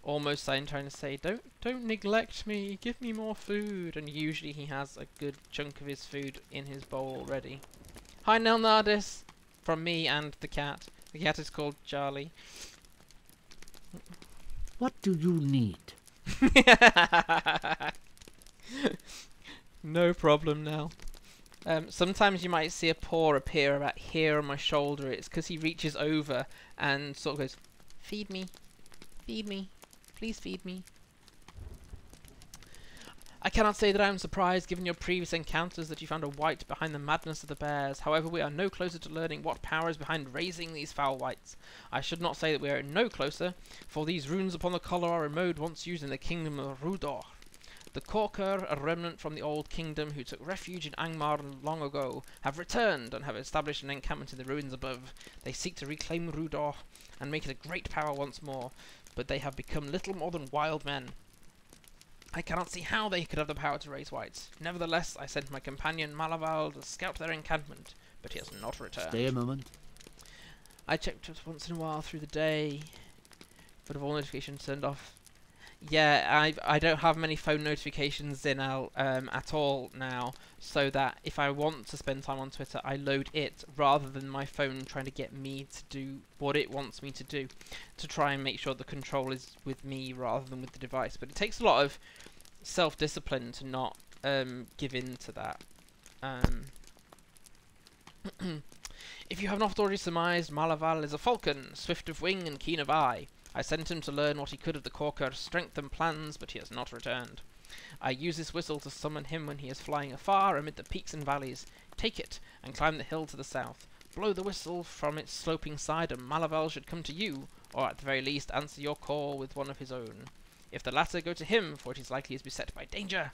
almost trying to say, "Don't neglect me. Give me more food." And usually he has a good chunk of his food in his bowl already. Hi, Nelnardis, from me and the cat. The cat is called Charlie. What do you need? No problem, Nell. Sometimes you might see a paw appear about here on my shoulder. It's because he reaches over and sort of goes, "Feed me, please feed me." I cannot say that I am surprised, given your previous encounters, that you found a wight behind the madness of the bears. However, we are no closer to learning what power is behind raising these foul wights. I should not say that we are no closer, for these runes upon the collar are a mode once used in the kingdom of Rudor. The Corker, a remnant from the old kingdom who took refuge in Angmar long ago, have returned and have established an encampment in the ruins above. They seek to reclaim Rudor and make it a great power once more, but they have become little more than wild men. I cannot see how they could have the power to raise wights. Nevertheless, I sent my companion Malaval to scout their encampment, but he has not returned. Stay a moment. I checked just once in a while through the day, but have all notifications turned off. Yeah, I don't have many phone notifications in at all now, so that if I want to spend time on Twitter, I load it rather than my phone trying to get me to do what it wants me to do, to try and make sure the control is with me rather than with the device. But it takes a lot of self-discipline to not give in to that. If you have not already surmised, Malaval is a falcon, swift of wing and keen of eye. I sent him to learn what he could of the Corker's strength and plans, but he has not returned. I use this whistle to summon him when he is flying afar amid the peaks and valleys. Take it, and climb the hill to the south. Blow the whistle from its sloping side, and Malaval should come to you, or at the very least answer your call with one of his own. If the latter, go to him, for it is likely he is beset by danger.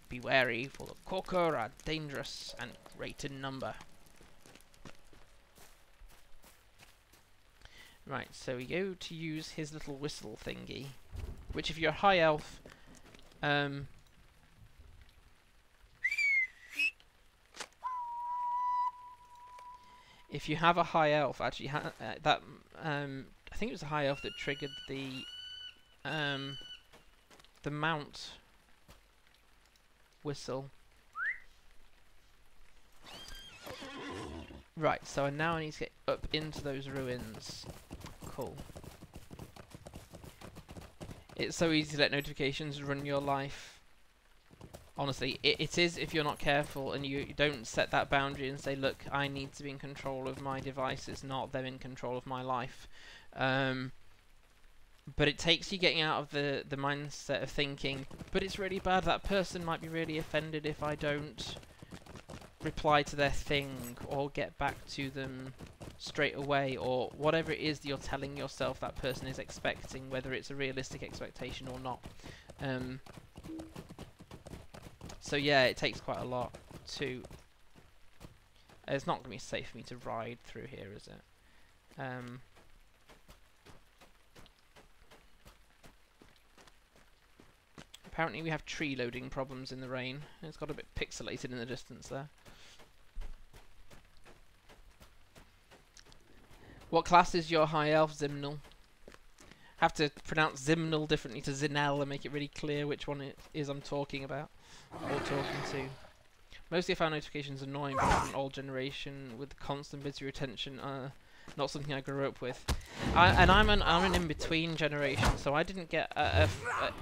Be wary, for the Corker are dangerous and great in number. Right, so we go to use his little whistle thingy, which if you're a high elf, if you have a high elf, actually, that I think it was a high elf that triggered the mount whistle. Right, so now I need to get up into those ruins. Cool. It's so easy to let notifications run your life. Honestly, it is if you're not careful and you don't set that boundary and say, look, I need to be in control of my devices, not them in control of my life. But it takes you getting out of the mindset of thinking, but it's really bad, that person might be really offended if I don't reply to their thing or get back to them straight away, or whatever it is that you're telling yourself that person is expecting, whether it's a realistic expectation or not. So yeah, it takes quite a lot to... it's not going to be safe for me to ride through here, is it? Apparently we have tree loading problems in the rain. It's got a bit pixelated in the distance there. What class is your high elf, Zimnel? Have to pronounce Zimnel differently to Zinel and make it really clear which one it is I'm talking about or talking to. Mostly I found notifications annoying, but from an old generation with constant busy retention, not something I grew up with. I'm an in-between generation, so I didn't get I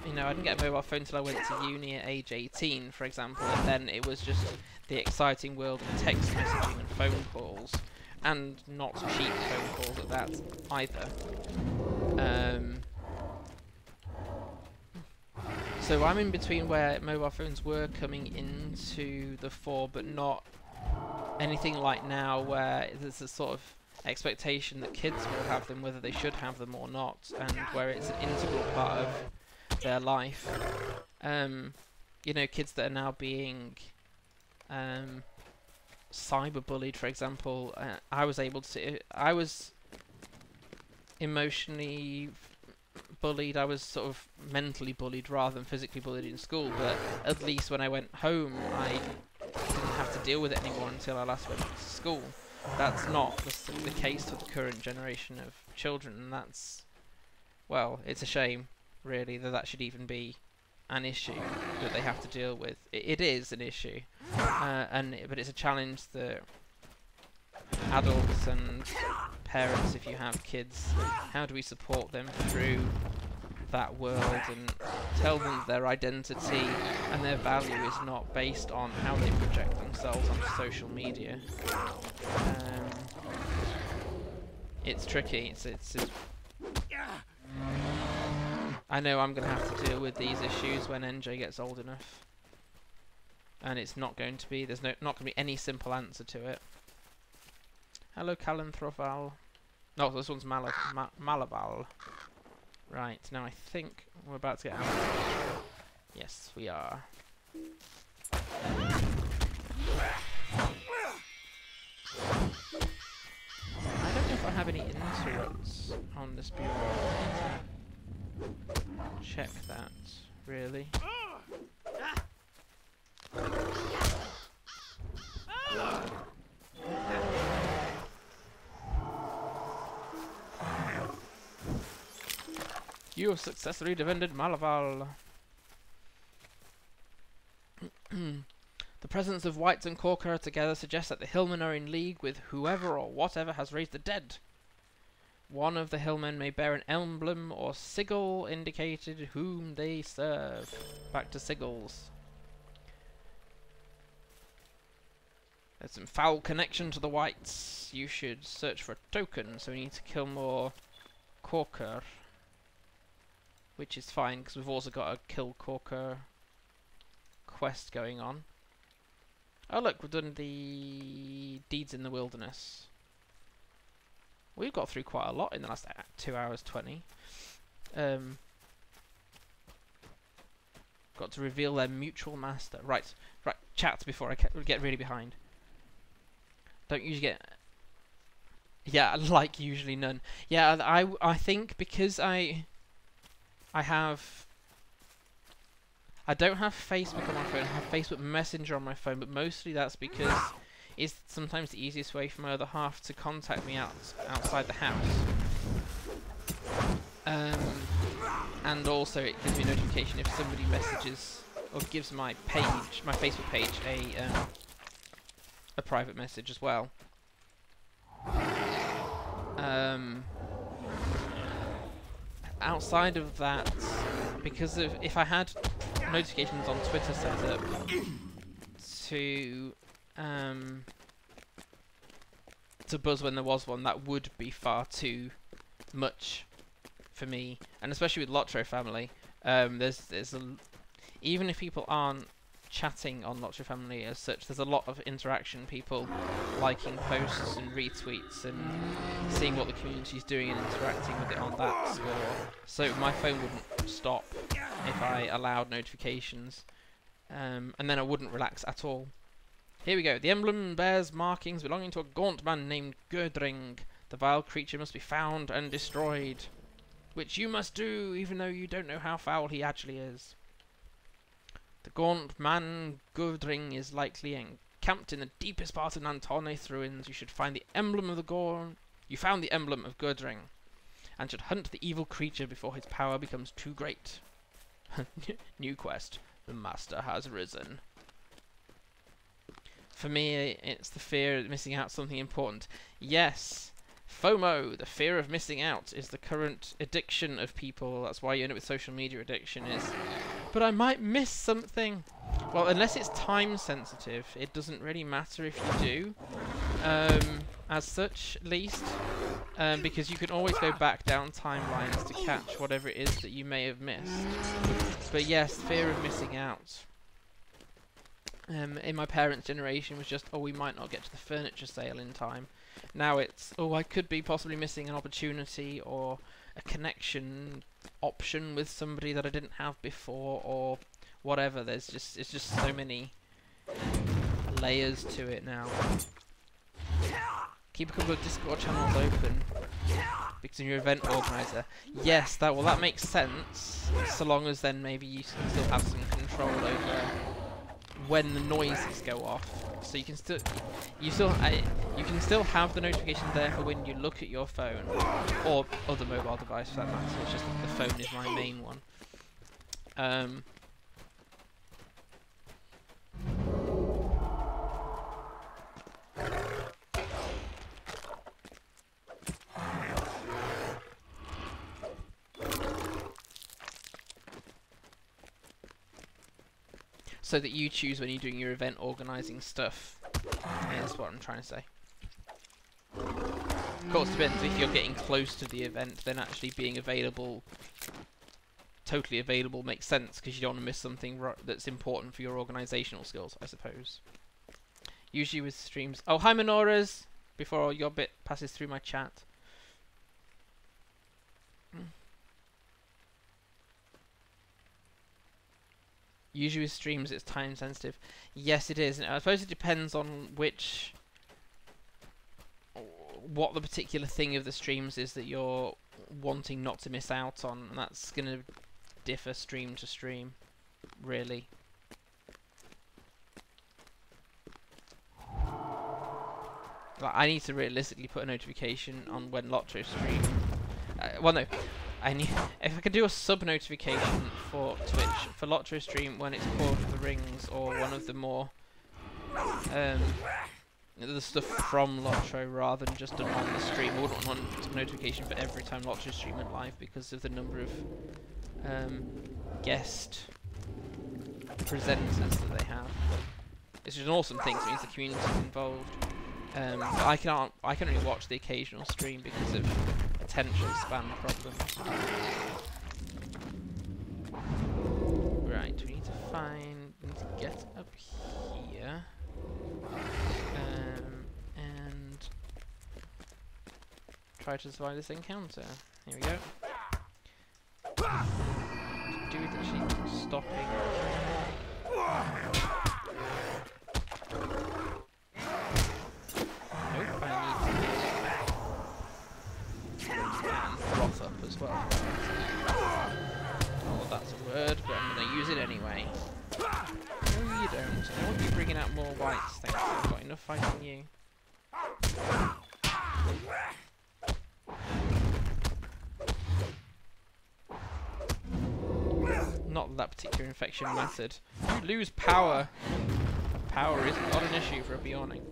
didn't get a mobile phone until I went to uni at age 18, for example, and then it was just the exciting world of text messaging and phone calls. And not cheap phone calls at that either. So I'm in between where mobile phones were coming into the fore, but not anything like now where there's a sort of expectation that kids will have them, whether they should have them or not, and where it's an integral part of their life. You know, kids that are now being cyberbullied, for example. I was emotionally bullied. I was sort of mentally bullied rather than physically bullied in school, but at least when I went home I didn't have to deal with it anymore until I last went to school. That's not the case for the current generation of children, and that's, well, it's a shame really that should even be an issue that they have to deal with. It is an issue, but it's a challenge that adults and parents, if you have kids, how do we support them through that world and tell them their identity and their value is not based on how they project themselves on social media. It's tricky. It's I know I'm going to have to deal with these issues when NJ gets old enough. and it's not going to be. There's not going to be any simple answer to it. Hello, Calanthroval. No, this one's Malaval. Right, now I think we're about to get out. Yes, we are. I don't know if I have any interrupts on this build. Check that, really. You have successfully defended Malaval. The presence of Whites and Corker together suggests that the Hillmen are in league with whoever or whatever has raised the dead. One of the Hillmen may bear an emblem or sigil indicated whom they serve. Back to sigils. There's some foul connection to the Whites. You should search for a token, so we need to kill more Corker. Which is fine, because we've also got a kill Corker quest going on. Oh look, we've done the Deeds in the Wilderness. We've got through quite a lot in the last 2 hours 20. Got to reveal their mutual master. Right, chat before I get really behind. Don't usually get... Yeah, like usually none. Yeah, I think because I don't have Facebook on my phone, I have Facebook Messenger on my phone, but mostly that's because it's sometimes the easiest way for my other half to contact me outside the house. And also it gives me a notification if somebody messages or gives my page, my Facebook page, a private message as well. Outside of that, because of if I had notifications on Twitter set up to buzz when there was one, that would be far too much for me, and especially with LOTRO family. Even if people aren't chatting on LOTRO family as such, there's a lot of interaction, people liking posts and retweets and seeing what the community's doing and interacting with it on that score. So my phone wouldn't stop if I allowed notifications, and then I wouldn't relax at all. Here we go. The emblem bears markings belonging to a gaunt man named Gurdring. The vile creature must be found and destroyed, which you must do even though you don't know how foul he actually is. The gaunt man Gurdring is likely encamped in the deepest part of Nantornath ruins. You should find the emblem of the Gorn. You found the emblem of Gurdring, and should hunt the evil creature before his power becomes too great. New quest. The Master has risen. For me, it's the fear of missing out something important. Yes, FOMO, the fear of missing out, is the current addiction of people. That's why you end up with social media addiction is, but I might miss something. Well, unless it's time sensitive, it doesn't really matter if you do, as such, at least, because you can always go back down timelines to catch whatever it is that you may have missed. But yes, fear of missing out. In my parents' generation was just, oh, we might not get to the furniture sale in time. Now it's, oh, I could be possibly missing an opportunity or a connection option with somebody that I didn't have before, or whatever. It's just so many layers to it now. Keep a couple of Discord channels open because you're an event organizer. Yes, that makes sense, so long as then maybe you still have some control over when the noises go off, so you can still have the notification there for when you look at your phone or other mobile device for that matter. It's just that the phone is my main one. So that you choose when you're doing your event organising stuff. That's what I'm trying to say. Of course, it depends. If you're getting close to the event, then actually being available totally available makes sense, because you don't want to miss something that's important for your organisational skills, I suppose. Usually with streams... Oh, hi Menoras! Before your bit passes through my chat. Usually with streams it's time sensitive. Yes, it is. And I suppose it depends on what the particular thing of the streams is that you're wanting not to miss out on, and that's going to differ stream to stream, really. Like, I need to realistically put a notification on when LOTRO stream. Well, no. If I could do a sub notification for Twitch for LOTRO stream when it's Lord of the Rings or one of the more the stuff from LOTRO rather than just done on the stream. I wouldn't want a notification for every time LOTRO stream went live because of the number of guest presenters that they have. It's just an awesome thing, so it means the community is involved. But I can only watch the occasional stream because of attention span problems. Right, we need to get up here, and try to survive this encounter. Here we go. Dude, actually stopping. Broth up as well. Oh, that's a word, but I'm going to use it anyway. No, you don't. I want you bringing out more whites. Thank you. I've got enough fighting you. Not that particular infection mattered. You lose power. Power is not an issue for a Beorning.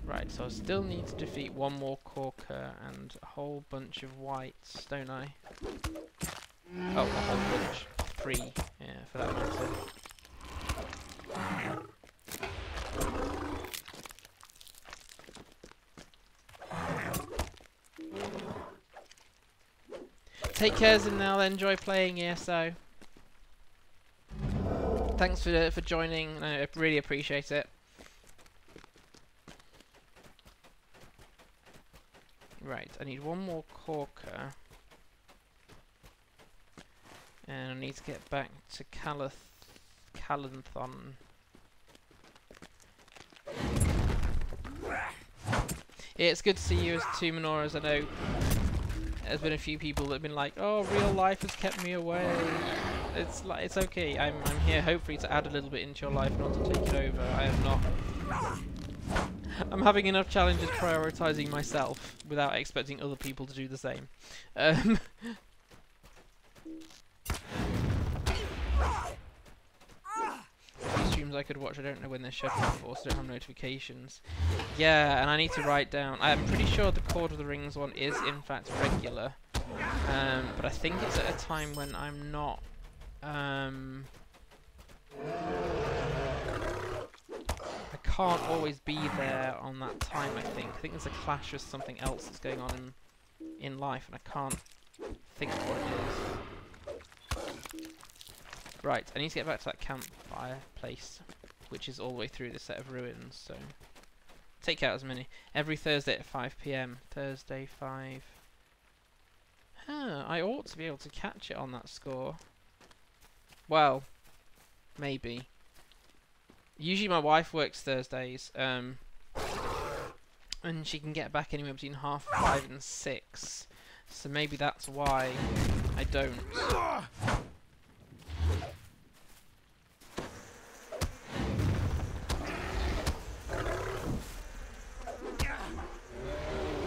Right, so I still need to defeat one more Corker and a whole bunch of whites, don't I? Oh, a whole bunch. 3, yeah, for that matter. Take care, Zinel. Enjoy playing ESO. Thanks for joining. I really appreciate it. Right, I need one more Corker. And I need to get back to Calanthon. Yeah, it's good to see you as 2 Menoras. I know there's been a few people that have been like, oh, real life has kept me away. It's like, it's okay. I'm here hopefully to add a little bit into your life, not to take it over. I am not. I'm having enough challenges prioritising myself without expecting other people to do the same. Streams I could watch, I don't know when they're scheduled for, so I don't have notifications. Yeah, and I need to write down. I'm pretty sure the Lord of the Rings one is in fact regular, but I think it's at a time when I'm not. I can't always be there on that time. I think there's a clash with something else that's going on in life, and I can't think what it is. Right, I need to get back to that campfire place, which is all the way through this set of ruins, so take out as many. Every Thursday at 5 PM. Thursday 5. Huh, I ought to be able to catch it on that score. Well, maybe. Usually my wife works Thursdays, and she can get back anywhere between 5:30 and 6, so maybe that's why I don't.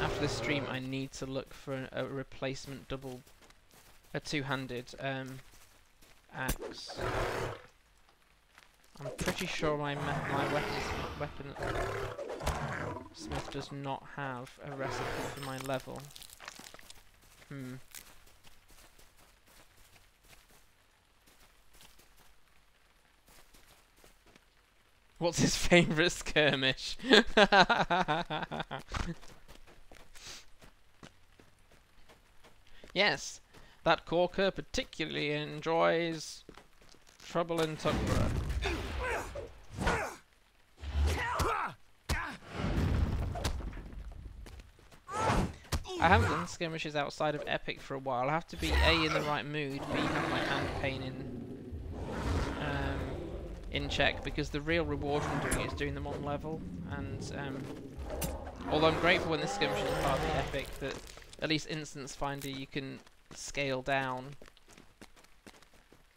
After this stream, I need to look for a replacement a two-handed axe. I'm pretty sure my weapon smith does not have a recipe for my level. What's his favourite skirmish? Yes, that corker particularly enjoys trouble in Tuckborough. I haven't done skirmishes outside of Epic for a while. I have to be A, in the right mood, B, have my hand pain in check, because the real reward from doing it is doing them on level. And although I'm grateful when this skirmish is part of the Epic, that at least Instance Finder you can scale down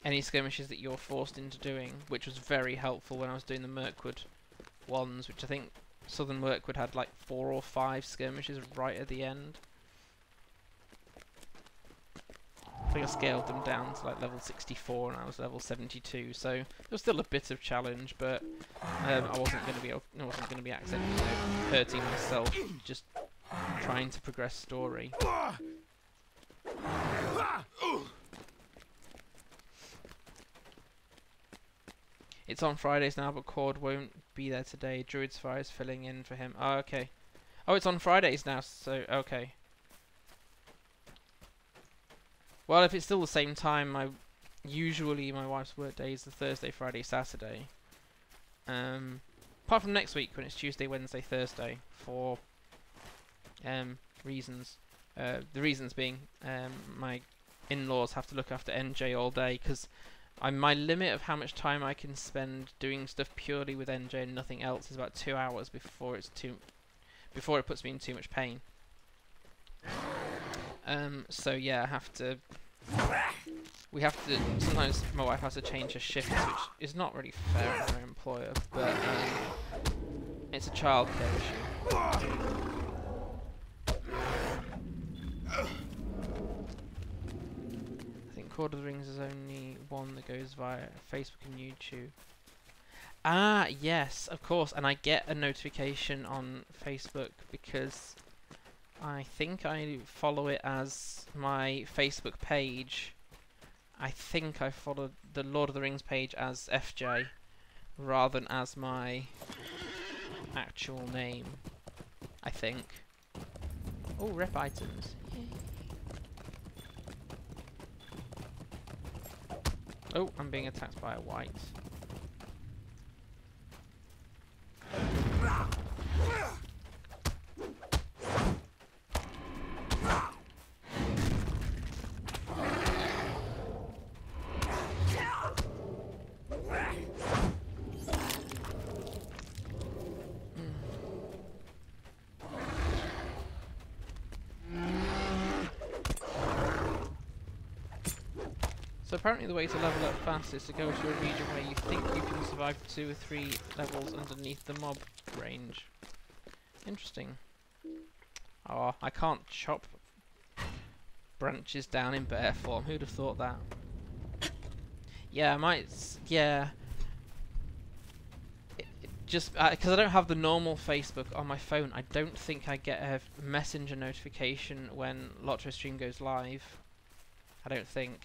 any skirmishes that you're forced into doing, which was very helpful when I was doing the Mirkwood ones, which I think Southern Mirkwood had like 4 or 5 skirmishes right at the end. I think I scaled them down to like level 64 and I was level 72, so it was still a bit of challenge, but I wasn't going to be accidentally hurting myself just trying to progress story. It's on Fridays now, but Cord won't be there today. Druid's Fire is filling in for him. Oh, okay. Oh, it's on Fridays now, so okay. Well, if it's still the same time, usually my wife's work day is the Thursday, Friday, Saturday. Apart from next week when it's Tuesday, Wednesday, Thursday for reasons. The reasons being my in-laws have to look after NJ all day, because my limit of how much time I can spend doing stuff purely with NJ and nothing else is about 2 hours before it puts me in too much pain. So yeah, sometimes my wife has to change her shifts, which is not really fair on her employer, but it's a childcare issue. I think Lord of the Rings is only one that goes via Facebook and YouTube. Ah, yes, of course, and I get a notification on Facebook because I think I follow it as my Facebook page. I think I followed the Lord of the Rings page as FJ rather than as my actual name, I think. Oh, rep items. Yay. Oh, I'm being attacked by a white. So apparently the way to level up fast is to go to a region where you think you can survive 2 or 3 levels underneath the mob range. Interesting. Oh, I can't chop branches down in bear form. Who'd have thought that? Yeah, I might. Yeah. Just because I don't have the normal Facebook on my phone, I don't think I get a messenger notification when LOTRO stream goes live. I don't think.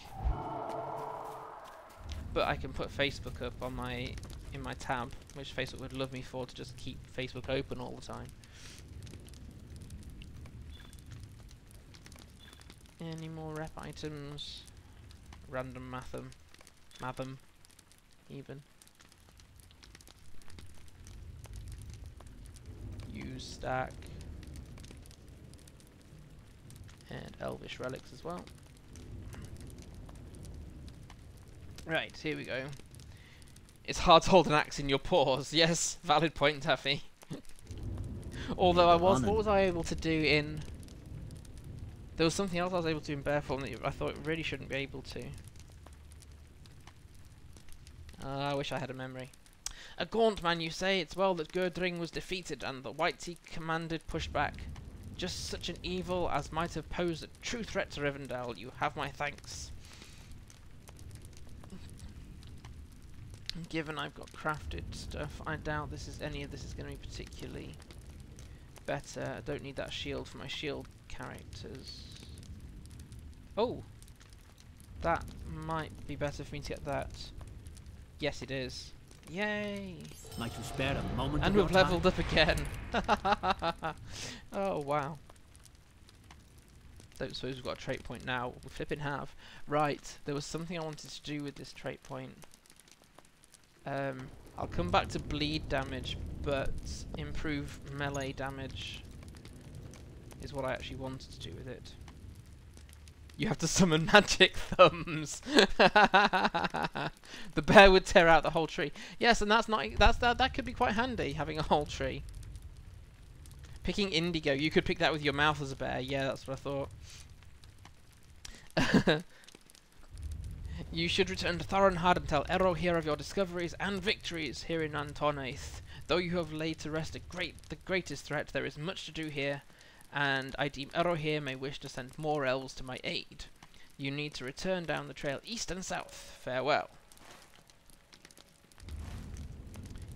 But I can put Facebook up on in my tab, which Facebook would love me for, to just keep Facebook open all the time. Any more rep items? Random Matham, even. Use stack. And Elvish relics as well. Right, here we go. It's hard to hold an axe in your paws. Yes, valid point, Taffy. Although what was I able to do in... There was something else I was able to do in bear form that I thought really shouldn't be able to. I wish I had a memory. A gaunt man, you say? It's well that Gurdring was defeated and the White Tea commanded pushed back. Just such an evil as might have posed a true threat to Rivendell. You have my thanks. Given I've got crafted stuff, I doubt any of this is going to be particularly better. I don't need that shield for my shield characters. Oh! That might be better for me to get that. Yes, it is. Yay! Might you spare a moment? And we've leveled up again. Oh, wow. don't suppose we've got a trait point now. We flipping have. Right, there was something I wanted to do with this trait point. I'll come back to bleed damage, but improve melee damage is what I actually wanted to do with it. You have to summon magic thumbs. The bear would tear out the whole tree. Yes, and that could be quite handy, having a whole tree. Picking indigo, you could pick that with your mouth as a bear. Yeah, that's what I thought. You should return to Thoronhad and tell Elrohir of your discoveries and victories here in Antonaith. Though you have laid to rest the greatest threat, there is much to do here, and I deem Elrohir may wish to send more elves to my aid. You need to return down the trail east and south. Farewell.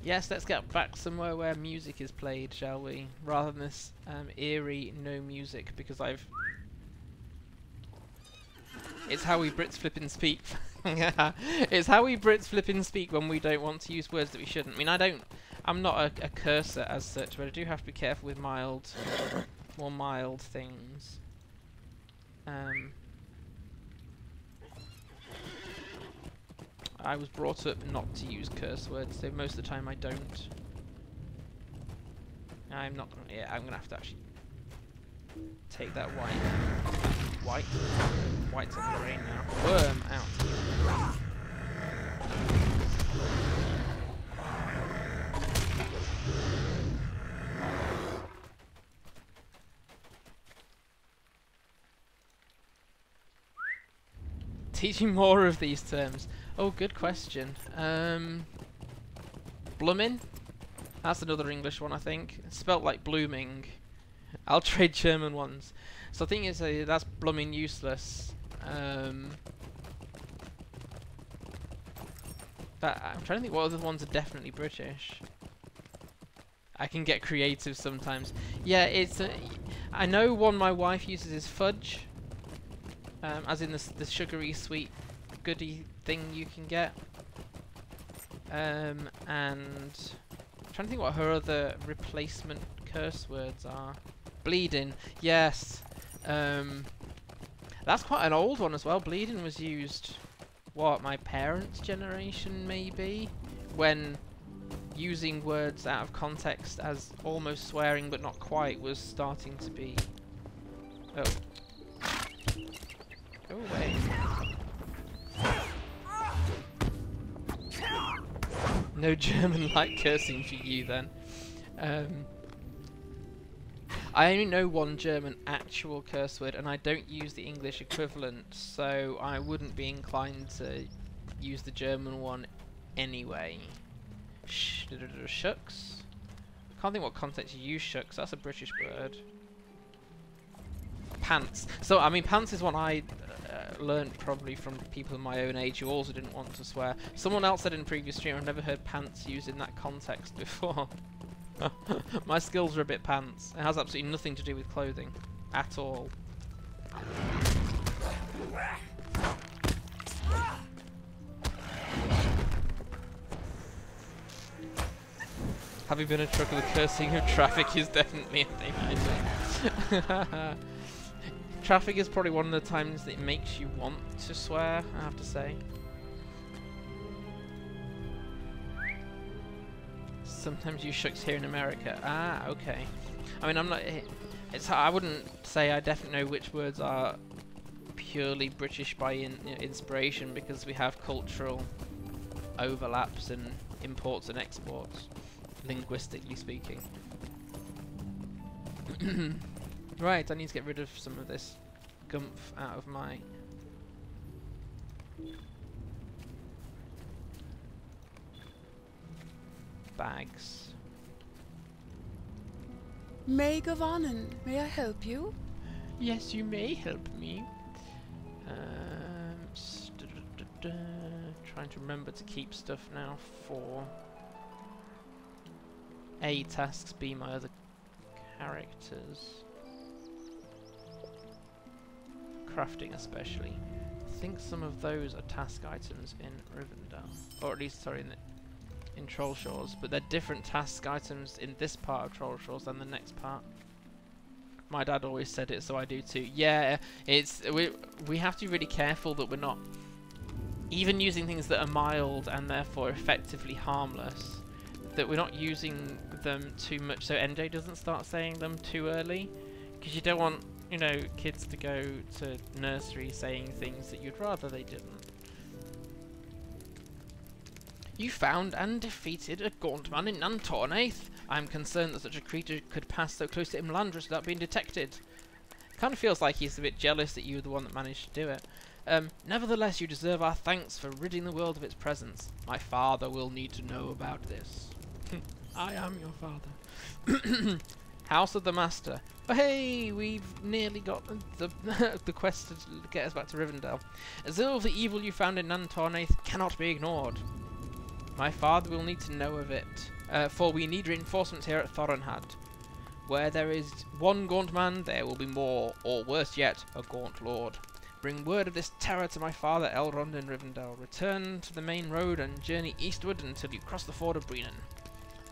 Yes, let's get back somewhere where music is played, shall we? Rather than this eerie no music, because it's how we Brits flippin' speak. It's how we Brits flippin' speak when we don't want to use words that we shouldn't. I mean, I'm not a cursor as such, but I do have to be careful with more mild things. I was brought up not to use curse words, so most of the time I don't. I'm not gonna. Yeah, I'm gonna have to actually take that white's on the rain now. Worm out. Teaching more of these terms. Oh, good question. Bloomin'? That's another English one, I think. It's spelt like blooming. I'll trade German ones. So the thing is, that's bloomin' useless. I'm trying to think what other ones are definitely British. I can get creative sometimes. Yeah, I know one my wife uses is fudge. As in the sugary sweet goody thing you can get. And I'm trying to think what her other replacement curse words are. Bleeding, yes. That's quite an old one as well. Bleeding was used, what, my parents' generation maybe? When using words out of context as almost swearing but not quite was starting to be... Oh. Go away. No German like cursing for you then. I only know one German actual curse word and I don't use the English equivalent, so I wouldn't be inclined to use the German one anyway. Shucks? Can't think what context you use shucks, that's a British word. Pants. So, I mean, pants is one I learned probably from people my own age who also didn't want to swear. Someone else said in a previous stream, I've never heard pants used in that context before. My skills are a bit pants. It has absolutely nothing to do with clothing. At all. Having been a trucker, the cursing of traffic is definitely a thing I do. Traffic is probably one of the times that it makes you want to swear, I have to say. Sometimes you shucks here in America. Ah, okay. I mean, I'm not... I wouldn't say I definitely know which words are purely British by inspiration, because we have cultural overlaps and imports and exports, linguistically speaking. Right, I need to get rid of some of this gumph out of my... bags. May Gavanen, may I help you? Yes, you may help me. Trying to remember to keep stuff now for A tasks, B my other characters. Crafting especially. I think some of those are task items in Rivendell, or at least sorry in Trollshaws, but they're different task items in this part of Trollshaws than the next part. My dad always said it, so I do too. Yeah, we have to be really careful that we're not even using things that are mild and therefore effectively harmless, that we're not using them too much so NJ doesn't start saying them too early, because you don't want, you know, kids to go to nursery saying things that you'd rather they didn't. You found and defeated a gaunt man in Nantornath. I'm concerned that such a creature could pass so close to Imlandris without being detected. Kind of feels like he's a bit jealous that you were the one that managed to do it. Nevertheless, you deserve our thanks for ridding the world of its presence. My father will need to know about this. I am your father. House of the Master. Oh, hey, we've nearly got the quest to get us back to Rivendell. Esilve, the evil you found in Nantornath cannot be ignored. My father will need to know of it, for we need reinforcements here at Thorinhad. Where there is one gaunt man, there will be more, or worse yet, a gaunt lord. Bring word of this terror to my father Elrond in Rivendell. Return to the main road and journey eastward until you cross the ford of Breenan.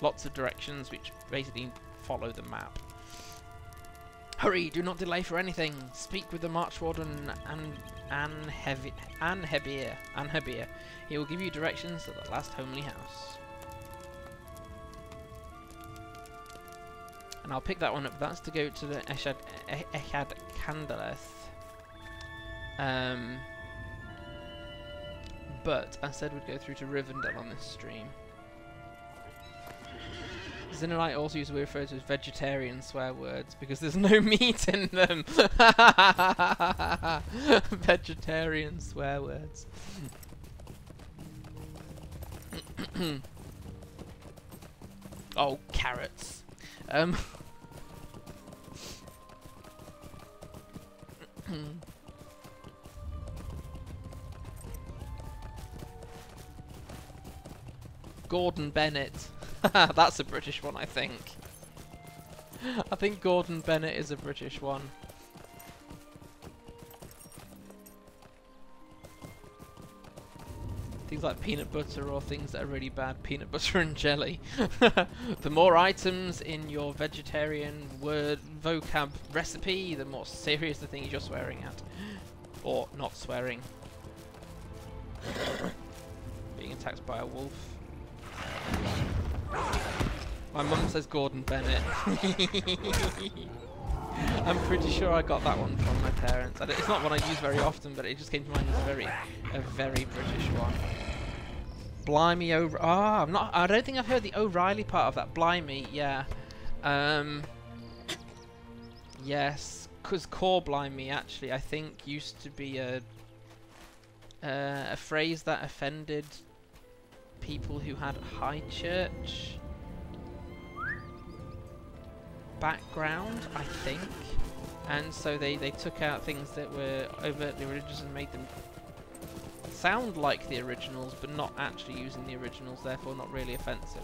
Lots of directions which basically follow the map. Hurry, do not delay for anything. Speak with the Marchwarden Anhebir. He will give you directions to the last homely house. And I'll pick that one up. That's to go to the Echad Candleth. But I said we'd go through to Rivendell on this stream. Zinnerite also usually referred to as vegetarian swear words because there's no meat in them. Vegetarian swear words. Oh, carrots. Gordon Bennett. That's a British one, I think. I think Gordon Bennett is a British one. Things like peanut butter or things that are really bad. Peanut butter and jelly. The more items in your vegetarian word vocab recipe, the more serious the thing you're swearing at. Or not swearing. Being attacked by a wolf. My mum says Gordon Bennett. I'm pretty sure I got that one from my parents. It's not one I use very often, but it just came to mind as a very British one. Blimey over. Ah, I don't think I've heard the O'Reilly part of that. Blimey, yeah. Yes, because core blimey actually I think used to be a phrase that offended people who had high church background, I think, and so they took out things that were overtly religious and made them sound like the originals but not actually using the originals, therefore not really offensive.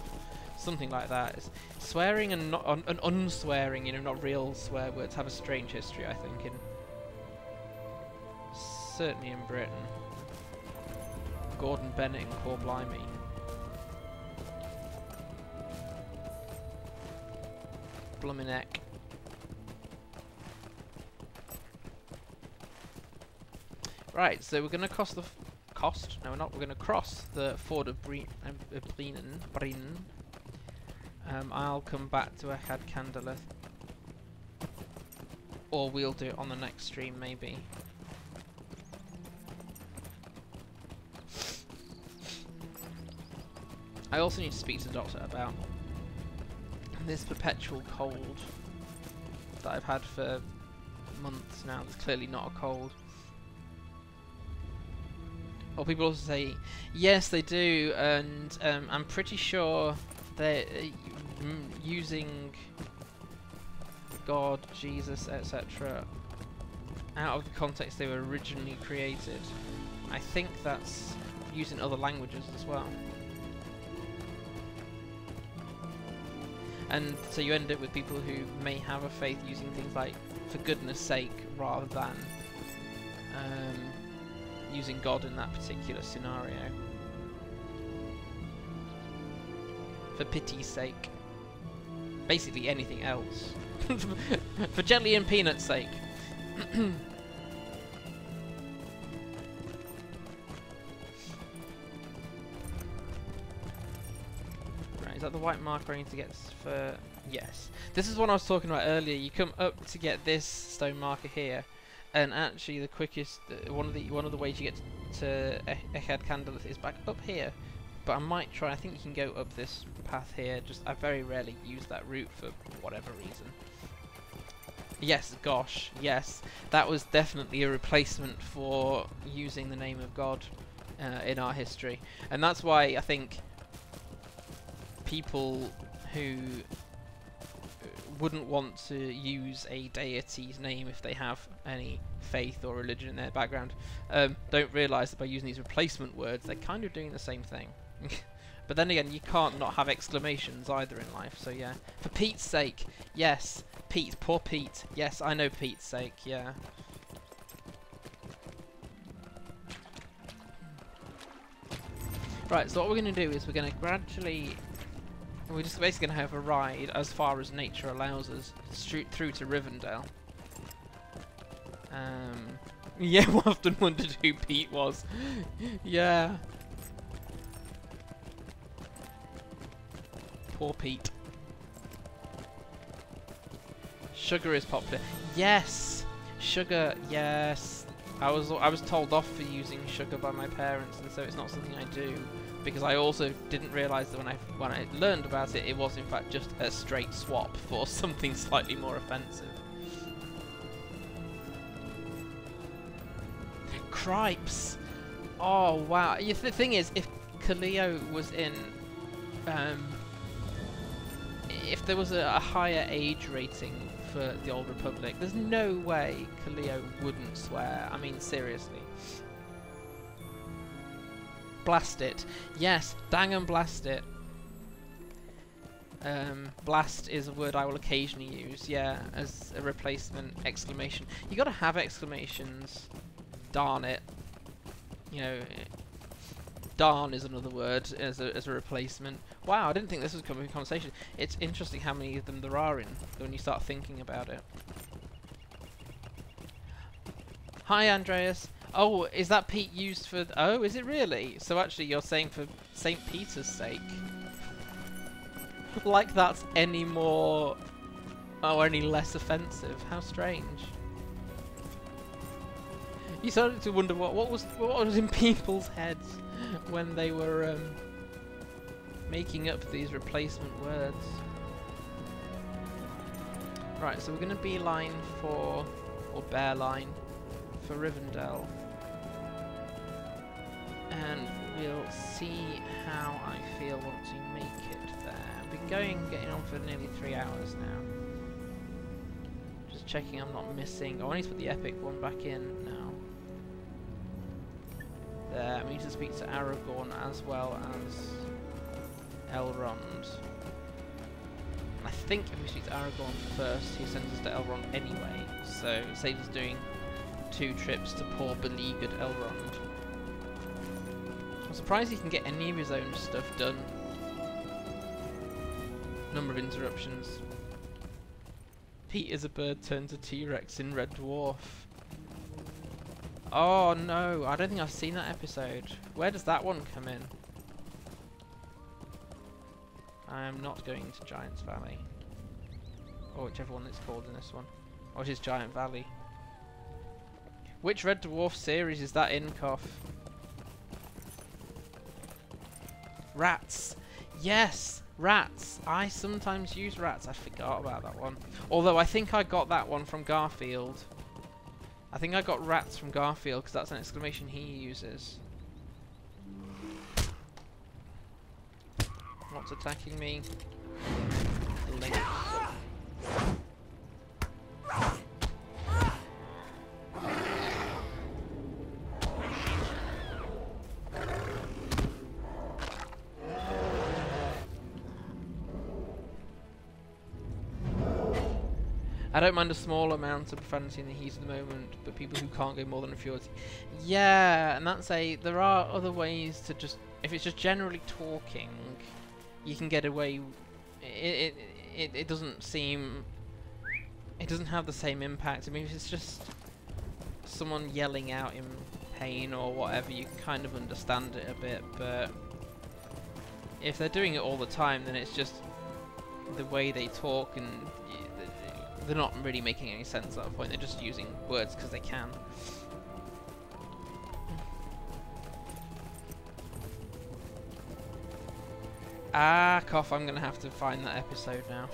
Something like that. It's swearing and not and unswearing, you know, not real swear words, have a strange history, I think, certainly in Britain. Gordon Bennett and Core Blimey. Blumineck. Right, so we're going to cross the no, we're not. We're going to cross the ford of Breenan. I'll come back to Echad Candleth, or we'll do it on the next stream, maybe. I also need to speak to the doctor about this perpetual cold that I've had for months now. It's clearly not a cold. Well, people also say, yes, they do, and I'm pretty sure they're using God, Jesus, etc. out of the context they were originally created. I think that's using other languages as well. And so you end up with people who may have a faith using things like, for goodness sake, rather than using God in that particular scenario. For pity's sake. basically anything else. For jelly and peanut's sake. Right, is that the white marker I need to get for... Yes. This is what I was talking about earlier. You come up to get this stone marker here, and actually the quickest, one of the ways you get to Echad Candleth is back up here. But I might try. I think you can go up this path here. Just I very rarely use that route for whatever reason. Yes, gosh, yes, that was definitely a replacement for using the name of God in our history, and that's why I think people who wouldn't want to use a deity's name if they have any faith or religion in their background don't realise that by using these replacement words they're kind of doing the same thing. But then again, you can't not have exclamations either in life, so yeah. For Pete's sake, yes. Pete, poor Pete. Yes, I know Pete's sake, yeah. Right, so what we're going to do is we're going to gradually... We're just basically going to have a ride as far as nature allows us, through to Rivendell. Yeah, I often wondered who Pete was. Yeah. Poor Pete. Sugar is popular. Yes! Sugar, yes. I was told off for using sugar by my parents, and so it's not something I do. Because I also didn't realise that when I learned about it, it was in fact just a straight swap for something slightly more offensive. Cripes! Oh wow. The thing is, if Kaleo was in... if there was a higher age rating for the Old Republic, there's no way Kaleo wouldn't swear. I mean, seriously. Blast it. Yes, dang and blast it. Blast is a word I will occasionally use, yeah, as a replacement. Exclamation. You gotta have exclamations. Darn it. You know, darn is another word as a replacement. Wow, I didn't think this was coming in conversation. It's interesting how many of them there are when you start thinking about it. Hi, Andreas. Oh, is that Pete used for... Oh, is it really? So actually you're saying for St. Peter's sake. Like that's any more... Oh, any less offensive. How strange. You started to wonder what was in people's heads when they were making up these replacement words. Right, so we're going to beeline for... or bear line for Rivendell. And we'll see how I feel once we make it there. I've been getting on for nearly 3 hours now. Just checking I'm not missing... Oh, I need to put the epic one back in now. There, I need to speak to Aragorn as well as Elrond. I think if we speak to Aragorn first, he sends us to Elrond anyway, so it saves us doing 2 trips to poor beleaguered Elrond. I'm surprised he can get any of his own stuff done. Number of interruptions. Pete is a bird turned to T-Rex in Red Dwarf. Oh no, I don't think I've seen that episode. Where does that one come in? I am not going to Giant's Valley. Or whichever one it's called in this one. Or it is Giant Valley. Which Red Dwarf series is that in, Koff? Rats! Yes! Rats! I sometimes use rats. I forgot about that one. Although I think I got that one from Garfield. I think I got rats from Garfield because that's an exclamation he uses. What's attacking me? Link. I don't mind a small amount of profanity in the heat of the moment, but people who can't go more than a few words. Yeah, and that's there are other ways to just, if it's just generally talking, you can get away it doesn't seem, it doesn't have the same impact. I mean, if it's just someone yelling out in pain or whatever, you kind of understand it a bit, but if they're doing it all the time, then it's just the way they talk, and they're not really making any sense at that point. They're just using words because they can. Ah, cough, I'm gonna have to find that episode now.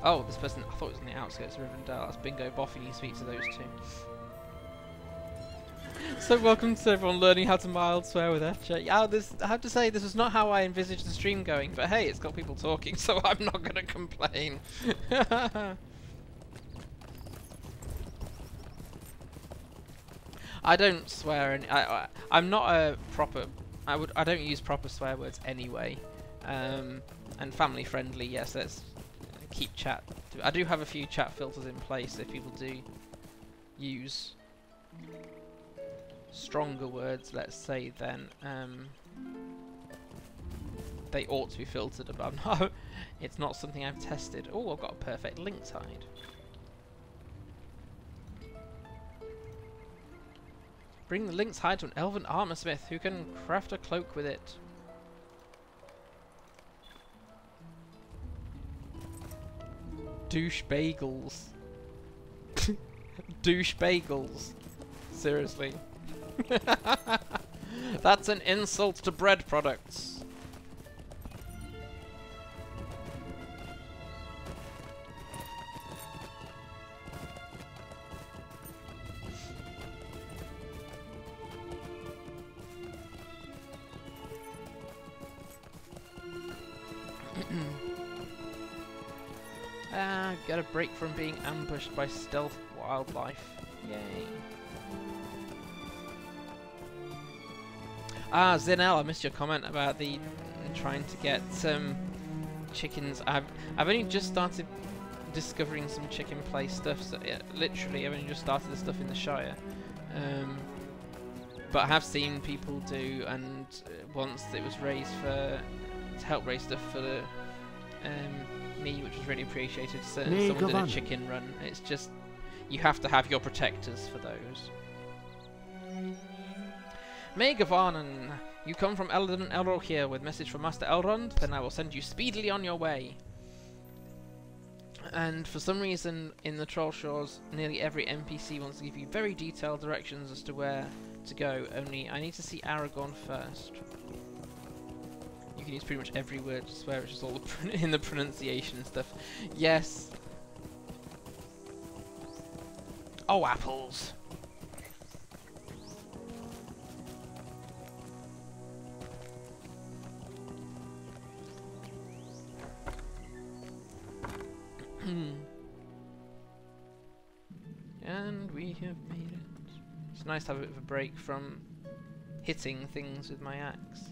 Oh, this person, I thought it was on the outskirts of Rivendell. That's Bingo Boffy, you speak to those two. So welcome to everyone learning how to mild swear with FJ. Yeah, I have to say, this was not how I envisaged the stream going, but hey, it's got people talking, so I'm not gonna complain. I don't swear any, I'm not a proper, I don't use proper swear words anyway, and family friendly. Yes, let's keep chat. I do have a few chat filters in place if people do use stronger words, let's say, then they ought to be filtered. But no, it's not something I've tested. Oh, I've got a perfect lynx hide. Bring the lynx hide to an elven armorsmith who can craft a cloak with it. Douche bagels. Douche bagels. Seriously. That's an insult to bread products. Get a break from being ambushed by stealth wildlife. Yay. Ah, Zinel, I missed your comment about the trying to get some chickens. I've only just started discovering some chicken place stuff. So literally, I've only just started the stuff in the Shire. But I have seen people do, and once it was raised to help raise stuff for the me, which was really appreciated. So someone did a chicken run. It's just, you have to have your protectors for those. Megavarnen, you come from Elladan and Elrohir with message from Master Elrond, then I will send you speedily on your way. And for some reason in the Trollshaws, nearly every NPC wants to give you very detailed directions as to where to go, only I need to see Aragorn first. You can use pretty much every word to swear, it's just all in the pronunciation stuff. Yes. Oh, apples. And we have made it. It's nice to have a bit of a break from hitting things with my axe.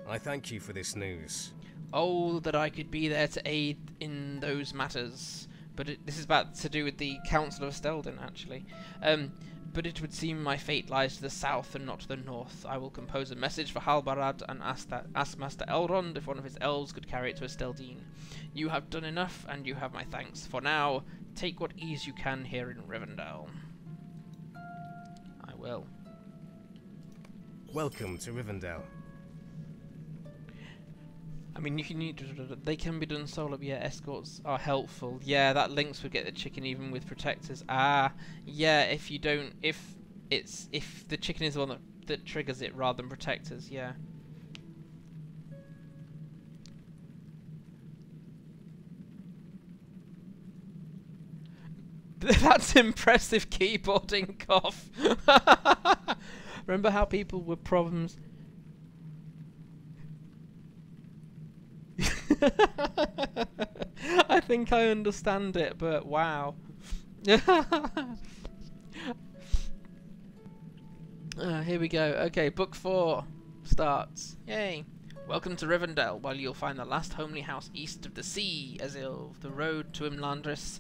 I thank you for this news. Oh, that I could be there to aid in those matters. But this is about to do with the Council of Esteldin, actually. But it would seem my fate lies to the south and not to the north. I will compose a message for Halbarad and ask Master Elrond if one of his elves could carry it to Esteldin. You have done enough, and you have my thanks. For now, take what ease you can here in Rivendell. I will. Welcome to Rivendell. I mean, they can be done solo, but yeah, escorts are helpful. Yeah, that lynx would get the chicken even with protectors. Ah, yeah, if the chicken is the one that triggers it rather than protectors, yeah. That's impressive keyboarding, cough. Remember how people were problems? I think I understand it, but wow. Here we go. Okay, book 4 starts. Yay. Welcome to Rivendell, where you'll find the last homely house east of the sea, Esilve. The road to Imlandris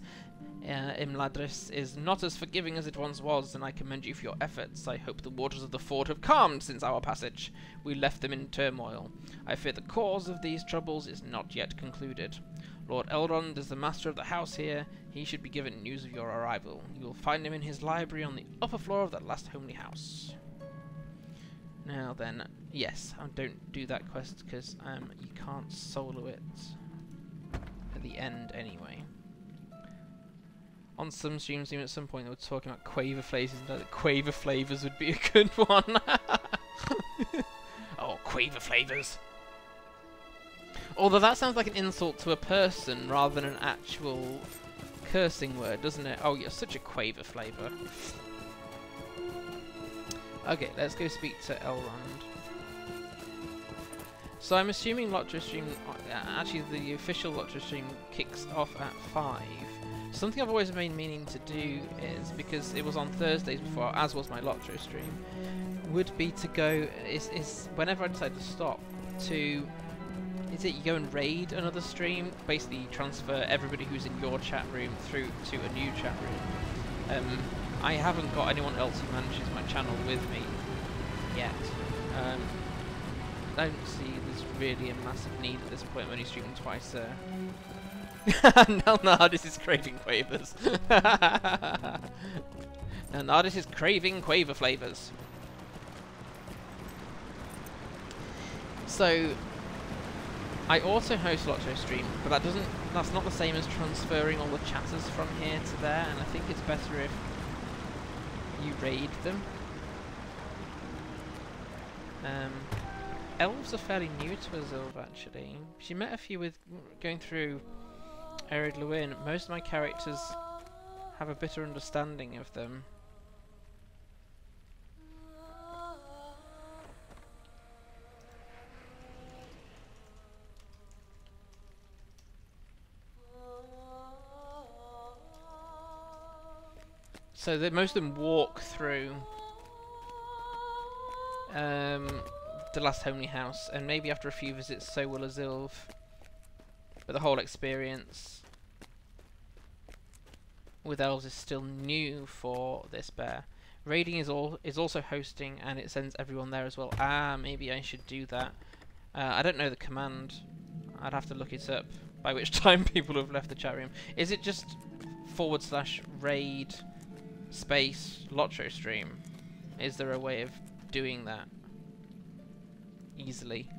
Imladris is not as forgiving as it once was, and I commend you for your efforts. I hope the waters of the fort have calmed since our passage. We left them in turmoil. I fear the cause of these troubles is not yet concluded. Lord Elrond is the master of the house here. He should be given news of your arrival. You will find him in his library on the upper floor of that last homely house. Now then, yes, I don't do that quest because you can't solo it at the end anyway. On some streams, even at some point, they were talking about quaver flavors, and that quaver flavors would be a good one. Oh, quaver flavors. Although that sounds like an insult to a person rather than an actual cursing word, doesn't it? Oh, you're such a quaver flavor. Okay, let's go speak to Elrond. So I'm assuming LOTRO Stream, actually the official LOTRO Stream kicks off at 5. Something I've always been meaning to do is, because it was on Thursdays before, as was my LOTRO stream, would be to go, is whenever I decide to stop, to, is it you go and raid another stream, basically transfer everybody who's in your chat room through to a new chat room. I haven't got anyone else who manages my channel with me yet. I don't see there's really a massive need at this point. I'm only streaming twice. Nardis is craving quavers. Now Nardis is craving quaver flavors. So I also host LOTRO Stream, but that's not the same as transferring all the chatters from here to there, and I think it's better if you raid them. Elves are fairly new to Esilve actually. She met a few with going through Ered Luin. Most of my characters have a better understanding of them. So that most of them walk through the last homely house, and maybe after a few visits so will Esilve. But the whole experience with elves is still new for this bear. Raiding is also hosting, and it sends everyone there as well. Ah, maybe I should do that. I don't know the command. I'd have to look it up, by which time people have left the chat room. Is it just /raid space LOTRO stream? Is there a way of doing that easily?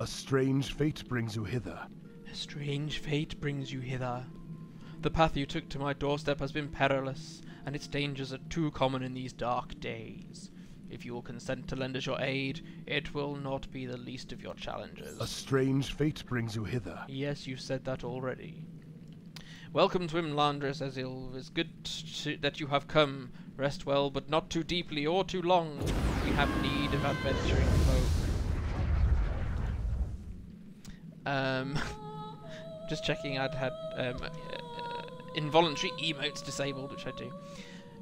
A strange fate brings you hither. A strange fate brings you hither. The path you took to my doorstep has been perilous, and its dangers are too common in these dark days. If you will consent to lend us your aid, it will not be the least of your challenges. A strange fate brings you hither. Yes, you've said that already. Welcome to Imladris, Esilve. It's good that you have come. Rest well, but not too deeply or too long. We have need of adventuring folk. Just checking I'd had involuntary emotes disabled, which I do.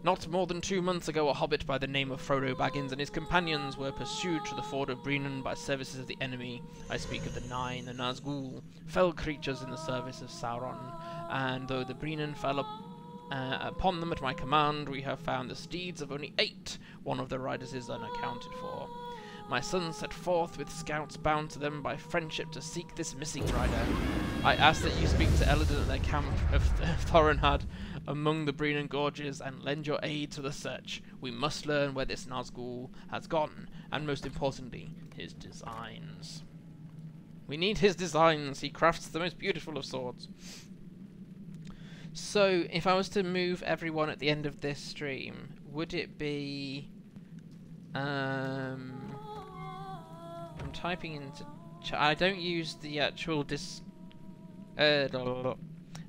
Not more than 2 months ago, a hobbit by the name of Frodo Baggins and his companions were pursued to the ford of Breenan by services of the enemy. I speak of the Nine, the Nazghul, fell creatures in the service of Sauron, and though the Breenan fell upon them at my command, we have found the steeds of only 8. One of the riders is unaccounted for. My son set forth with scouts bound to them by friendship to seek this missing rider. I ask that you speak to Elladan at their camp of Thorinhad among the Breenan Gorges and lend your aid to the search. We must learn where this Nazghul has gone, and most importantly, his designs. We need his designs. He crafts the most beautiful of swords. So, if I was to move everyone at the end of this stream, would it be... I'm typing into chat. I don't use the actual I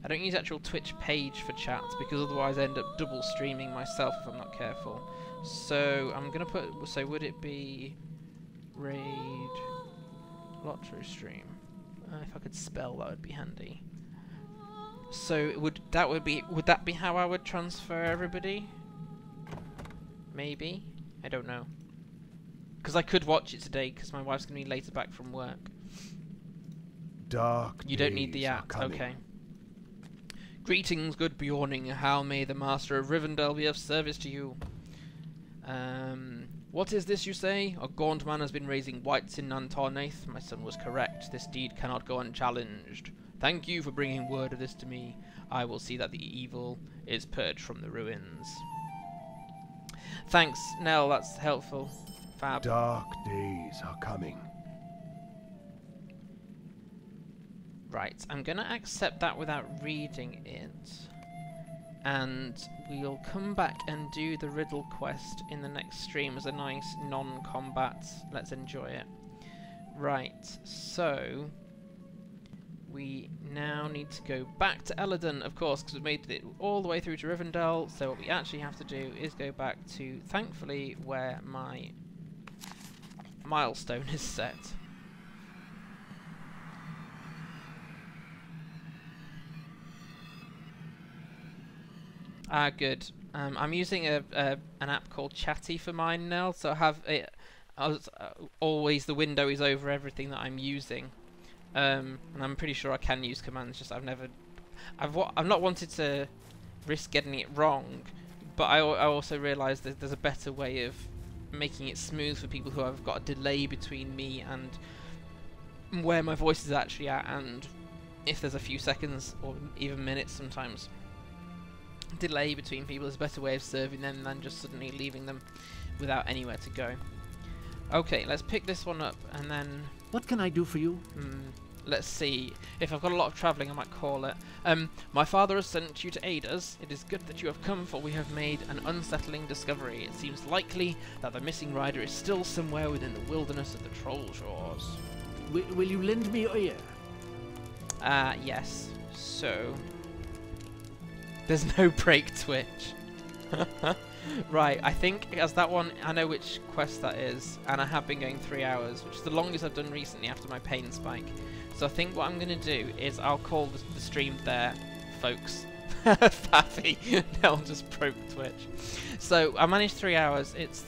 don't use actual Twitch page for chats because otherwise I end up double streaming myself if I'm not careful. So I'm gonna put. So would it be raid LOTRO stream? If I could spell, that would be handy. So would that be how I would transfer everybody? Maybe, I don't know. Because I could watch it today, because my wife's going to be later back from work. Dark You don't need the days are app, coming. okay. Greetings, good Beorning. How may the Master of Rivendell be of service to you? What is this you say? A gaunt man has been raising wights in Nantarnath. My son was correct. This deed cannot go unchallenged. Thank you for bringing word of this to me. I will see that the evil is purged from the ruins. Thanks, Nell, that's helpful. Fab. Dark days are coming. Right, I'm going to accept that without reading it. And we'll come back and do the riddle quest in the next stream as a nice non-combat. Let's enjoy it. Right, so we now need to go back to Elladan, of course, because we made it all the way through to Rivendell. So what we actually have to do is go back to, thankfully, where my milestone is set. Ah, good. I'm using an app called Chatty for mine now, so I have it. Always the window is over everything that I'm using, and I'm pretty sure I can use commands. Just I've not wanted to risk getting it wrong, but I also realised that there's a better way of making it smooth for people who have got a delay between me and where my voice is actually at, and if there's a few seconds or even minutes sometimes delay between people, is a better way of serving them than just suddenly leaving them without anywhere to go. Okay, let's pick this one up and then... What can I do for you? Let's see. If I've got a lot of travelling, I might call it. My father has sent you to aid us. It is good that you have come, for we have made an unsettling discovery. It seems likely that the missing rider is still somewhere within the wilderness of the Trollshaws. Will you lend me your ear? Yes. So... There's no break Twitch. Right, I think as that one, I know which quest that is, and I have been going 3 hours, which is the longest I've done recently after my pain spike. So I think what I'm going to do is I'll call the stream there, folks. Faffy, Nell just broke Twitch. So I managed 3 hours. It's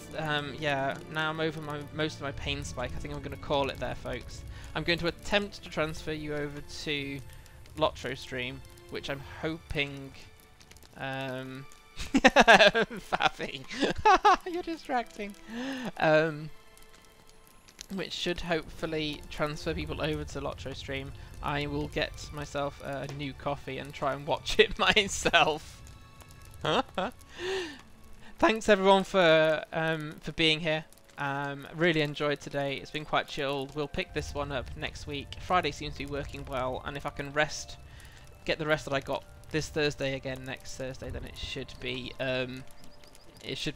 yeah. Now I'm over most of my pain spike. I think I'm going to call it there, folks. I'm going to attempt to transfer you over to LOTRO stream, which I'm hoping. Faffy, you're distracting. Which should hopefully transfer people over to LOTRO stream. I will get myself a new coffee and try and watch it myself. Thanks everyone for being here. Really enjoyed today. It's been quite chilled. We'll pick this one up next week. Friday seems to be working well, and if I can get the rest that I got this Thursday again next Thursday, then it should be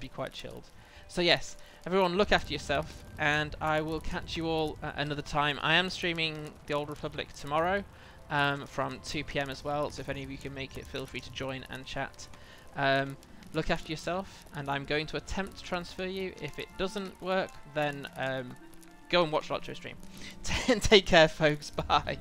quite chilled. So yes, everyone look after yourself, and I will catch you all at another time. I am streaming the Old Republic tomorrow from 2 PM as well, so if any of you can make it, feel free to join and chat. Look after yourself, and I'm going to attempt to transfer you. If it doesn't work, then go and watch LOTRO stream. Take care, folks. Bye.